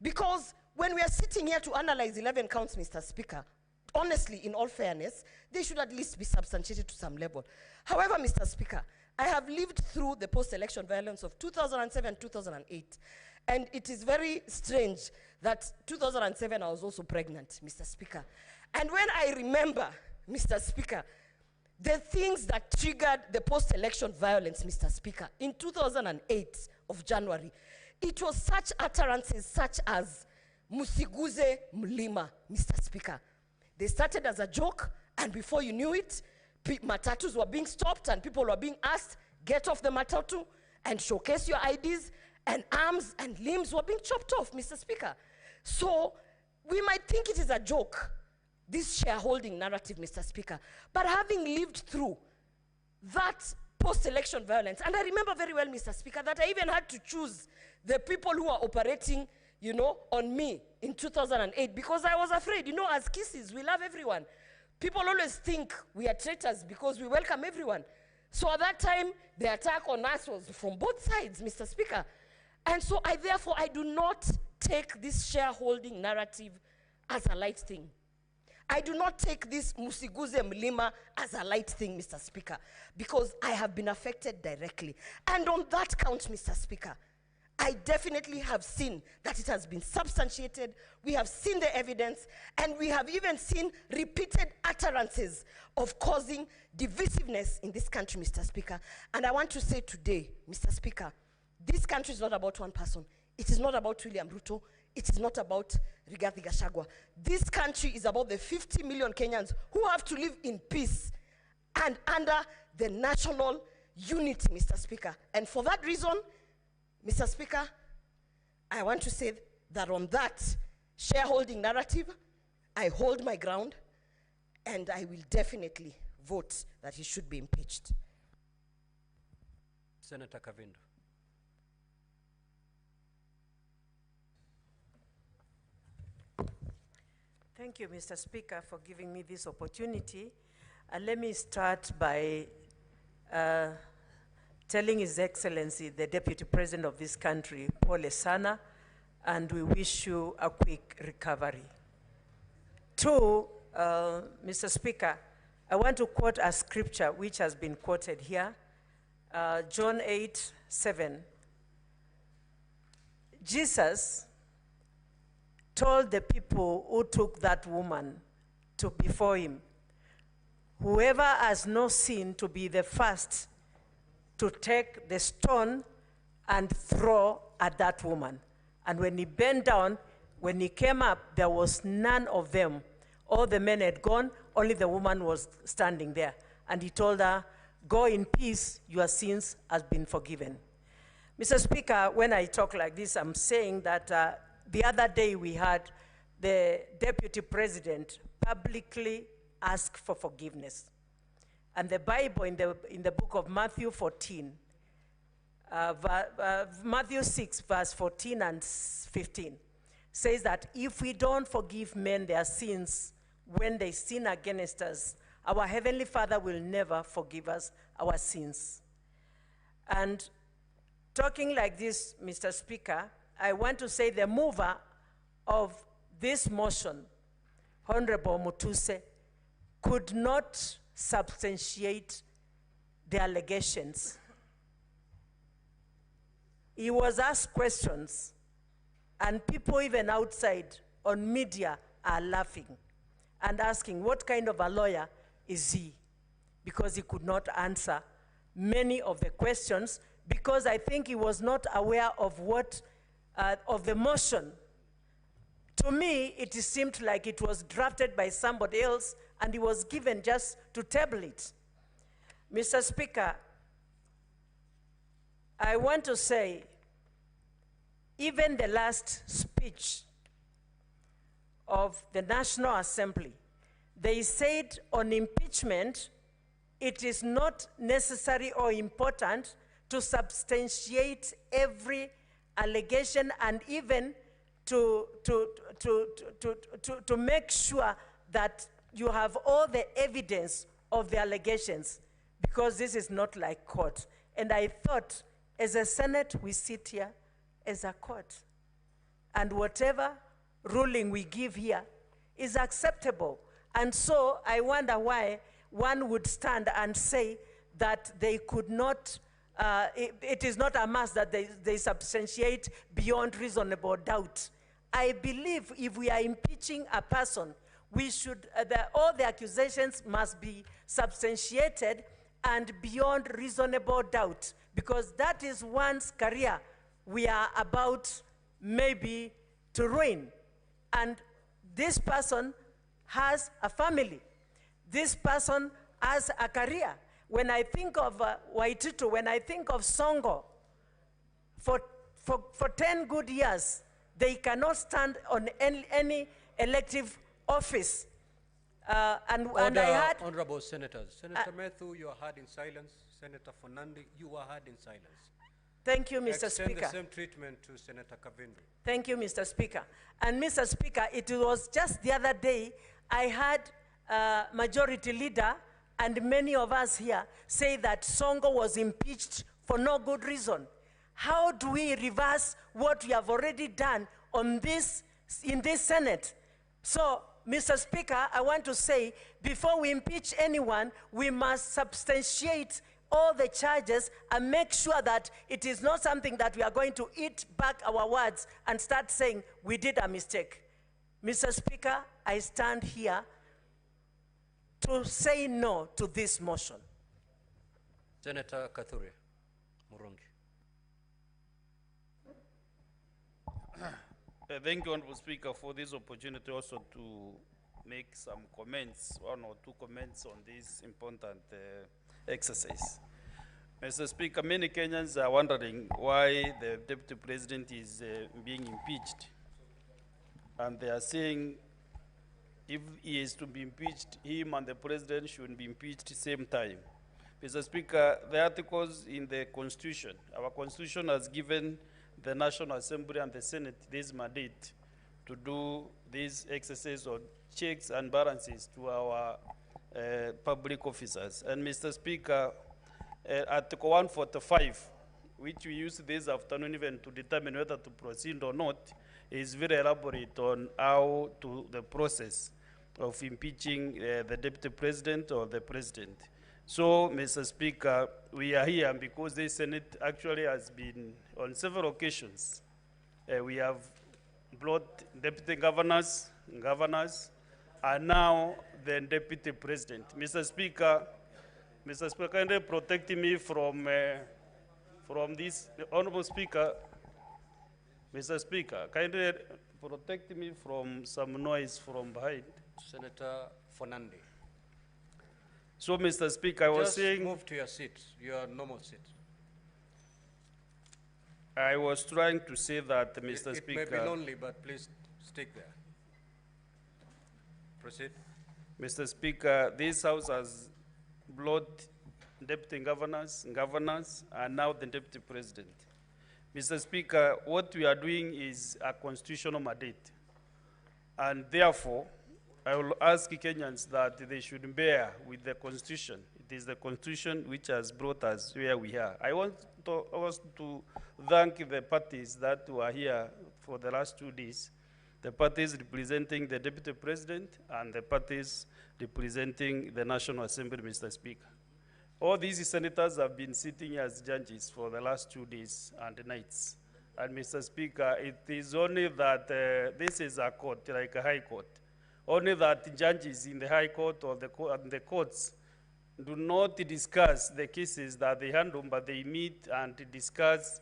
because when we are sitting here to analyze 11 counts, Mr. Speaker, honestly, in all fairness, they should at least be substantiated to some level. However, Mr. Speaker, I have lived through the post-election violence of 2007, 2008, and it is very strange that 2007 I was also pregnant, Mr. Speaker. And when I remember, Mr. Speaker, the things that triggered the post-election violence, Mr. Speaker, in 2008 of January, it was such utterances such as Musiguze Mlima, Mr. Speaker. They started as a joke, and before you knew it, matatus were being stopped and people were being asked, get off the matatu and showcase your IDs, and arms and limbs were being chopped off, Mr. Speaker. So we might think it is a joke, this shareholding narrative, Mr. Speaker, but having lived through that post-election violence, and I remember very well, Mr. Speaker, that I even had to choose the people who are operating, you know, on me in 2008, because I was afraid, you know, as Kisii, we love everyone. People always think we are traitors because we welcome everyone. So at that time, the attack on us was from both sides, Mr. Speaker. And so therefore, I do not take this shareholding narrative as a light thing. I do not take this Musiguze Mlima as a light thing, Mr. Speaker, because I have been affected directly. And on that count, Mr. Speaker, I definitely have seen that it has been substantiated. We have seen the evidence, and we have even seen repeated utterances of causing divisiveness in this country, Mr. Speaker. And I want to say today, Mr. Speaker, this country is not about one person. It is not about William Ruto. It is not about Rigathi Gachagua. This country is about the 50 million Kenyans who have to live in peace and under the national unity, Mr. Speaker. And for that reason, Mr. Speaker, I want to say that on that shareholding narrative, I hold my ground, and I will definitely vote that he should be impeached. Senator Kavindo. Thank you, Mr. Speaker, for giving me this opportunity. Let me start by telling His Excellency, the Deputy President of this country, Pole Sana, and we wish you a quick recovery. Two, Mr. Speaker, I want to quote a scripture which has been quoted here, John 8:7. Jesus told the people who took that woman to before him, whoever has no sin to be the first to take the stone and throw at that woman. And when he bent down, when he came up, there was none of them. All the men had gone, only the woman was standing there. And he told her, go in peace, your sins have been forgiven. Mr. Speaker, when I talk like this, I'm saying that the other day we had the Deputy President publicly ask for forgiveness. And the Bible in the book of Matthew 14, Matthew 6, verse 14 and 15, says that if we don't forgive men their sins when they sin against us, our Heavenly Father will never forgive us our sins. And talking like this, Mr. Speaker, I want to say the mover of this motion, Honorable Mutuse, could not substantiate the allegations. He was asked questions, and people even outside on media are laughing and asking what kind of a lawyer is he, because he could not answer many of the questions, because I think he was not aware of what, of the motion. To me, it seemed like it was drafted by somebody else, and he was given just to table it. Mr. Speaker, I want to say, even the last speech of the National Assembly, they said on impeachment, it is not necessary or important to substantiate every allegation and even to make sure that you have all the evidence of the allegations, because this is not like court. And I thought, as a Senate, we sit here as a court. And whatever ruling we give here is acceptable. And so I wonder why one would stand and say that they could not, it is not a must that they substantiate beyond reasonable doubt. I believe if we are impeaching a person, we should, all the accusations must be substantiated and beyond reasonable doubt, because that is one's career we are about maybe to ruin. And this person has a family. This person has a career. When I think of Waititu, when I think of Songo, for 10 good years, they cannot stand on any elective office. And I had... Honorable Senators. Senator Methu, you are heard in silence. Senator Fernandi, you are heard in silence. Thank you, Mr. Extend Speaker. the same treatment to Senator Kavindu. Thank you, Mr. Speaker. And Mr. Speaker, it was just the other day, I had Majority Leader and many of us here say that Songo was impeached for no good reason. How do we reverse what we have already done on this, in this Senate? So, Mr. Speaker, I want to say, before we impeach anyone, we must substantiate all the charges and make sure that it is not something that we are going to eat back our words and start saying we did a mistake. Mr. Speaker, I stand here to say no to this motion. Senator Kathure Murungi. Thank you, Honorable Speaker, for this opportunity also to make some comments, 1 or 2 comments on this important exercise. Mr. Speaker, many Kenyans are wondering why the Deputy President is being impeached. And they are saying if he is to be impeached, him and the President should be impeached at the same time. Mr. Speaker, the articles in the Constitution, our Constitution has given the National Assembly and the Senate this mandate to do this exercise of checks and balances to our public officers. And Mr. Speaker, Article 145, which we used this afternoon even to determine whether to proceed or not, is very elaborate on how to the process of impeaching the Deputy President or the President. So, Mr. Speaker, we are here because the Senate actually has been, on several occasions, we have brought deputy governors, and now the Deputy President. Mr. Speaker, kindly protect me from this, Honorable Speaker. Mr. Speaker, kindly protect me from some noise from behind. Senator Fernandi. So, Mr. Speaker, I was saying... Just move to your seat, your normal seat. I was trying to say that, Mr. Speaker... It may be lonely, but please stick there. Proceed. Mr. Speaker, this House has brought deputy governors, and now the Deputy President. Mr. Speaker, what we are doing is a constitutional mandate. And therefore, I will ask Kenyans that they should bear with the Constitution. It is the Constitution which has brought us where we are. I want to thank the parties that were here for the last 2 days, the parties representing the Deputy President and the parties representing the National Assembly, Mr. Speaker. All these senators have been sitting as judges for the last 2 days and nights. And Mr. Speaker, it is only that this is a court, like a high court. Only that judges in the high court or the courts do not discuss the cases that they handle, but they meet and discuss,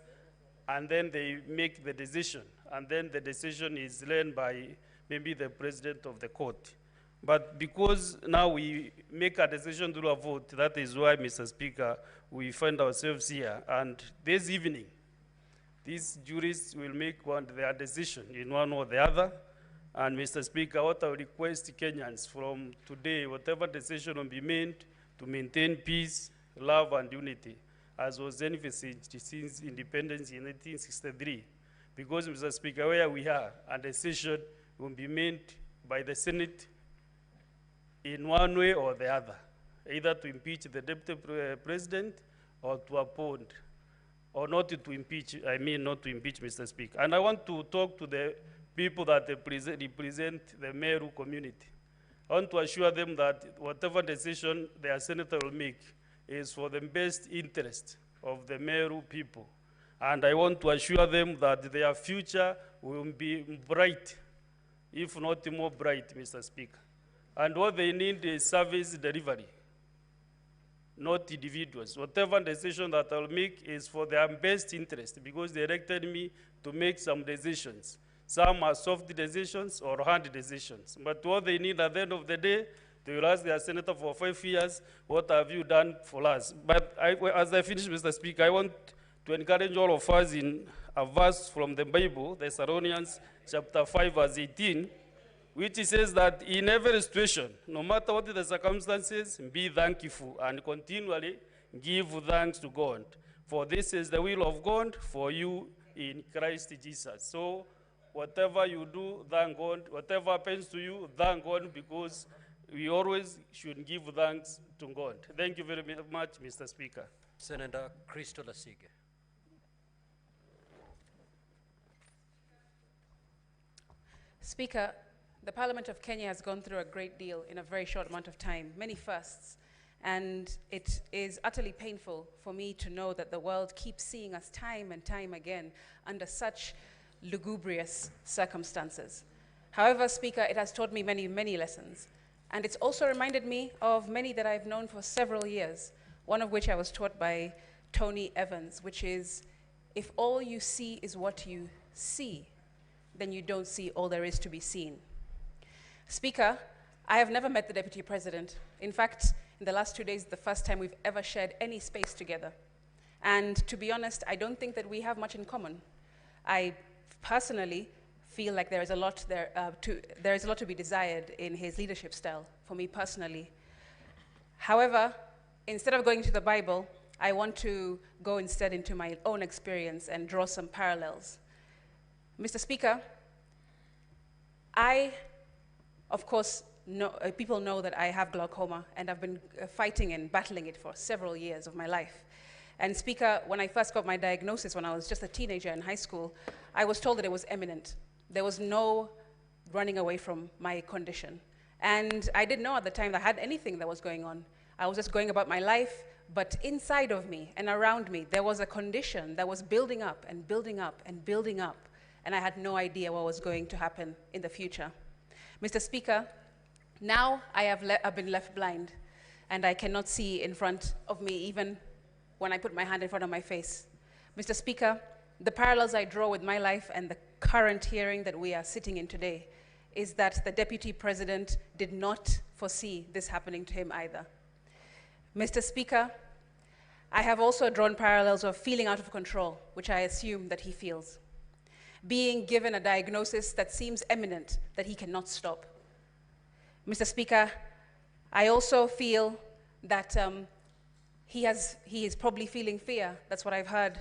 and then they make the decision. And then the decision is led by maybe the president of the court. But because now we make a decision through a vote, that is why, Mr. Speaker, we find ourselves here. And this evening, these jurists will make their decision in one or the other. And Mr. Speaker, what I request Kenyans from today, whatever decision will be made, to maintain peace, love, and unity, as was envisaged since independence in 1963. Because, Mr. Speaker, where we are, and a decision will be made by the Senate in one way or the other, either to impeach the deputy president or to appoint, or not to impeach, I mean not to impeach, Mr. Speaker. And I want to talk to the people that represent the Meru community. I want to assure them that whatever decision their senator will make is for the best interest of the Meru people. And I want to assure them that their future will be bright, if not more bright, Mr. Speaker. And what they need is service delivery, not individuals. Whatever decision that I'll make is for their best interest, because they elected me to make some decisions. Some are soft decisions or hard decisions. But what they need at the end of the day, they will ask their senator for 5 years, what have you done for us? But as I finish, Mr. Speaker, I want to encourage all of us in a verse from the Bible, Thessalonians chapter 5, verse 18, which says that in every situation, no matter what the circumstances, be thankful and continually give thanks to God. For this is the will of God for you in Christ Jesus. So whatever you do, thank God. Whatever happens to you, thank God, because we always should give thanks to God. Thank you very much, Mr. Speaker. Senator Christo Lasige. Speaker, the Parliament of Kenya has gone through a great deal in a very short amount of time, many firsts, and it is utterly painful for me to know that the world keeps seeing us time and time again under such lugubrious circumstances. However, Speaker, it has taught me many, many lessons, and it's also reminded me of many that I've known for several years, one of which I was taught by Tony Evans, which is, if all you see is what you see, then you don't see all there is to be seen. Speaker, I have never met the Deputy President. In fact, in the last 2 days, the first time we've ever shared any space together. And to be honest, I don't think that we have much in common. I personally feel like there is a lot to be desired in his leadership style, for me personally. However, instead of going to the Bible, I want to go instead into my own experience and draw some parallels. Mr. Speaker, of course, people know that I have glaucoma, and I've been fighting and battling it for several years of my life. And Speaker, when I first got my diagnosis when I was just a teenager in high school, I was told that it was imminent. There was no running away from my condition. And I didn't know at the time that I had anything that was going on. I was just going about my life, but inside of me and around me, there was a condition that was building up and building up and building up, and I had no idea what was going to happen in the future. Mr. Speaker, now I've been left blind, and I cannot see in front of me even when I put my hand in front of my face. Mr. Speaker, the parallels I draw with my life and the current hearing that we are sitting in today is that the Deputy President did not foresee this happening to him either. Mr. Speaker, I have also drawn parallels of feeling out of control, which I assume that he feels. Being given a diagnosis that seems imminent, that he cannot stop. Mr. Speaker, I also feel that he is probably feeling fear. That's what I've heard.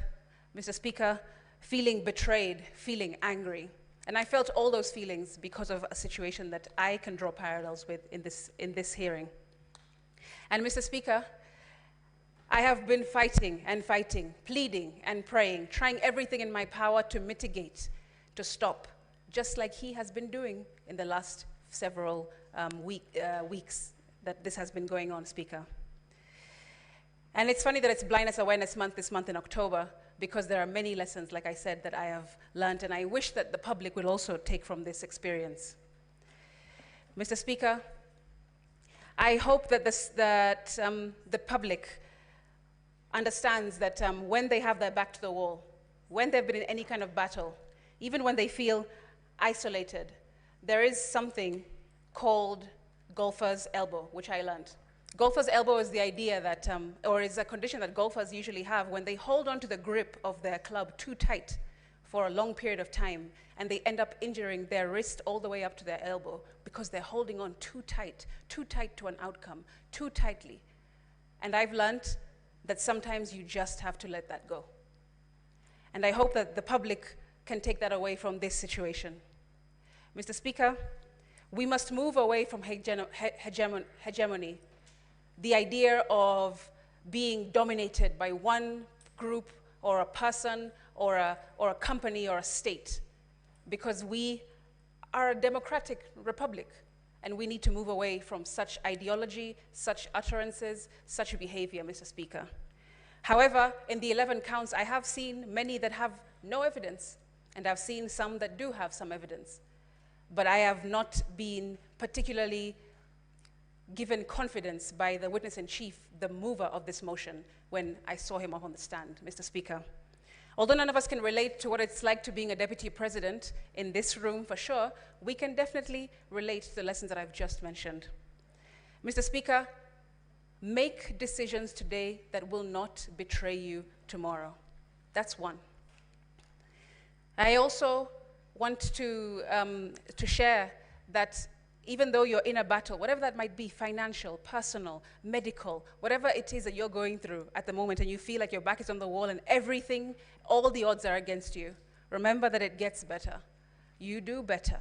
Mr. Speaker, feeling betrayed, feeling angry. And I felt all those feelings because of a situation that I can draw parallels with in this hearing. And Mr. Speaker, I have been fighting and fighting, pleading and praying, trying everything in my power to mitigate, to stop, just like he has been doing in the last several weeks that this has been going on, Speaker. And it's funny that it's Blindness Awareness Month this month in October, because there are many lessons, like I said, that I have learned, and I wish that the public will also take from this experience. Mr. Speaker, I hope that the public understands that when they have their back to the wall, when they've been in any kind of battle, even when they feel isolated, there is something called golfer's elbow, which I learned. Golfer's elbow is the idea that, or is a condition that golfers usually have when they hold on to the grip of their club too tight for a long period of time, and they end up injuring their wrist all the way up to their elbow because they're holding on too tight to an outcome, too tightly. And I've learned that sometimes you just have to let that go. And I hope that the public can take that away from this situation. Mr. Speaker, we must move away from hegemony, the idea of being dominated by one group or a person or a company or a state, because we are a democratic republic, and we need to move away from such ideology, such utterances, such behavior, Mr. Speaker. However, in the 11 counts, I have seen many that have no evidence, and I've seen some that do have some evidence. But I have not been particularly given confidence by the witness-in-chief, the mover of this motion, when I saw him up on the stand, Mr. Speaker. Although none of us can relate to what it's like to being a deputy president in this room for sure, we can definitely relate to the lessons that I've just mentioned. Mr. Speaker, make decisions today that will not betray you tomorrow. That's one. I also want to share that even though you're in a battle, whatever that might be, financial, personal, medical, whatever it is that you're going through at the moment, and you feel like your back is on the wall and everything, all the odds are against you, remember that it gets better. You do better.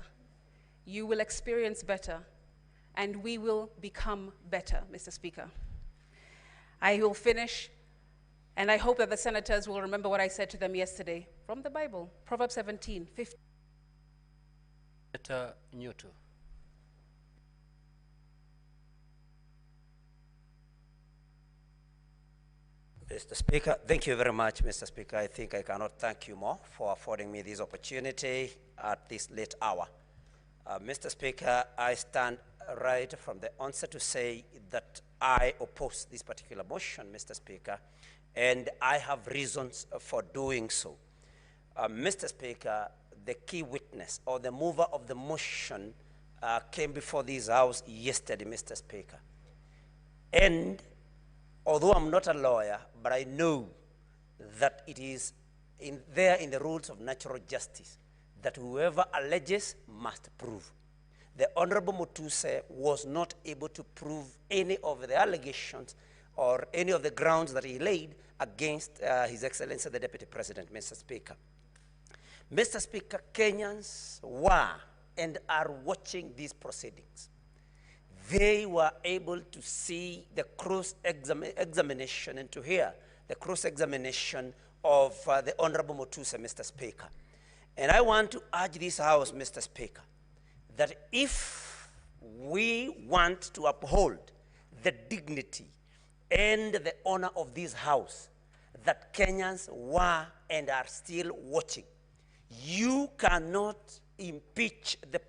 You will experience better, and we will become better, Mr. Speaker. I will finish, and I hope that the senators will remember what I said to them yesterday from the Bible, Proverbs 17:15. Senator Newton. Mr. Speaker, thank you very much, Mr. Speaker. I think I cannot thank you more for affording me this opportunity at this late hour. Mr. Speaker, I stand right from the onset to say that I oppose this particular motion, Mr. Speaker, and I have reasons for doing so. Mr. Speaker, the key witness or the mover of the motion came before this House yesterday, Mr. Speaker. And although I'm not a lawyer, but I know that it is there in the rules of natural justice that whoever alleges must prove. The Honorable Mutuse was not able to prove any of the allegations or any of the grounds that he laid against His Excellency the Deputy President, Mr. Speaker. Mr. Speaker, Kenyans were and are watching these proceedings. They were able to see the cross-examination and to hear the cross-examination of the Honorable Mutuse, Mr. Speaker. And I want to urge this House, Mr. Speaker, that if we want to uphold the dignity and the honor of this House, that Kenyans were and are still watching, you cannot impeach the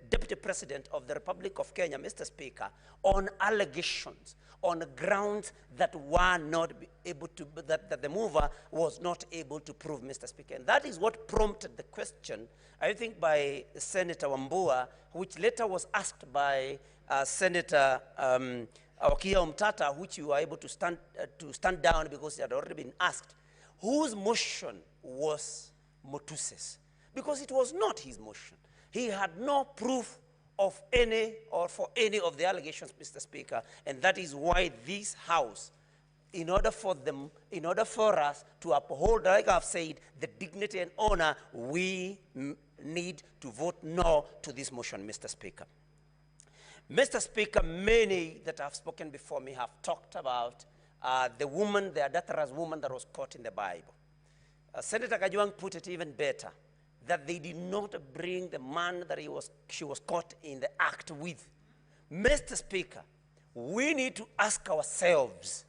Deputy President of the Republic of Kenya, Mr. Speaker, on allegations, on grounds that were not able to, that the mover was not able to prove, Mr. Speaker. And that is what prompted the question, I think, by Senator Wambua, which later was asked by Senator Okia Omtata, which you were able to stand down because it had already been asked, whose motion was Mutuse's? Because it was not his motion. He had no proof of any or for any of the allegations, Mr. Speaker, and that is why this House, in order for us to uphold, like I've said, the dignity and honor, we need to vote no to this motion, Mr. Speaker. Mr. Speaker, many that have spoken before me have talked about the woman, the adulterous woman that was caught in the Bible. Senator Kajwang put it even better, that they did not bring the man that she was caught in the act with. Mr. Speaker, we need to ask ourselves,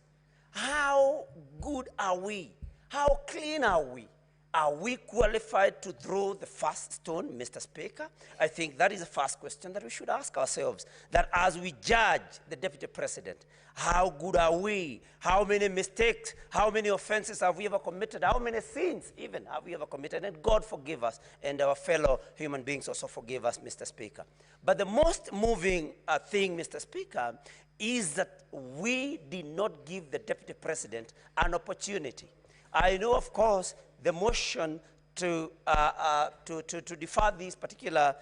how good are we? How clean are we? Are we qualified to throw the first stone, Mr. Speaker? I think that is the first question that we should ask ourselves, that as we judge the Deputy President, how good are we? How many mistakes, how many offenses have we ever committed? How many sins even have we ever committed? And God forgive us, and our fellow human beings also forgive us, Mr. Speaker. But the most moving thing, Mr. Speaker, is that we did not give the Deputy President an opportunity. I know, of course, the motion to defer this particular,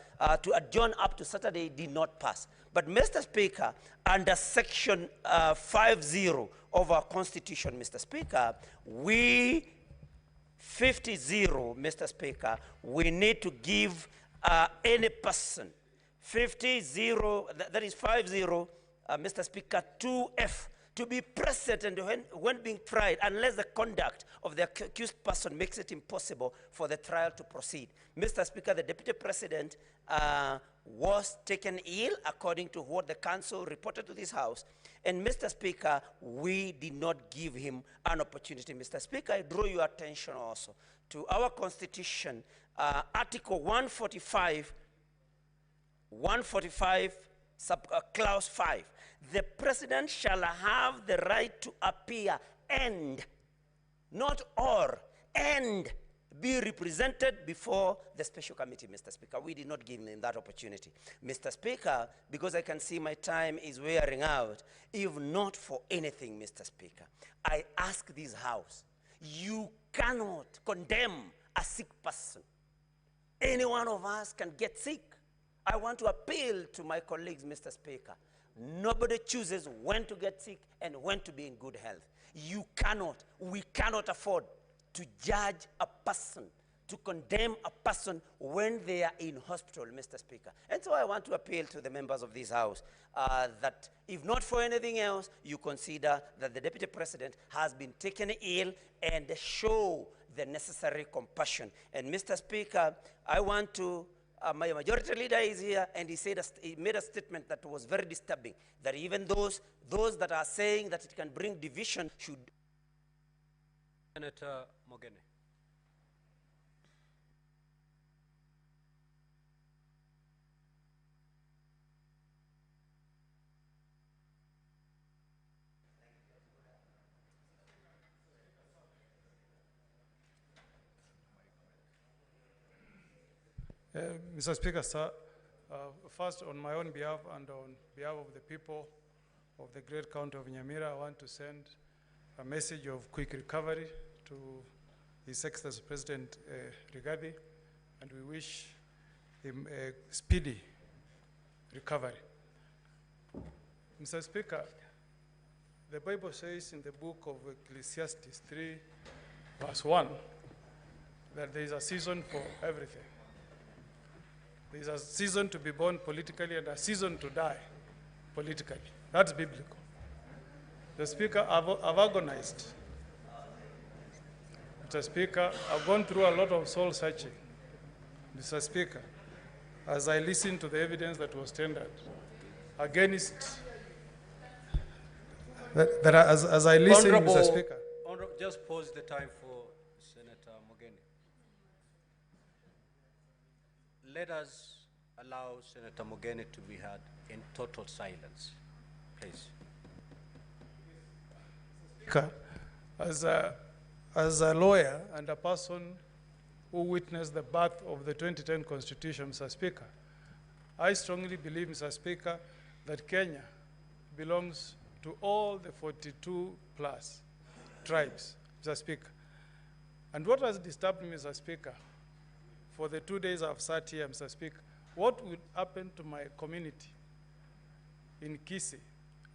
to adjourn up to Saturday did not pass. But Mr. Speaker, under section 50 of our constitution, Mr. Speaker, we 50-0, Mr. Speaker, we need to give any person 50-0, that is 50, Mr. Speaker, 2F, to be present and when being tried, unless the conduct of the accused person makes it impossible for the trial to proceed. Mr. Speaker, the Deputy President was taken ill, according to what the council reported to this House. And Mr. Speaker, we did not give him an opportunity. Mr. Speaker, I draw your attention also to our Constitution, Article 145, Clause 5. The President shall have the right to appear and, not or, and be represented before the special committee, Mr. Speaker. We did not give him that opportunity. Mr. Speaker, because I can see my time is wearing out, if not for anything, Mr. Speaker, I ask this House, you cannot condemn a sick person. Any one of us can get sick. I want to appeal to my colleagues, Mr. Speaker. Nobody chooses when to get sick and when to be in good health. You cannot, we cannot afford to judge a person, to condemn a person when they are in hospital, Mr. Speaker. And so I want to appeal to the members of this House that if not for anything else, you consider that the Deputy President has been taken ill and show the necessary compassion. And Mr. Speaker, I want to my majority leader is here, and he said he made a statement that was very disturbing, that even those that are saying that it can bring division should. Senator Mogene. Mr. Speaker, sir, first on my own behalf and on behalf of the people of the great county of Nyamira, I want to send a message of quick recovery to His Excellency President Rigathi, and we wish him a speedy recovery. Mr. Speaker, the Bible says in the book of Ecclesiastes 3, verse 1, that there is a season for everything. There is a season to be born politically and a season to die politically. That's biblical. The Speaker, I've agonized. Mr. Speaker, I've gone through a lot of soul searching. Mr. Speaker, as I listened to the evidence that was tendered against, as I listened, Mr. Speaker. Just pause the time for Senator Mogene. Let us allow Senator Mogene to be heard in total silence, please. Speaker, as a lawyer and a person who witnessed the birth of the 2010 Constitution, Mr. Speaker, I strongly believe, Mr. Speaker, that Kenya belongs to all the 42 plus tribes, Mr. Speaker. And what has disturbed me, Mr. Speaker, for the 2 days I've sat here, Mr. Speaker, what would happen to my community in Kisii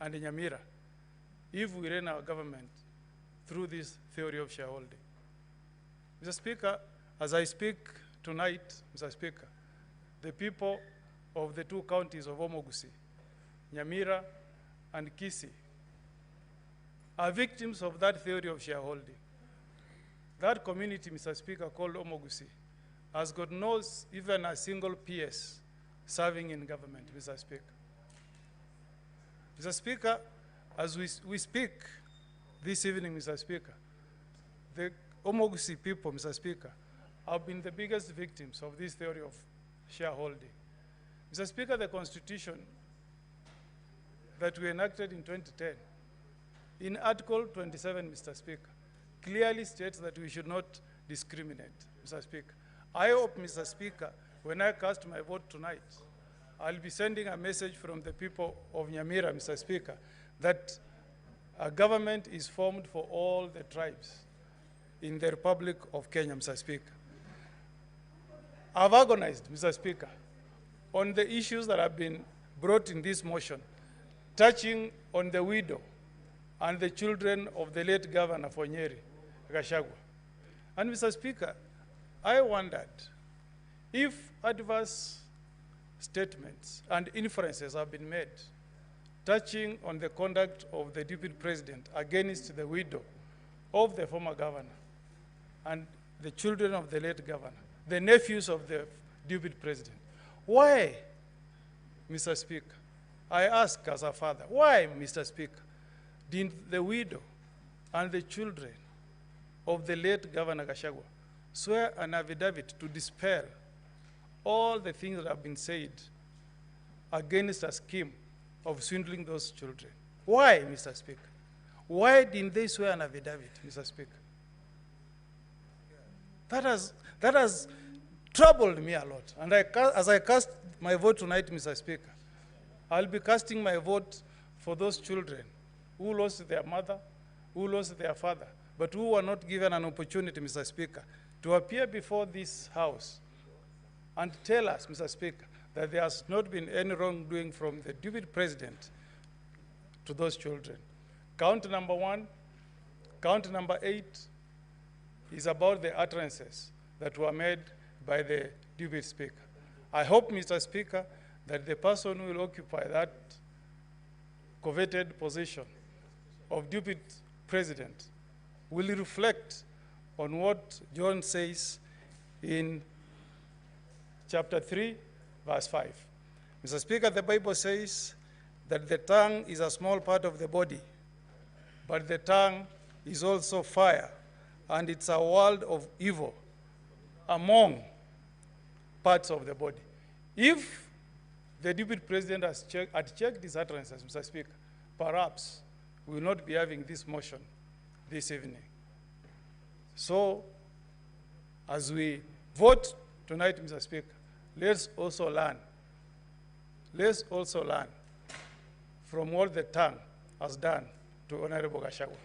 and in Nyamira if we ran our government through this theory of shareholding? Mr. Speaker, as I speak tonight, Mr. Speaker, the people of the two counties of Omogusi, Nyamira and Kisii are victims of that theory of shareholding. That community, Mr. Speaker, called Omogusi, has got no even a single PS serving in government, Mr. Speaker. Mr. Speaker, as we speak this evening, Mr. Speaker, the Omogusi people, Mr. Speaker, have been the biggest victims of this theory of shareholding. Mr. Speaker, the Constitution that we enacted in 2010, in Article 27, Mr. Speaker, clearly states that we should not discriminate, Mr. Speaker. I hope, Mr. Speaker, when I cast my vote tonight, I'll be sending a message from the people of Nyamira, Mr. Speaker, that a government is formed for all the tribes in the Republic of Kenya, Mr. Speaker. I've agonized, Mr. Speaker, on the issues that have been brought in this motion, touching on the widow and the children of the late Governor for Nyeri, Gachagua. And Mr. Speaker, I wondered if adverse statements and inferences have been made touching on the conduct of the Deputy President against the widow of the former governor and the children of the late governor, the nephews of the Deputy President. Why, Mr. Speaker, I ask as a father, why, Mr. Speaker, did the widow and the children of the late Governor Gachagua swear an affidavit to dispel all the things that have been said against a scheme of swindling those children? Why, Mr. Speaker? Why didn't they swear an affidavit, Mr. Speaker? That has troubled me a lot. And as I cast my vote tonight, Mr. Speaker, I'll be casting my vote for those children who lost their mother, who lost their father, but who were not given an opportunity, Mr. Speaker, to appear before this House and tell us, Mr. Speaker, that there has not been any wrongdoing from the Deputy President to those children. Count number 1, count number 8 is about the utterances that were made by the Deputy Speaker. I hope, Mr. Speaker, that the person who will occupy that coveted position of Deputy President will reflect on what John says in chapter 3, verse 5. Mr. Speaker, the Bible says that the tongue is a small part of the body, but the tongue is also fire, and it's a world of evil among parts of the body. If the Deputy President had checked his utterances, Mr. Speaker, perhaps we will not be having this motion this evening. So, as we vote tonight, Mr. Speaker, let's also learn. Let's also learn from what the tongue has done to Honorable Gachagua.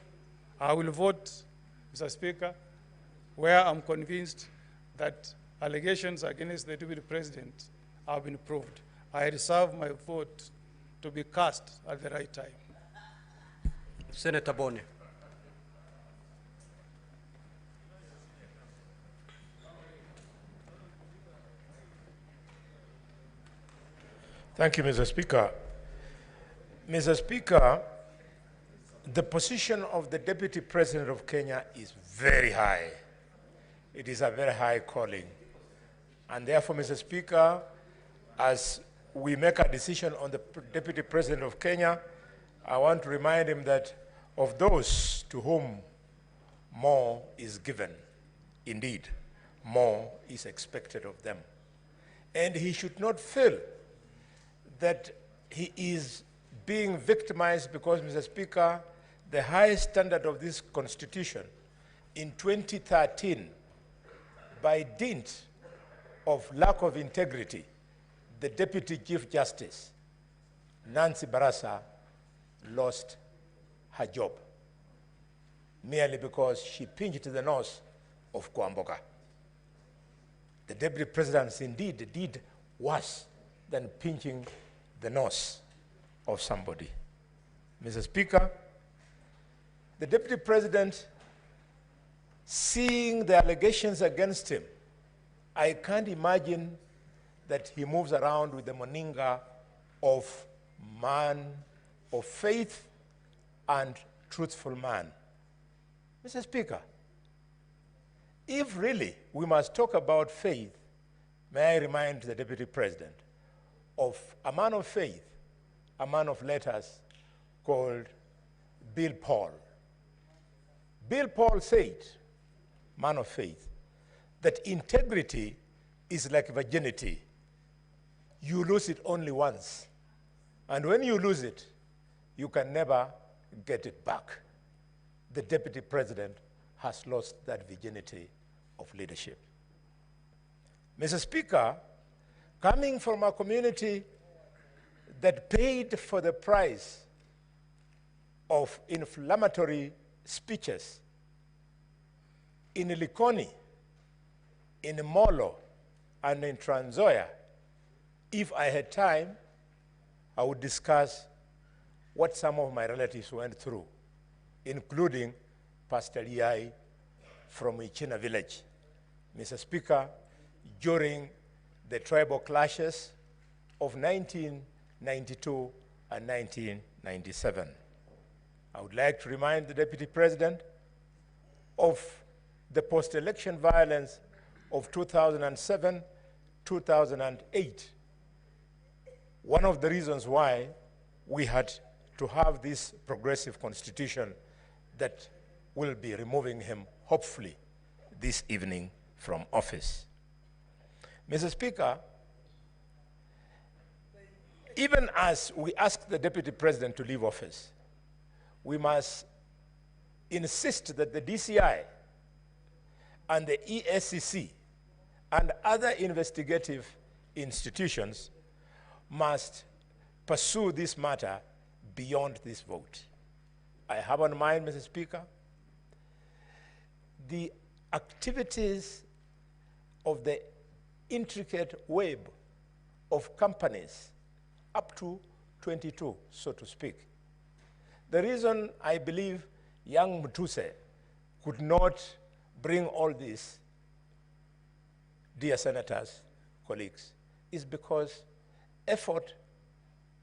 I will vote, Mr. Speaker, where I'm convinced that allegations against the Deputy President have been proved. I reserve my vote to be cast at the right time. Senator Boni. Thank you, Mr. Speaker. Mr. Speaker, the position of the Deputy President of Kenya is very high. It is a very high calling. And therefore, Mr. Speaker, as we make a decision on the Deputy President of Kenya, I want to remind him that of those to whom more is given, indeed, more is expected of them. And he should not feel that he is being victimized because, Mr. Speaker, the highest standard of this Constitution in 2013, by dint of lack of integrity, the Deputy Chief Justice, Nancy Barasa, lost her job merely because she pinched the nose of Kwamboka. The Deputy President indeed did worse than pinching the nose of somebody. Mr. Speaker, the Deputy President, seeing the allegations against him, I can't imagine that he moves around with the moninga of man of faith and truthful man. Mr. Speaker, if really we must talk about faith, may I remind the Deputy President of a man of faith, a man of letters called Bill Paul. Bill Paul said, man of faith, that integrity is like virginity. You lose it only once. And when you lose it, you can never get it back. The Deputy President has lost that virginity of leadership. Mr. Speaker, coming from a community that paid for the price of inflammatory speeches in Likoni, in Molo, and in Trans Nzoia, if I had time, I would discuss what some of my relatives went through, including Pastor Liai from Ichina village. Mr. Speaker, during the tribal clashes of 1992 and 1997. I would like to remind the Deputy President of the post-election violence of 2007, 2008. One of the reasons why we had to have this progressive constitution that will be removing him, hopefully, this evening from office. Mr. Speaker, even as we ask the Deputy President to leave office, we must insist that the DCI and the ESCC and other investigative institutions must pursue this matter beyond this vote. I have on mind, Mr. Speaker, the activities of the intricate web of companies up to 22, so to speak. The reason I believe young Mutuse could not bring all this, dear senators, colleagues, is because effort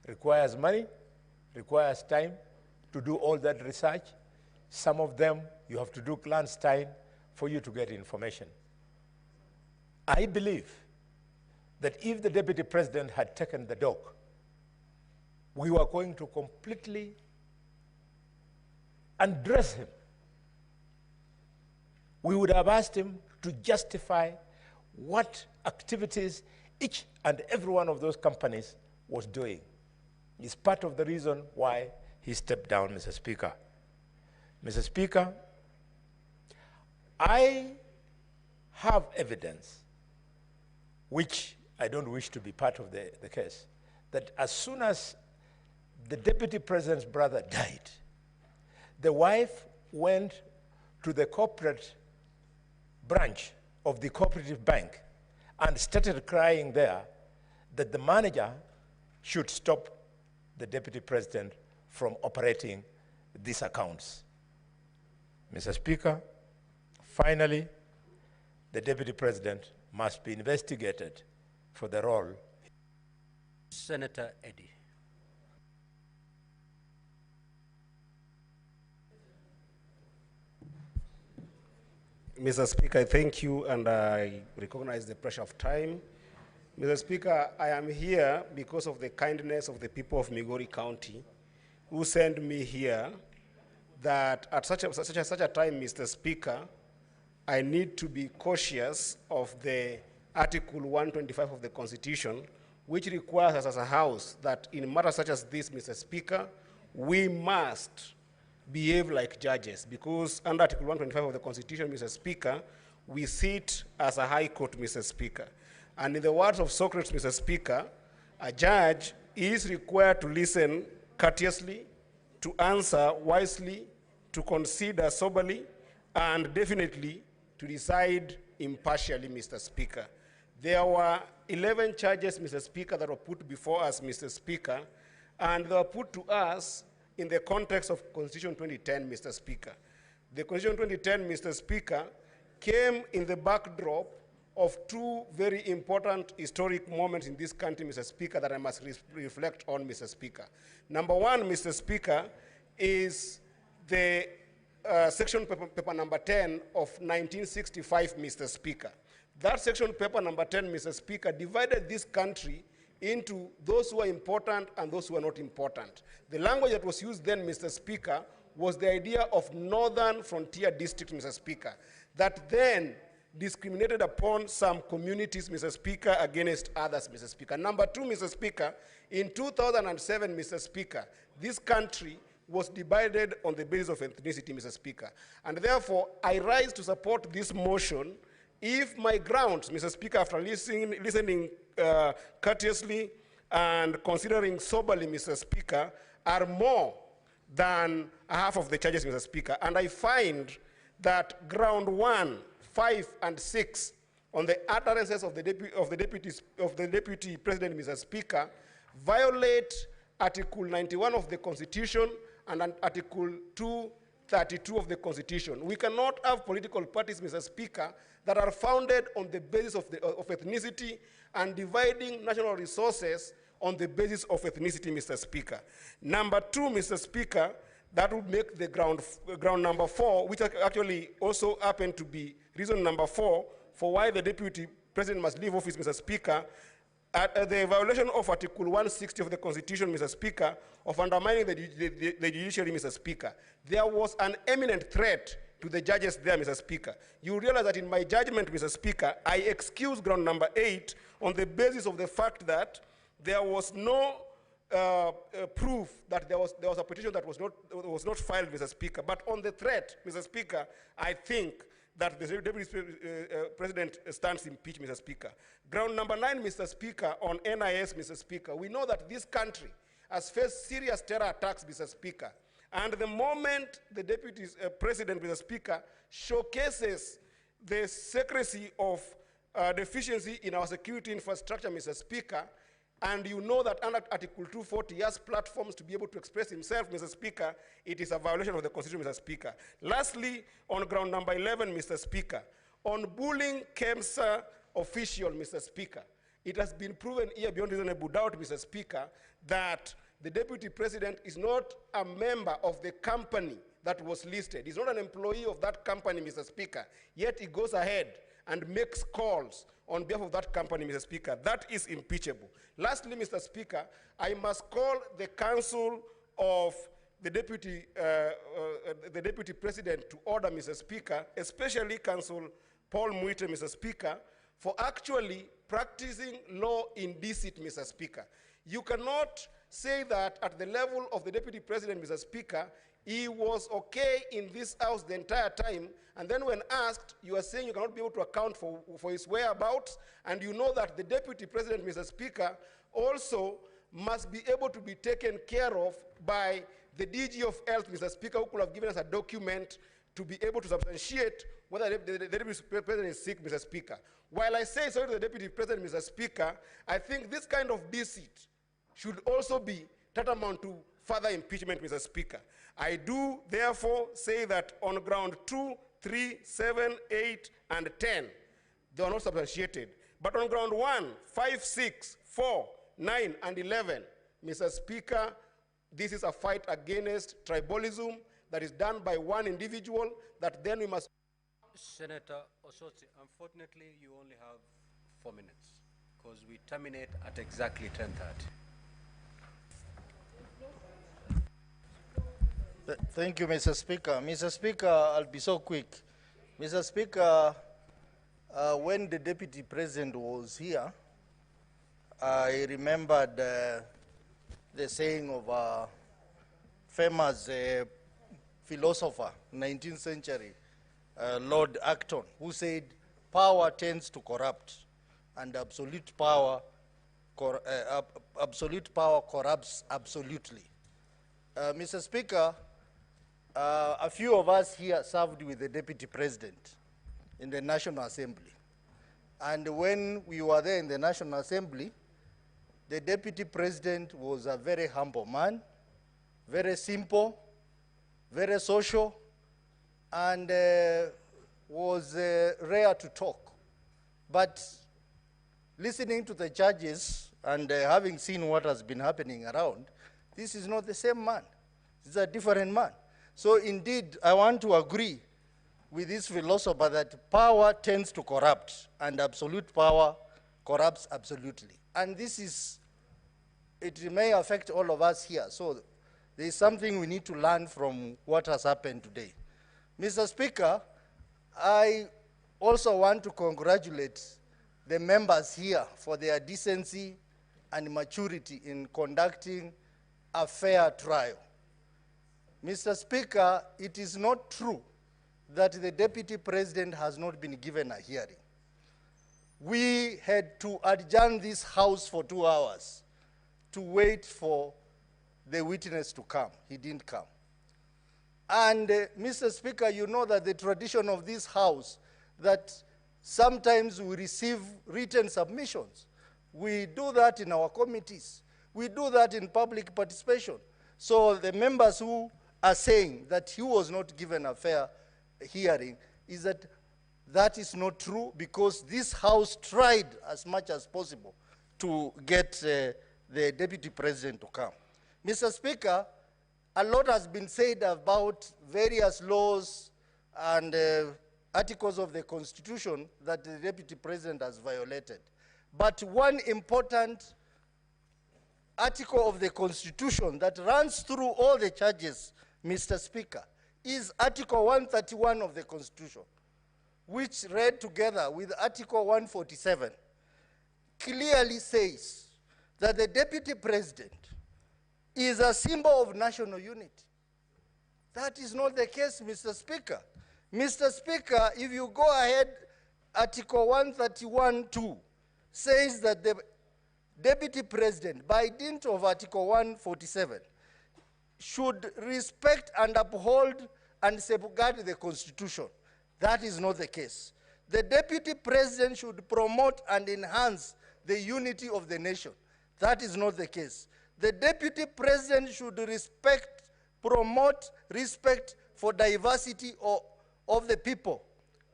requires money, requires time to do all that research. Some of them you have to do clandestine for you to get information. I believe that if the Deputy President had taken the dog, we were going to completely undress him. We would have asked him to justify what activities each and every one of those companies was doing. It's part of the reason why he stepped down, Mr. Speaker. Mr. Speaker, I have evidence, which I don't wish to be part of the case, that as soon as the Deputy President's brother died, the wife went to the corporate branch of the cooperative bank and started crying there that the manager should stop the Deputy President from operating these accounts. Mr. Speaker, finally, the Deputy President must be investigated for the role. Senator Eddy. Mr. Speaker, I thank you, and I recognize the pressure of time. Mr. Speaker, I am here because of the kindness of the people of Migori County who sent me here that at such a time, Mr. Speaker, I need to be cautious of the Article 125 of the Constitution, which requires us as a House that in matters such as this, Mr. Speaker, we must behave like judges, because under Article 125 of the Constitution, Mr. Speaker, we sit as a High Court, Mr. Speaker. And in the words of Socrates, Mr. Speaker, a judge is required to listen courteously, to answer wisely, to consider soberly, and definitely to decide impartially, Mr. Speaker. There were 11 charges, Mr. Speaker, that were put before us, Mr. Speaker, and they were put to us in the context of Constitution 2010, Mr. Speaker. The Constitution 2010, Mr. Speaker, came in the backdrop of two very important historic moments in this country, Mr. Speaker, that I must reflect on, Mr. Speaker. Number one, Mr. Speaker, is the section paper number 10 of 1965, Mr. Speaker. That section paper number 10, Mr. Speaker, divided this country into those who are important and those who are not important. The language that was used then, Mr. Speaker, was the idea of northern frontier district, Mr. Speaker, that then discriminated upon some communities, Mr. Speaker, against others, Mr. Speaker. Number two, Mr. Speaker, in 2007, Mr. Speaker, this country was divided on the basis of ethnicity, Mr. Speaker. And therefore, I rise to support this motion if my grounds, Mr. Speaker, after listening courteously and considering soberly, Mr. Speaker, are more than half of the charges, Mr. Speaker. And I find that ground 1, 5, and 6 on the utterances of the Deputy President, Mr. Speaker, violate Article 91 of the Constitution and Article 232 of the Constitution. We cannot have political parties, Mr. Speaker, that are founded on the basis of ethnicity and dividing national resources on the basis of ethnicity, Mr. Speaker. Number two, Mr. Speaker, that would make the ground number 4, which actually also happened to be reason number 4 for why the Deputy President must leave office, Mr. Speaker, at the violation of Article 160 of the Constitution, Mr. Speaker, of undermining the judiciary, Mr. Speaker. There was an imminent threat to the judges there, Mr. Speaker. You realize that in my judgment, Mr. Speaker, I excuse ground number 8 on the basis of the fact that there was no proof that there was a petition that was not filed, Mr. Speaker. But on the threat, Mr. Speaker, I think that the Deputy President stands impeached, Mr. Speaker. Ground number 9, Mr. Speaker, on NIS, Mr. Speaker. We know that this country has faced serious terror attacks, Mr. Speaker. And the moment the Deputy President, Mr. Speaker, showcases the secrecy of deficiency in our security infrastructure, Mr. Speaker, and you know that under Article 240 he has platforms to be able to express himself, Mr. Speaker, it is a violation of the Constitution, Mr. Speaker. Lastly, on ground number 11, Mr. Speaker, on bullying KEMSA official, Mr. Speaker, it has been proven here beyond reasonable doubt, Mr. Speaker, that the Deputy President is not a member of the company that was listed. He's not an employee of that company, Mr. Speaker, yet he goes ahead and makes calls on behalf of that company, Mr. Speaker. That is impeachable. Lastly, Mr. Speaker, I must call the Council of the Deputy President to order, Mr. Speaker, especially Council Paul Muite, Mr. Speaker, for actually practicing law in deceit, Mr. Speaker. You cannot say that at the level of the Deputy President, Mr. Speaker, he was okay in this house the entire time, and then when asked, you are saying you cannot be able to account for his whereabouts, and you know that the Deputy President, Mr. Speaker, also must be able to be taken care of by the DG of Health, Mr. Speaker, who could have given us a document to be able to substantiate whether the Deputy President is sick, Mr. Speaker. While I say sorry to the Deputy President, Mr. Speaker, I think this kind of deceit should also be tantamount to further impeachment, Mr. Speaker. I do therefore say that on ground 2, 3, 7, 8, and 10, they are not substantiated. But on ground 1, 5, 6, 4, 9, and 11, Mr. Speaker, this is a fight against tribalism that is done by one individual that then we must... Senator Osotsi, unfortunately, you only have 4 minutes because we terminate at exactly 10:30. Thank you, Mr. Speaker. Mr. Speaker, I'll be so quick. Mr. Speaker, when the Deputy President was here, I remembered the saying of a famous philosopher, 19th century, Lord Acton, who said, power tends to corrupt, and absolute power corrupts absolutely. Mr. Speaker, a few of us here served with the Deputy President in the National Assembly. And when we were there in the National Assembly, the Deputy President was a very humble man, very simple, very social, and was rare to talk. But listening to the judges and having seen what has been happening around, this is not the same man. This is a different man. So indeed, I want to agree with this philosopher that power tends to corrupt, and absolute power corrupts absolutely. And this is, it may affect all of us here. So there is something we need to learn from what has happened today. Mr. Speaker, I also want to congratulate the members here for their decency and maturity in conducting a fair trial. Mr. Speaker, it is not true that the Deputy President has not been given a hearing. We had to adjourn this House for 2 hours to wait for the witness to come. He didn't come. And Mr. Speaker, you know that the tradition of this House, that Sometimes we receive written submissions. We do that in our committees. We do that in public participation. So the members who are saying that he was not given a fair hearing is that is not true, because this House tried as much as possible to get the Deputy President to come. Mr. Speaker, a lot has been said about various laws and articles of the Constitution that the Deputy President has violated. But one important article of the Constitution that runs through all the charges, Mr. Speaker, is Article 131 of the Constitution, which read together with Article 147, clearly says that the Deputy President is a symbol of national unity. That is not the case, Mr. Speaker. Mr. Speaker, if you go ahead, Article 131(2) says that the Deputy President, by dint of Article 147, should respect and uphold and safeguard the Constitution. That is not the case. The Deputy President should promote and enhance the unity of the nation. That is not the case. The Deputy President should promote respect for diversity of the people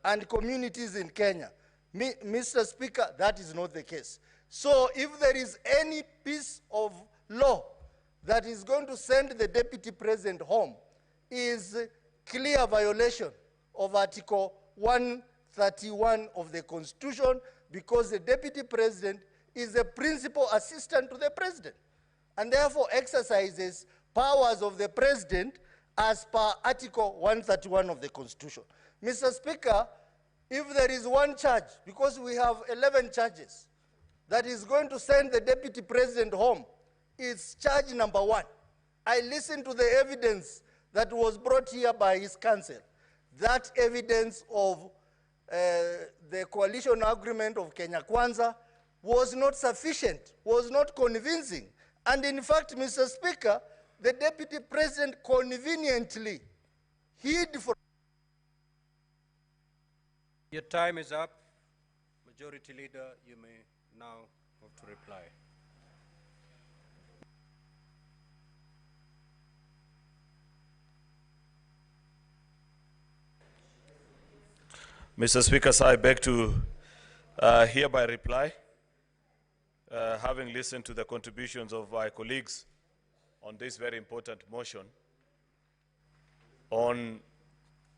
and communities in Kenya. Mr. Speaker, that is not the case. So if there is any piece of law that is going to send the Deputy President home, is clear violation of Article 131 of the Constitution, because the Deputy President is the principal assistant to the President, and therefore exercises powers of the President as per Article 131 of the Constitution. Mr. Speaker, if there is one charge, because we have 11 charges, that is going to send the Deputy President home, it's charge number 1. I listened to the evidence that was brought here by his counsel. That evidence of the coalition agreement of Kenya Kwanza was not sufficient, was not convincing. And in fact, Mr. Speaker, the Deputy President conveniently hid from... Your time is up. Majority Leader, you may now move to reply. Mr. Speaker, sir, I beg to hereby reply, having listened to the contributions of my colleagues on this very important motion on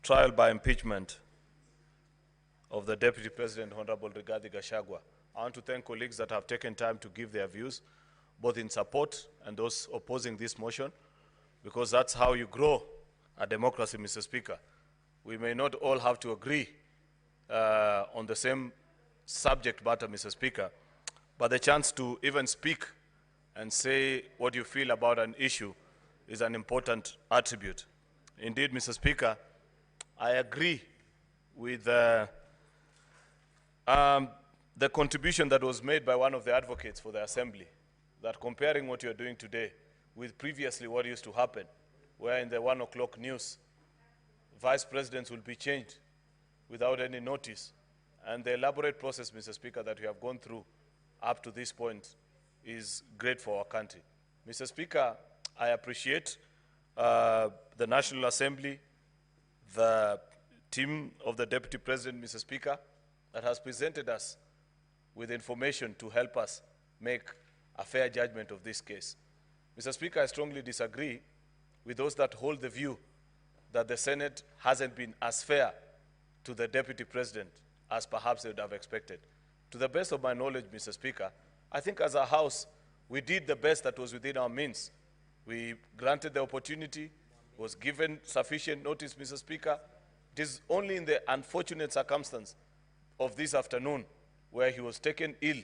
trial by impeachment of the Deputy President, Honorable Rigathi Gachagua. I want to thank colleagues that have taken time to give their views, both in support and those opposing this motion, because that's how you grow a democracy, Mr. Speaker. We may not all have to agree on the same subject matter, Mr. Speaker, but the chance to even speak and say what you feel about an issue is an important attribute. Indeed, Mr. Speaker, I agree with the contribution that was made by one of the advocates for the Assembly, that comparing what you're doing today with previously what used to happen, where in the 1 o'clock news, vice presidents will be changed without any notice. And the elaborate process, Mr. Speaker, that we have gone through up to this point is great for our country. Mr. Speaker, I appreciate the National Assembly, the team of the Deputy President, Mr. Speaker, that has presented us with information to help us make a fair judgment of this case. Mr. Speaker, I strongly disagree with those that hold the view that the Senate hasn't been as fair to the Deputy President as perhaps they would have expected. To the best of my knowledge, Mr. Speaker, I think as a House, we did the best that was within our means. We granted the opportunity, was given sufficient notice, Mr. Speaker. It is only in the unfortunate circumstance of this afternoon where he was taken ill,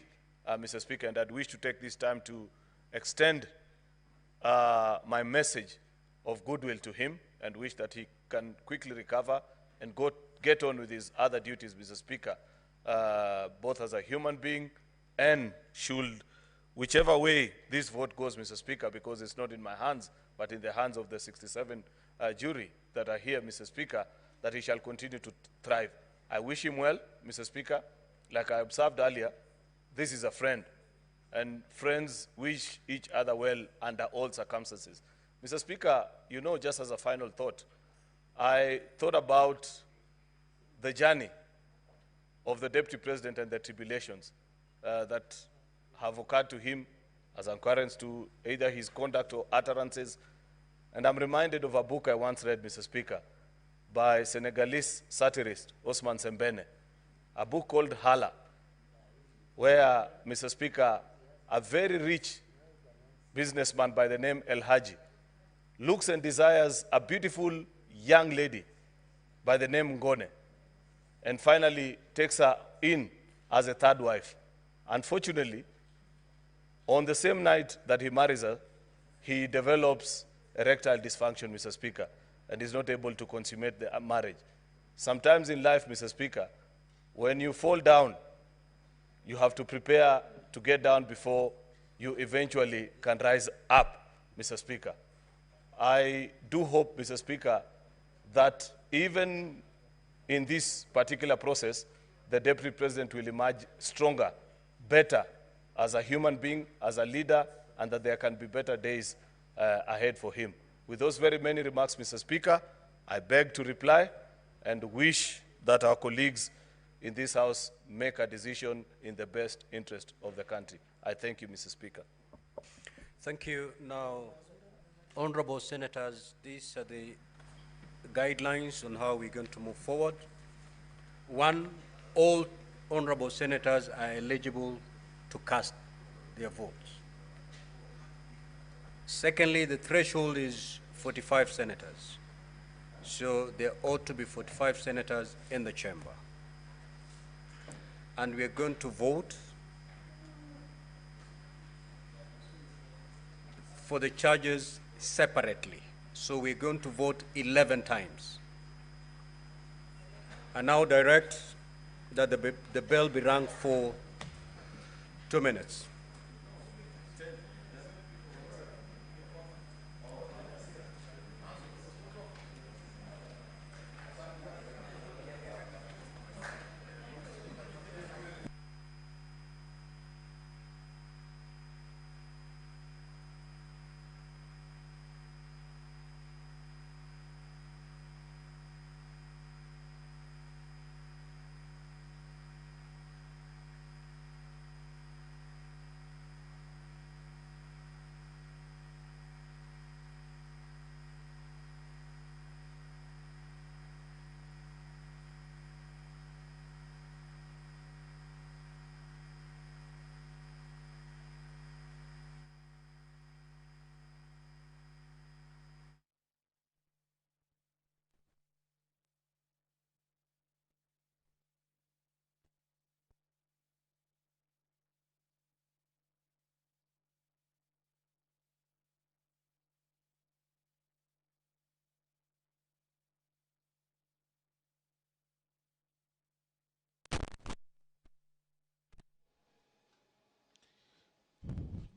Mr. Speaker, and I'd wish to take this time to extend my message of goodwill to him and wish that he can quickly recover and get on with his other duties, Mr. Speaker, both as a human being and should, whichever way this vote goes, Mr. Speaker, because it's not in my hands, but in the hands of the 67 jury that are here, Mr. Speaker, that he shall continue to thrive. I wish him well, Mr. Speaker. Like I observed earlier, this is a friend, and friends wish each other well under all circumstances. Mr. Speaker, you know, just as a final thought, I thought about the journey of the Deputy President and the tribulations that have occurred to him as occurrence to either his conduct or utterances. And I'm reminded of a book I once read, Mr. Speaker, by Senegalese satirist Osman Sembene, a book called Hala, where, Mr. Speaker, a very rich businessman by the name El Haji looks and desires a beautiful young lady by the name Ngone, and finally takes her in as a third wife. Unfortunately, on the same night that he marries her, he develops erectile dysfunction, Mr. Speaker, and is not able to consummate the marriage. Sometimes in life, Mr. Speaker, when you fall down, you have to prepare to get down before you eventually can rise up, Mr. Speaker. I do hope, Mr. Speaker, that even in this particular process, the Deputy President will emerge stronger, better, as a human being, as a leader, and that there can be better days ahead for him. With those very many remarks, Mr. Speaker, I beg to reply and wish that our colleagues in this House make a decision in the best interest of the country. I thank you, Mr. Speaker. Thank you. Now, honorable senators, these are the guidelines on how we're going to move forward. One, all honorable senators are eligible to cast their votes. Secondly, the threshold is 45 senators. So there ought to be 45 senators in the chamber. And we are going to vote for the charges separately. So we're going to vote 11 times. I now direct that the bell be rung for 2 minutes.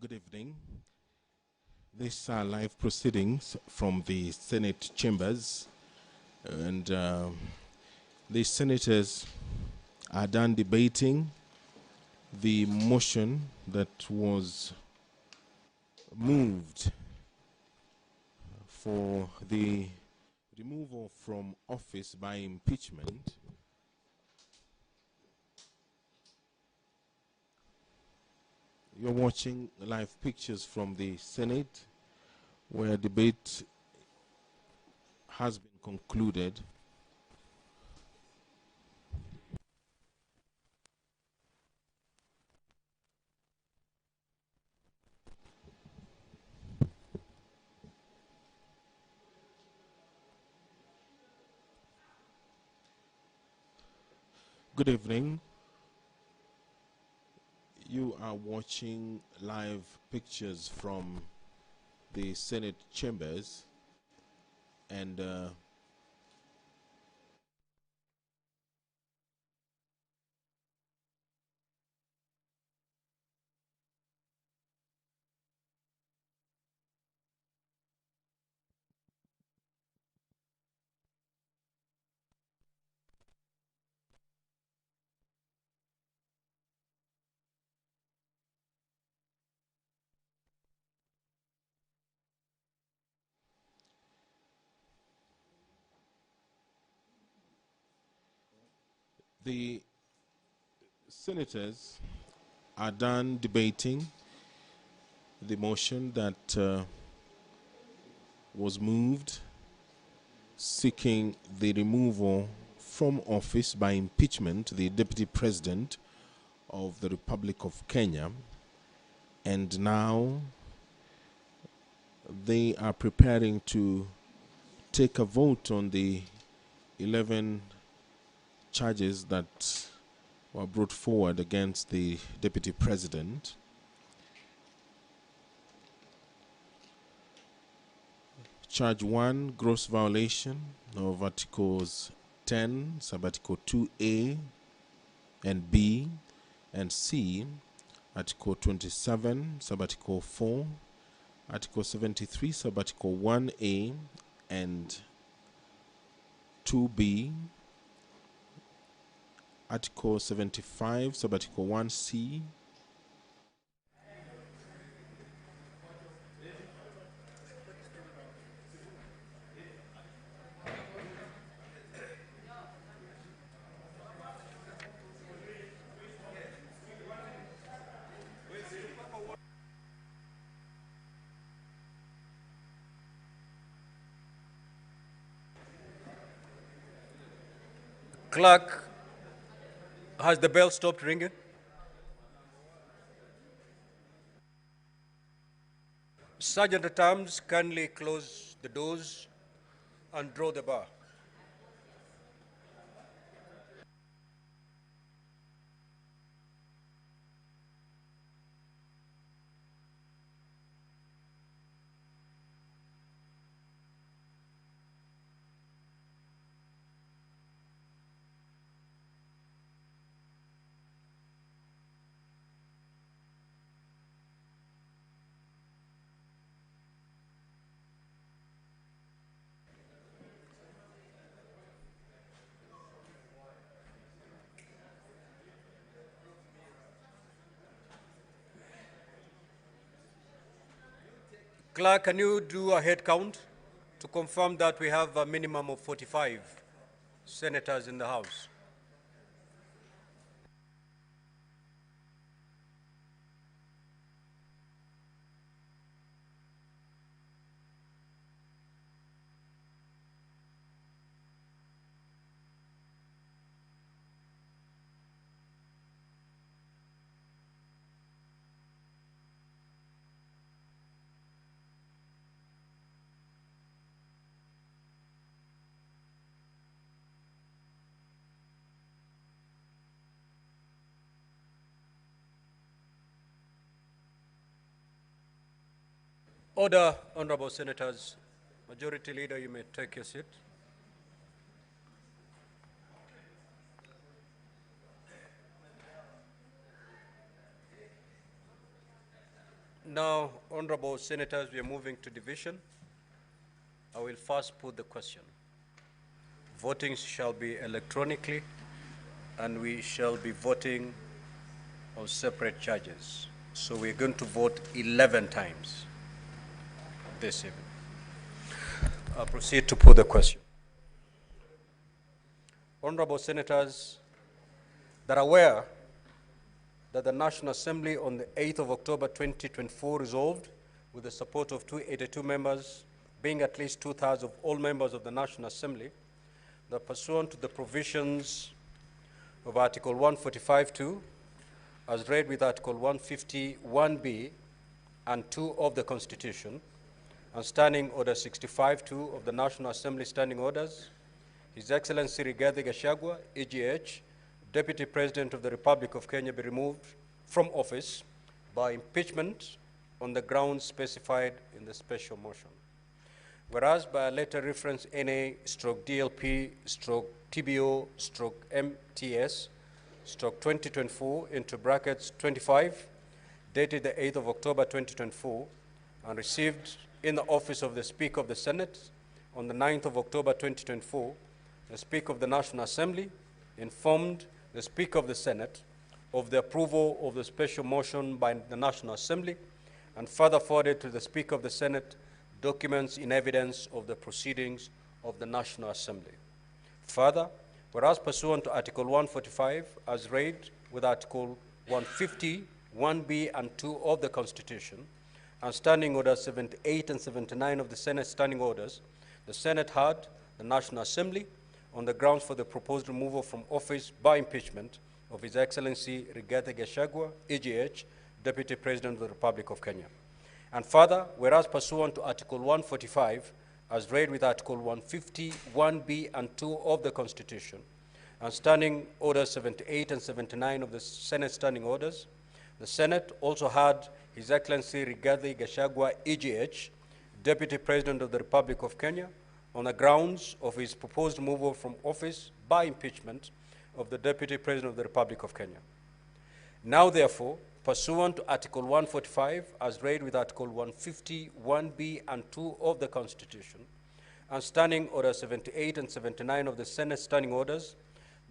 Good evening. These are live proceedings from the Senate chambers, and the senators are done debating the motion that was moved for the removal from office by impeachment . You're watching live pictures from the Senate, where debate has been concluded. Good evening. You are watching live pictures from the Senate chambers, and The senators are done debating the motion that was moved seeking the removal from office by impeachment the Deputy President of the Republic of Kenya, and now they are preparing to take a vote on the 11 charges that were brought forward against the Deputy President. Charge 1, gross violation of Articles 10, Sub-Article 2A and B and C, Article 27, Sub-Article 4, Article 73, Sub-Article 1A and 2B, Article 75, Sub-Article 1C, Clerk, has the bell stopped ringing? Sergeant at Arms, kindly close the doors and draw the bar. Clerk, can you do a head count to confirm that we have a minimum of 45 senators in the House? Order, honorable senators. Majority Leader, you may take your seat. Now, honorable senators, we are moving to division. I will first put the question. Voting shall be electronically, and we shall be voting on separate charges. So we're going to vote 11 times this evening. I'll proceed to put the question. Honorable senators that are aware that the National Assembly on the 8th of October 2024 resolved, with the support of 282 members, being at least 2/3 of all members of the National Assembly, that pursuant to the provisions of Article 145(2), as read with Article 151(b) and 2 of the Constitution, and Standing Order 65(2) of the National Assembly Standing Orders, His Excellency Rigathi Gachagua, EGH, Deputy President of the Republic of Kenya, be removed from office by impeachment on the grounds specified in the special motion. Whereas by a letter reference NA/DLP/TBO/MTS/2024 into brackets 25, dated the 8th of October 2024, and received in the office of the Speaker of the Senate on the 9th of October 2024, the Speaker of the National Assembly informed the Speaker of the Senate of the approval of the special motion by the National Assembly, and further forwarded to the Speaker of the Senate documents in evidence of the proceedings of the National Assembly. Further, Whereas pursuant to Article 145, as read with Article 150, 1B and 2 of the Constitution, and Standing Orders 78 and 79 of the Senate Standing Orders, the Senate had the National Assembly on the grounds for the proposed removal from office by impeachment of His Excellency Rigathi Gachagua, EGH, Deputy President of the Republic of Kenya. And further, whereas pursuant to Article 145, as read with Article 150, 1B and 2 of the Constitution, and Standing Orders 78 and 79 of the Senate Standing Orders, the Senate also had His Excellency Rigathi Gachagua, EGH, Deputy President of the Republic of Kenya, on the grounds of his proposed removal from office by impeachment of the Deputy President of the Republic of Kenya. Now, therefore, pursuant to Article 145, as read with Article 150, 1B and 2 of the Constitution, and Standing Order 78 and 79 of the Senate Standing Orders,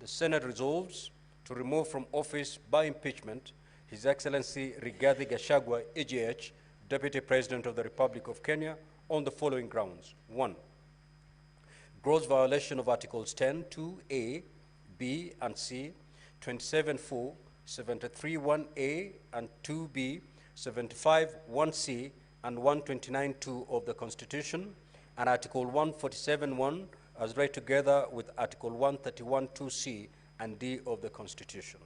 the Senate resolves to remove from office by impeachment His Excellency Rigathi Gachagua, EGH, Deputy President of the Republic of Kenya, on the following grounds. 1, gross violation of Articles 10, 2A, B, and C, 27(4), 73(1)A and 2B, 75(1)C, and 129(2) of the Constitution, and Article 147(1) as read together with Article 131(2)C and D of the Constitution.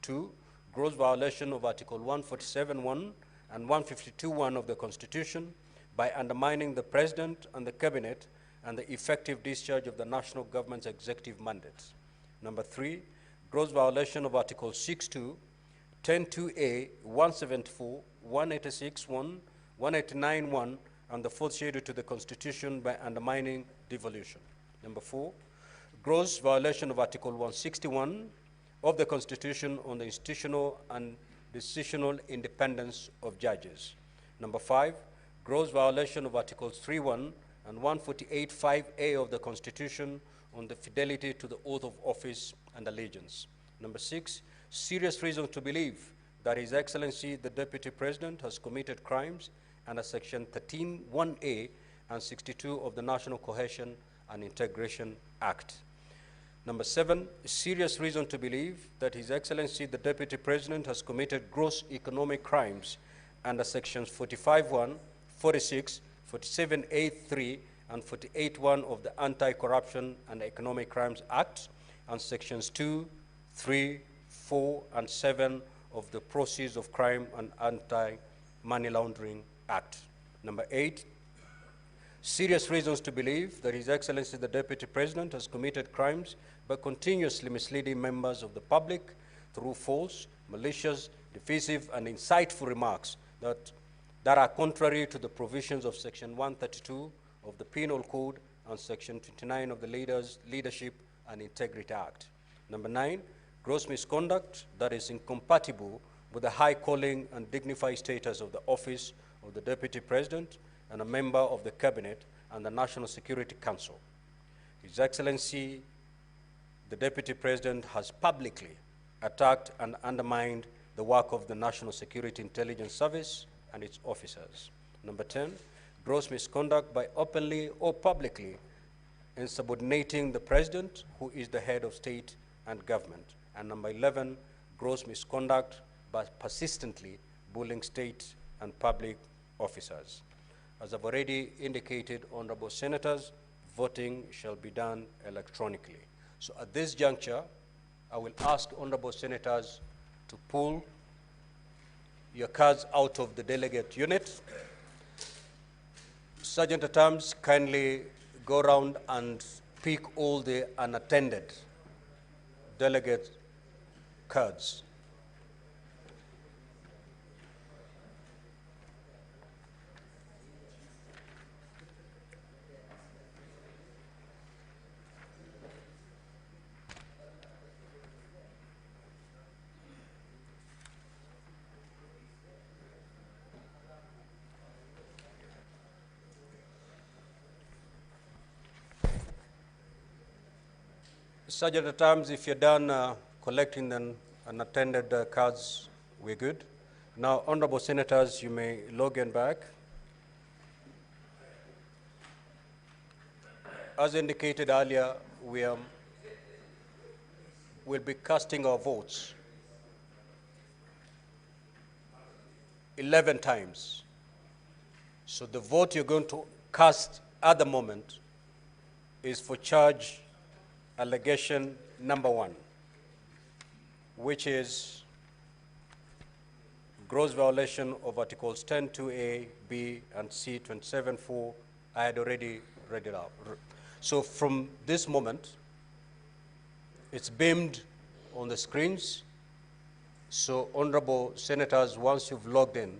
2, gross violation of Article 147(1) and 152(1) of the Constitution by undermining the President and the Cabinet and the effective discharge of the national government's executive mandates. Number 3, gross violation of Article 6(2), 10(2)A, 174, 186(1), 189(1), and the fourth schedule to the Constitution by undermining devolution. Number 4, gross violation of Article 161 of the Constitution on the institutional and decisional independence of judges. Number 5, gross violation of Articles 3(1) and 148(5)A of the Constitution on the fidelity to the oath of office and allegiance. Number 6, serious reason to believe that His Excellency the Deputy President has committed crimes under Section 13(1)A and 62 of the National Cohesion and Integration Act. Number 7, serious reason to believe that His Excellency the Deputy President has committed gross economic crimes under Sections 45(1), 46, 47(a)(3), and 48(1) of the Anti-Corruption and Economic Crimes Act, and Sections 2, 3, 4, and 7 of the Proceeds of Crime and Anti-Money Laundering Act. Number 8, serious reasons to believe that His Excellency the Deputy President has committed crimes by continuously misleading members of the public through false, malicious, divisive, and insightful remarks that are contrary to the provisions of Section 132 of the Penal Code and Section 29 of the Leadership and Integrity Act. Number 9, gross misconduct that is incompatible with the high calling and dignified status of the office of the Deputy President and a member of the Cabinet and the National Security Council. His Excellency, the Deputy President has publicly attacked and undermined the work of the National Security Intelligence Service and its officers. Number 10, gross misconduct by openly or publicly insubordinating the President, who is the head of state and government. And number 11, gross misconduct by persistently bullying state and public officers. As I've already indicated, honorable senators, voting shall be done electronically. So at this juncture, I will ask honorable senators to pull your cards out of the delegate unit. Sergeant at Arms, kindly go around and pick all the unattended delegate cards. Sergeant at Arms, if you're done collecting the unattended cards, we're good. Now, honorable senators, you may log in back. As indicated earlier, we are will be casting our votes 11 times. So the vote you're going to cast at the moment is for charge allegation number 1, which is gross violation of Articles 10(2)A, B, and C 27(4). I had already read it out. So from this moment, it's beamed on the screens. So honorable senators, once you've logged in,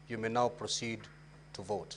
you may now proceed to vote.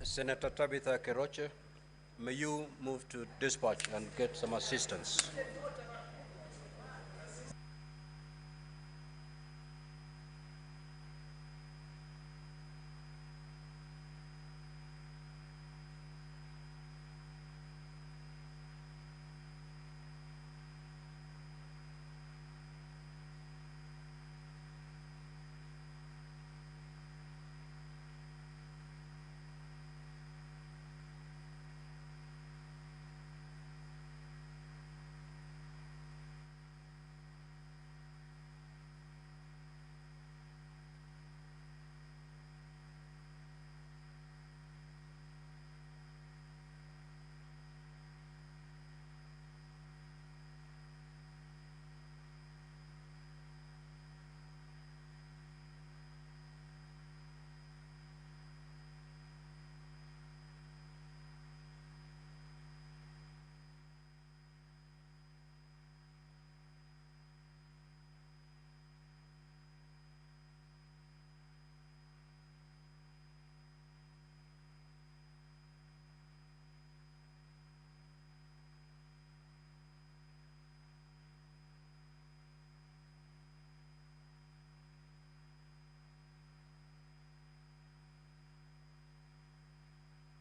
Senator Tabitha Keroche, may you move to dispatch and get some assistance.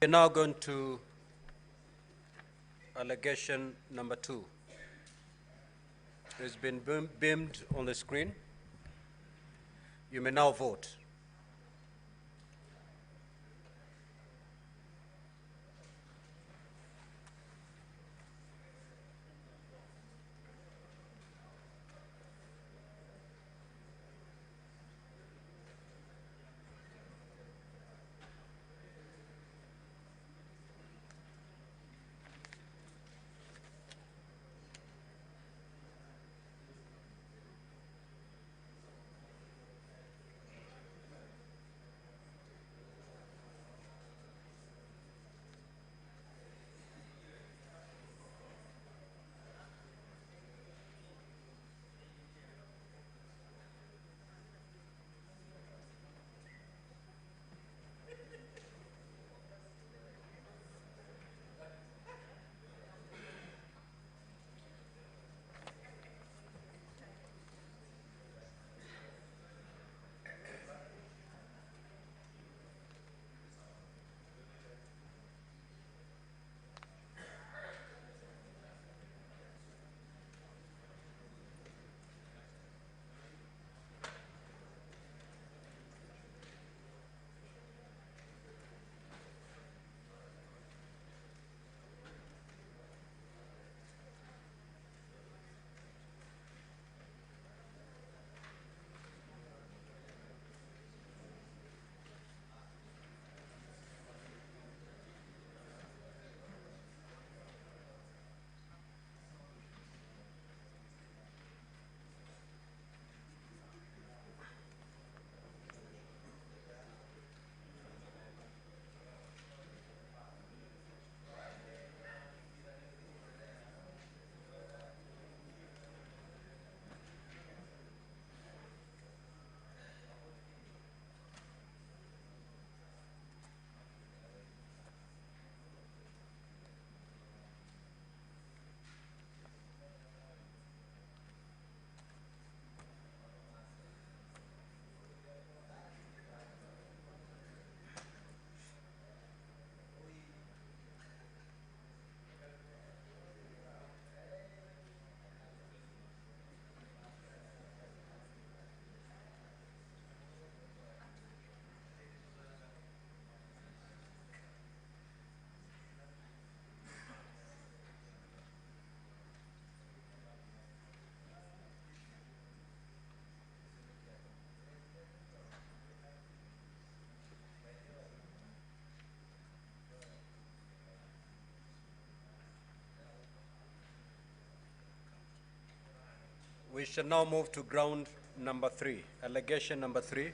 We're now going to allegation number 2. It's been beamed on the screen. You may now vote. We shall now move to ground number 3, allegation number 3.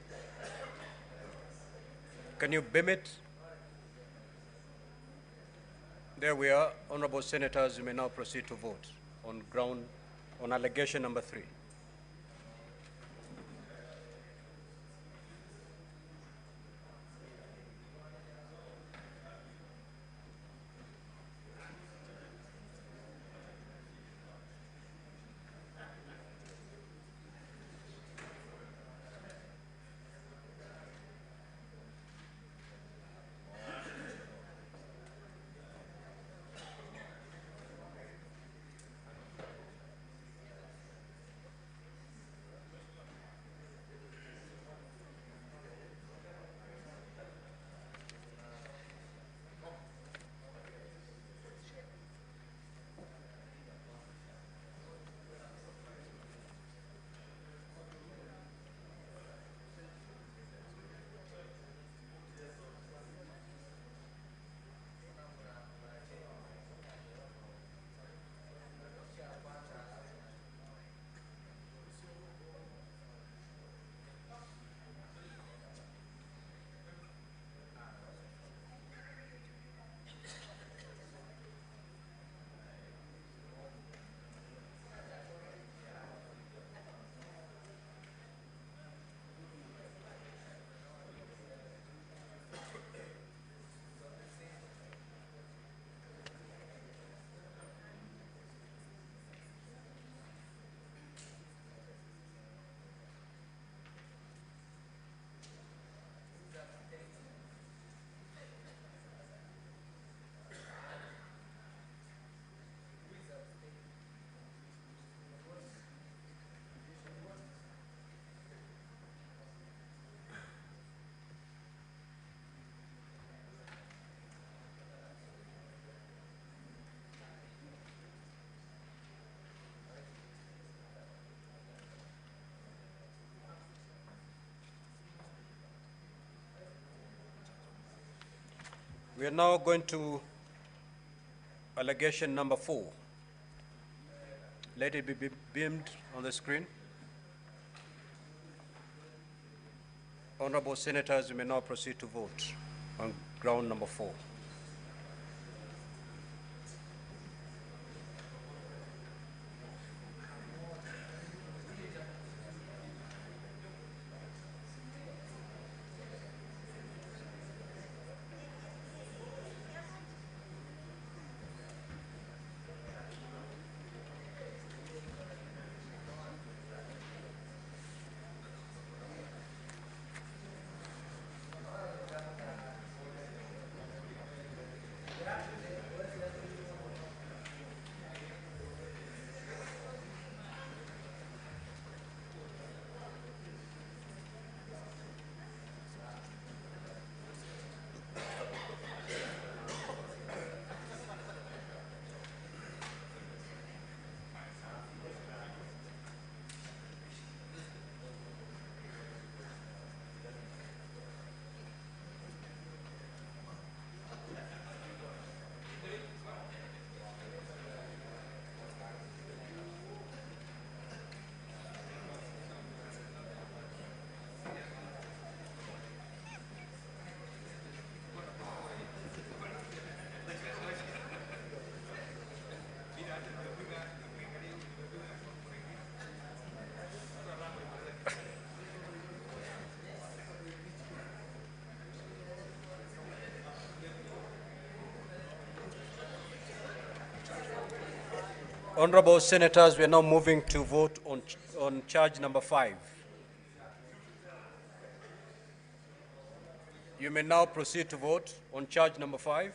Can you beam it? There we are. Honorable Senators, you may now proceed to vote on allegation number 3. We are now going to allegation number 4. Let it be beamed on the screen. Honorable Senators, you may now proceed to vote on ground number 4. Honorable Senators, we are now moving to vote on charge number 5. You may now proceed to vote on charge number 5.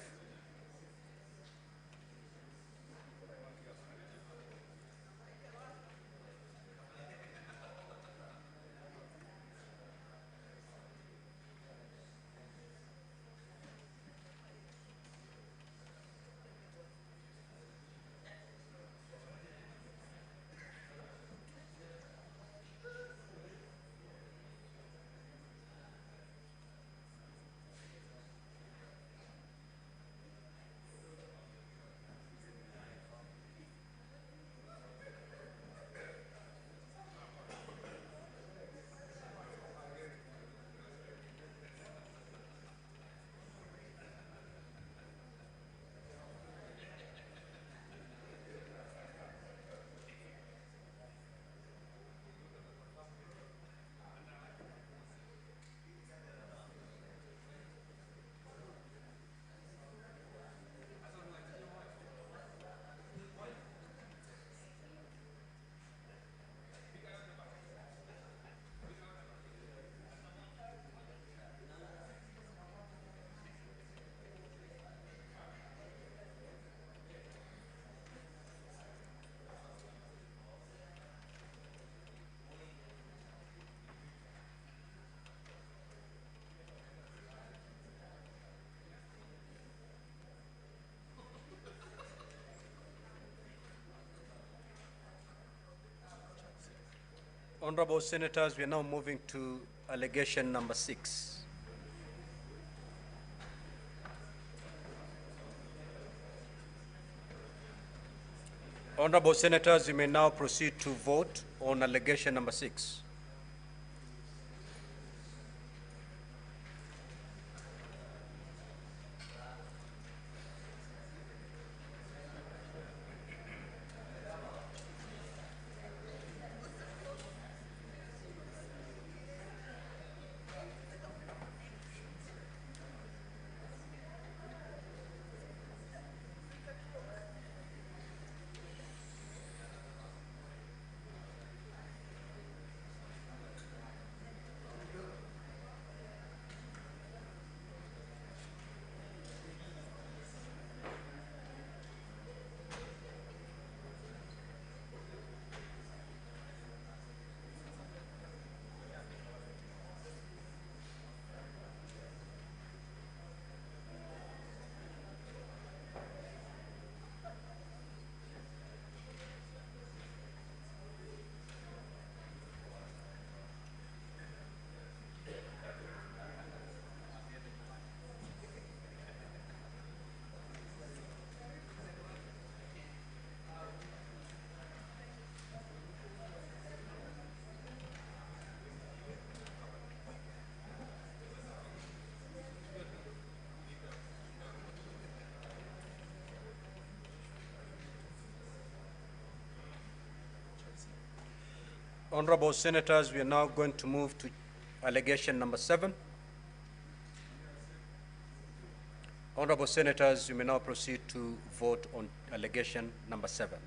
Honorable Senators, we are now moving to allegation number 6. Honorable Senators, you may now proceed to vote on allegation number 6. Honorable Senators, we are now going to move to allegation number 7. Honorable Senators, you may now proceed to vote on allegation number 7.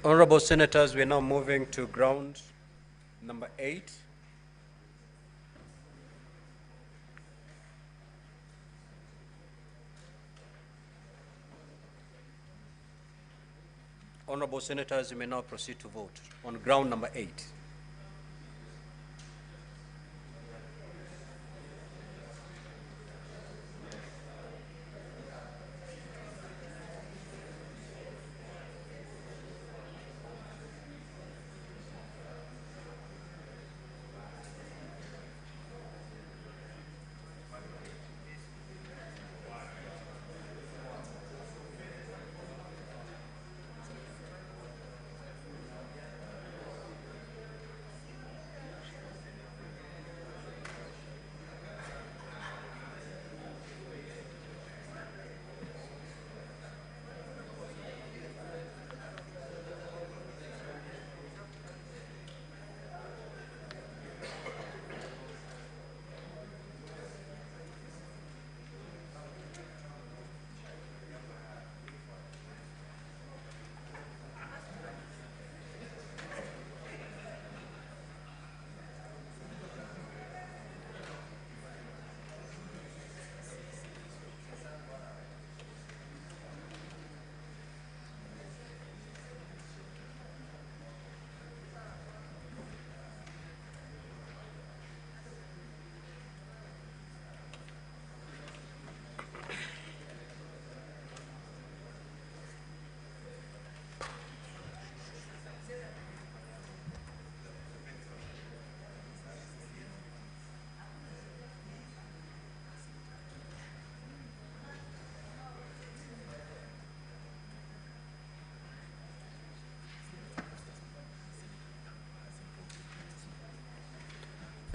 Honorable Senators, we are now moving to ground number 8. Honorable Senators, you may now proceed to vote on ground number 8.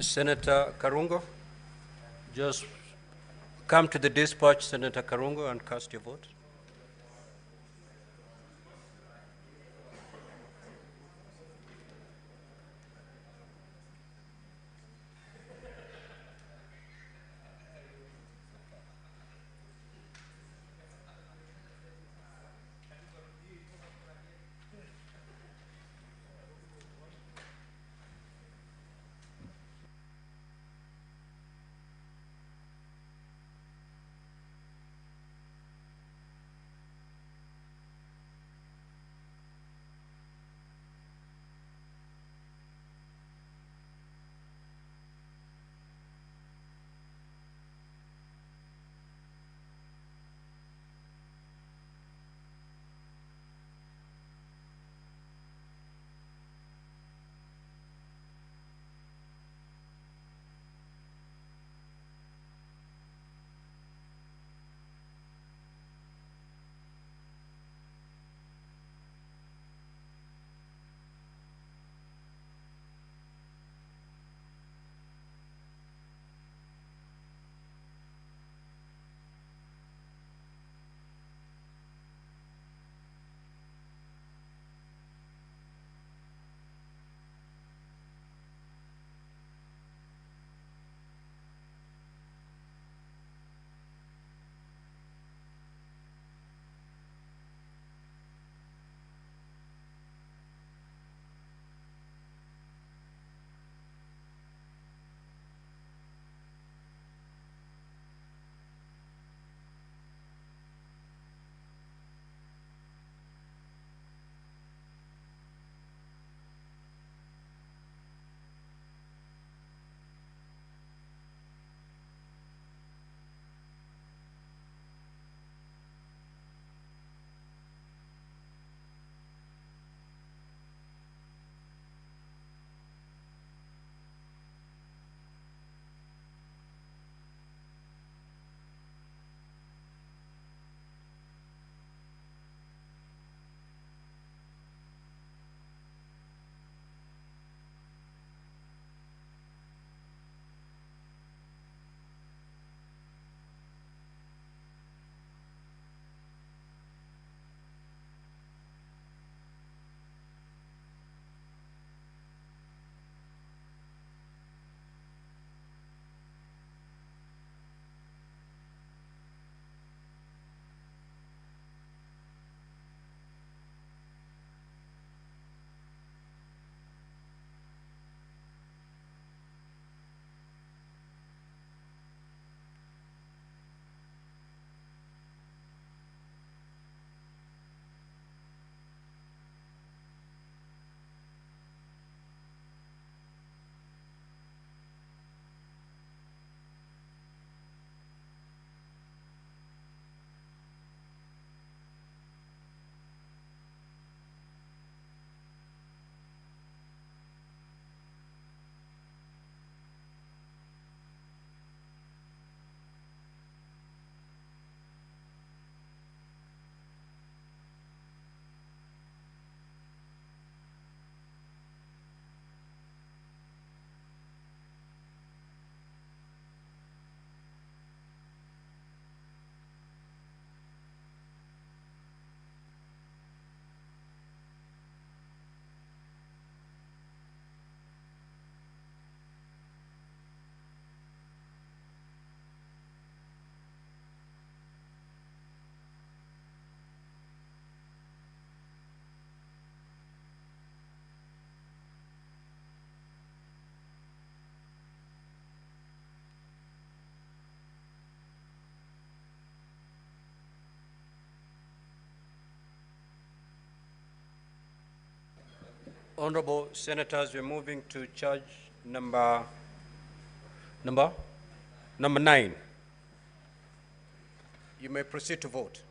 Senator Karungo, just come to the dispatch, Senator Karungo, and cast your vote. Honorable Senators, we're moving to charge number 9. You may proceed to vote.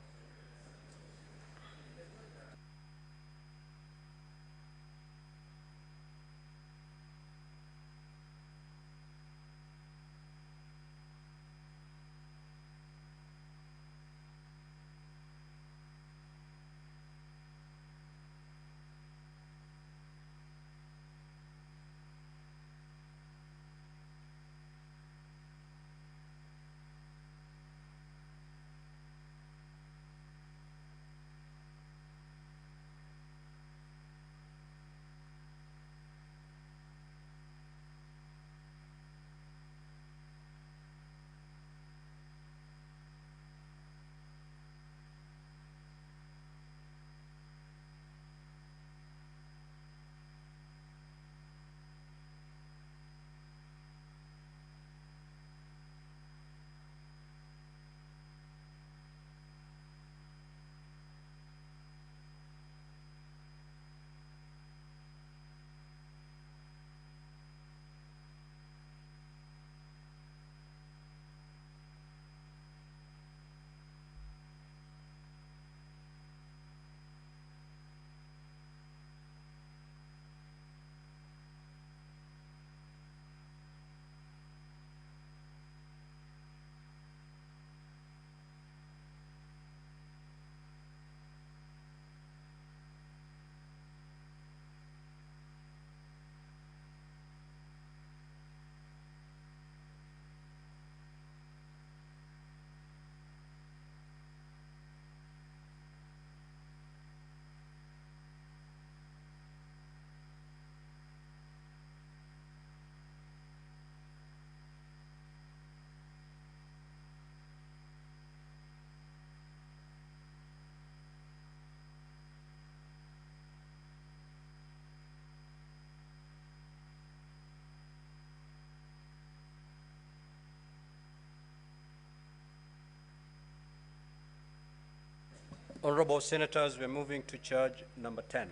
Honorable Senators, we're moving to charge number 10.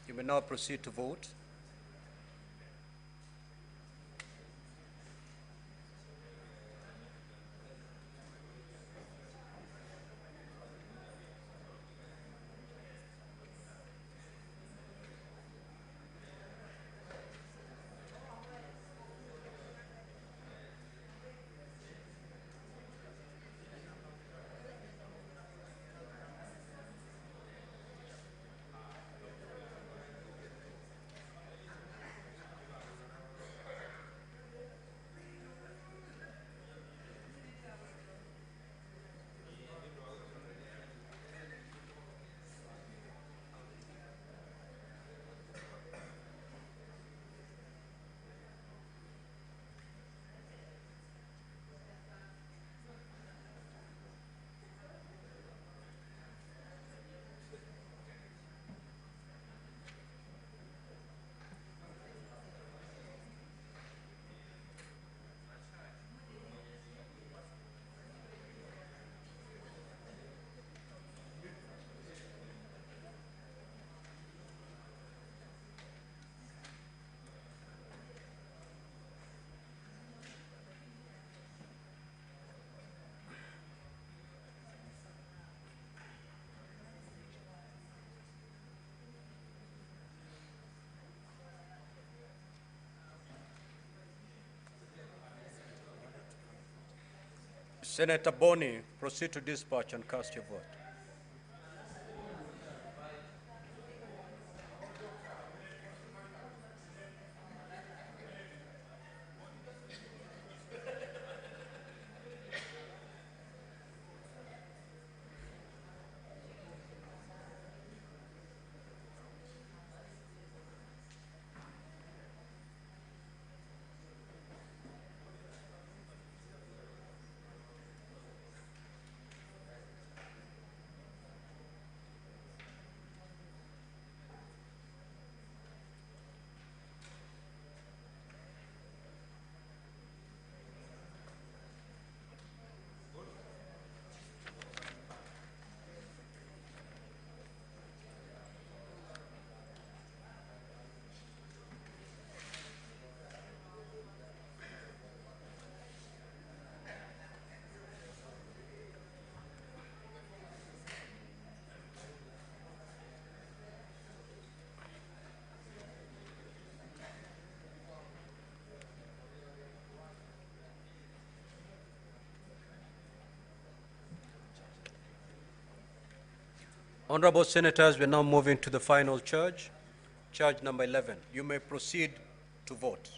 You may now proceed to vote. Senator Boni, proceed to dispatch and cast your vote. Honorable Senators, we're now moving to the final charge, charge number 11. You may proceed to vote.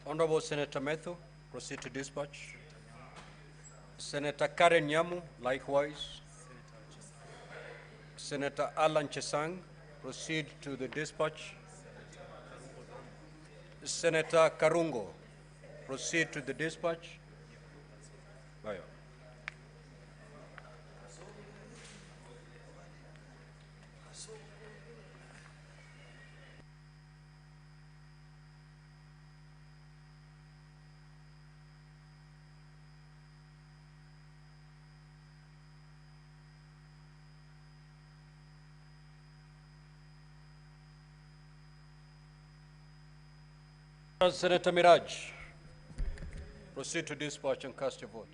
Honorable Senator Methu, proceed to dispatch. Senator Karen Nyamu, likewise. Senator Alan Chesang, proceed to the dispatch. Senator Karungo, proceed to the dispatch. Bayo. Senator Miraj, proceed to dispatch and cast your vote.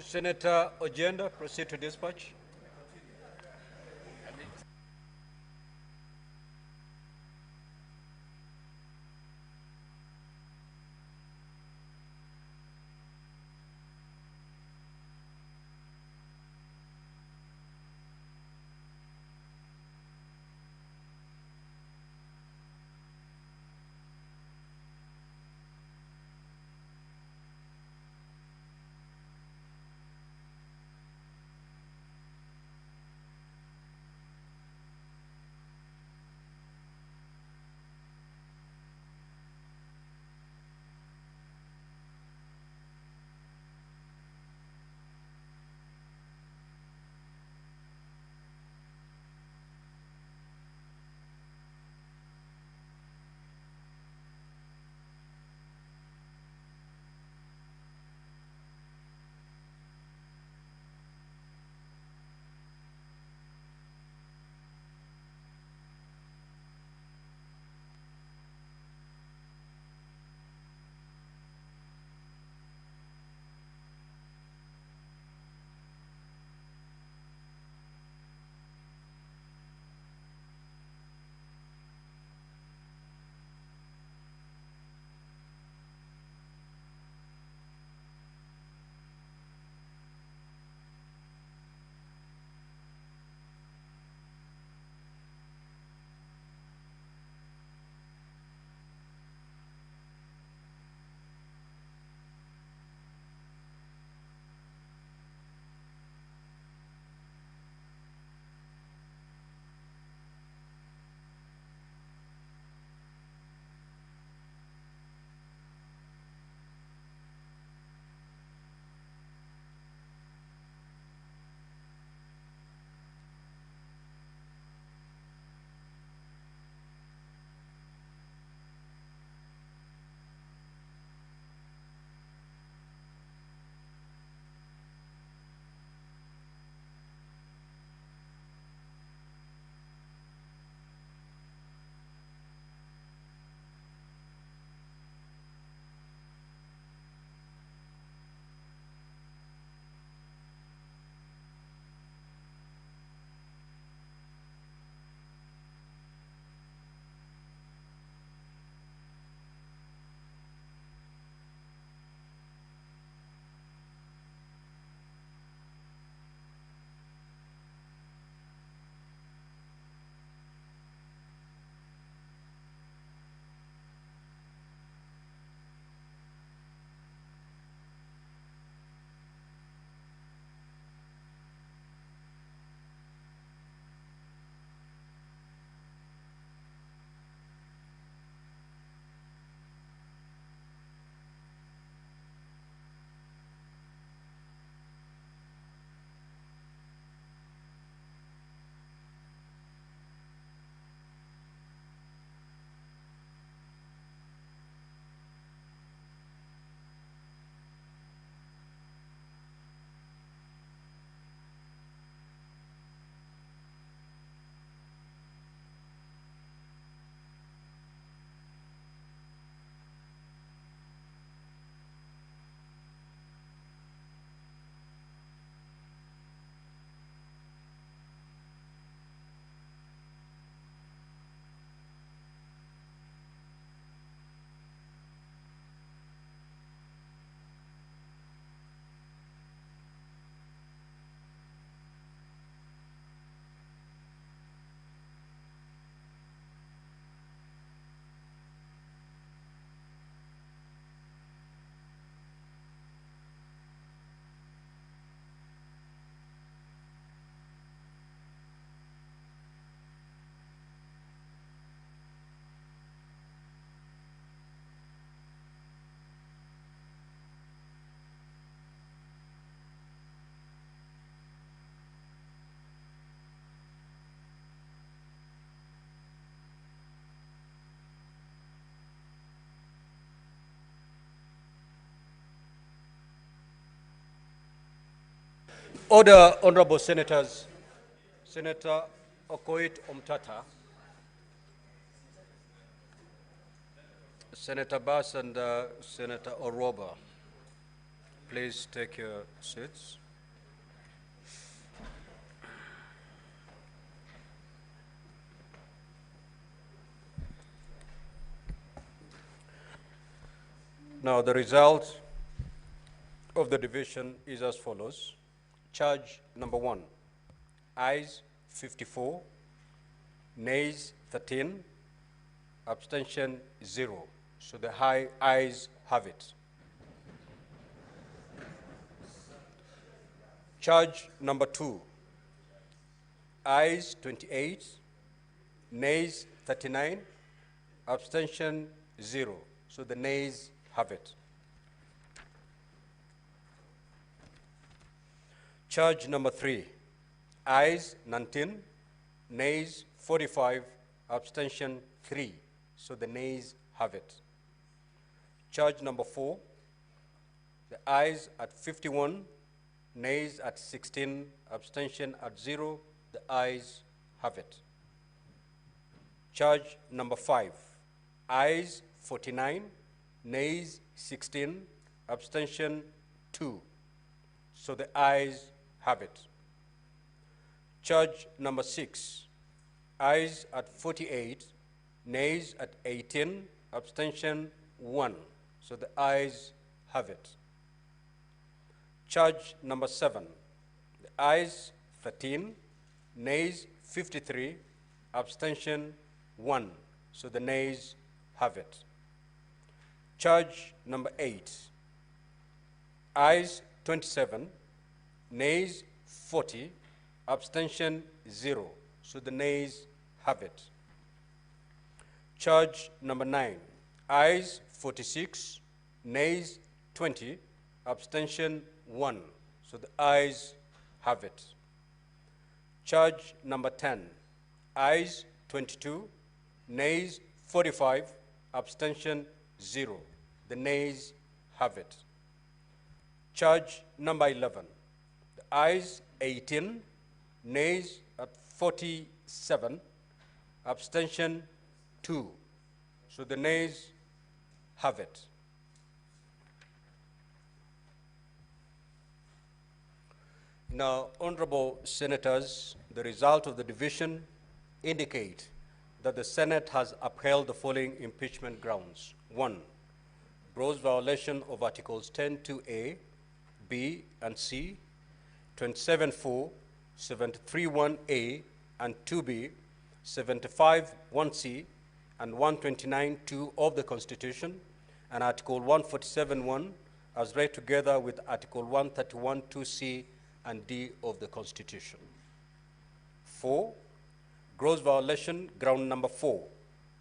Senator Ojenda, proceed to dispatch. Order, honorable senators. Senator Okoit Omtata, Senator Bass and Senator Oroba, please take your seats. Now the result of the division is as follows. Charge number 1, ayes 54, nays 13, abstention 0. So the high ayes have it. Charge number 2, ayes 28, nays 39, abstention 0. So the nays have it. Charge number 3, ayes 19, nays 45, abstention 3. So the nays have it. Charge number 4, the ayes at 51, nays at 16, abstention at 0. The ayes have it. Charge number 5, ayes 49, nays 16, abstention 2. So the ayes have it. Charge number 6, ayes at 48, nays at 18, abstention 1. So the ayes have it. Charge number 7, the ayes 13, nays 53, abstention 1. So the nays have it. Charge number 8, ayes 27, nays 40, abstention 0. So the nays have it. Charge number 9, ayes 46, nays 20, abstention 1. So the ayes have it. Charge number 10, ayes 22, nays 45, abstention 0. The nays have it. Charge number 11, the ayes 18, nays at 47, abstention 2. So the nays have it. Now, honorable senators, the result of the division indicate that the Senate has upheld the following impeachment grounds. 1, gross violation of Articles 10(2)A, B, and C, 27(4), 73(1)A, and 2B, 75(1)C, and 129(2) of the Constitution, and Article 147(1) as read together with Article 131(2)C and D of the Constitution. 4, gross violation, ground number 4,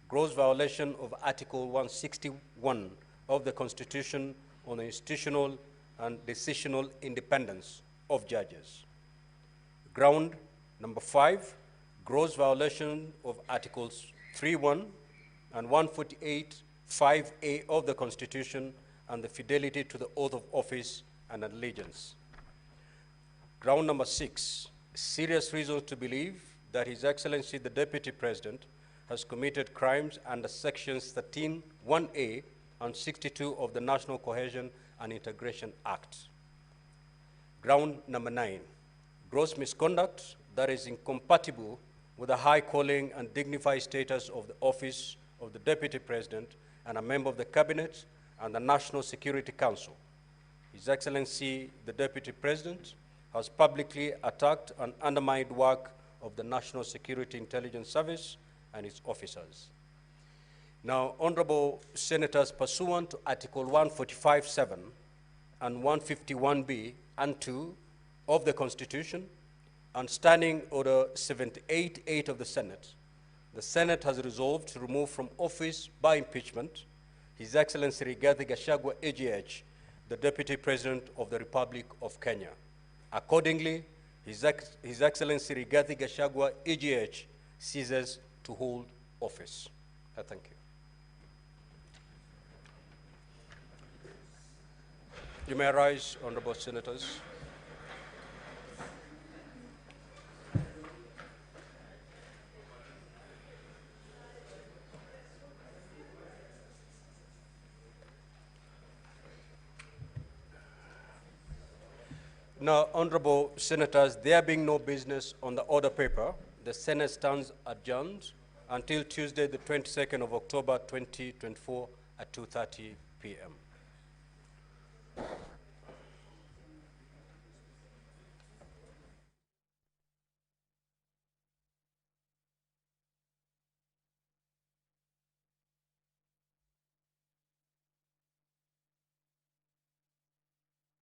gross violation of Article 161 of the Constitution on the institutional and decisional independence of judges. Ground number 5, gross violation of Articles 3(1) and 148(5)A of the Constitution and the fidelity to the oath of office and allegiance. Ground number 6, serious reasons to believe that His Excellency the Deputy President has committed crimes under Sections 13(1)A and 62 of the National Cohesion and Integration Act. Ground number 9, gross misconduct that is incompatible with the high calling and dignified status of the office of the Deputy President and a member of the Cabinet and the National Security Council. His Excellency the Deputy President has publicly attacked and undermined work of the National Security Intelligence Service and its officers. Now, honorable senators, pursuant to Article 145(7) and 151(b) and 2 of the Constitution and Standing Order 78(8) of the Senate has resolved to remove from office by impeachment His Excellency Rigathi Gachagua, AGH, the Deputy President of the Republic of Kenya. Accordingly, His Excellency Rigathi Gachagua, AGH, ceases to hold office. I thank you. You may rise, honorable senators. Now, honorable senators, there being no business on the order paper, the Senate stands adjourned until Tuesday, the 22nd of October, 2024 at 2:30 p.m.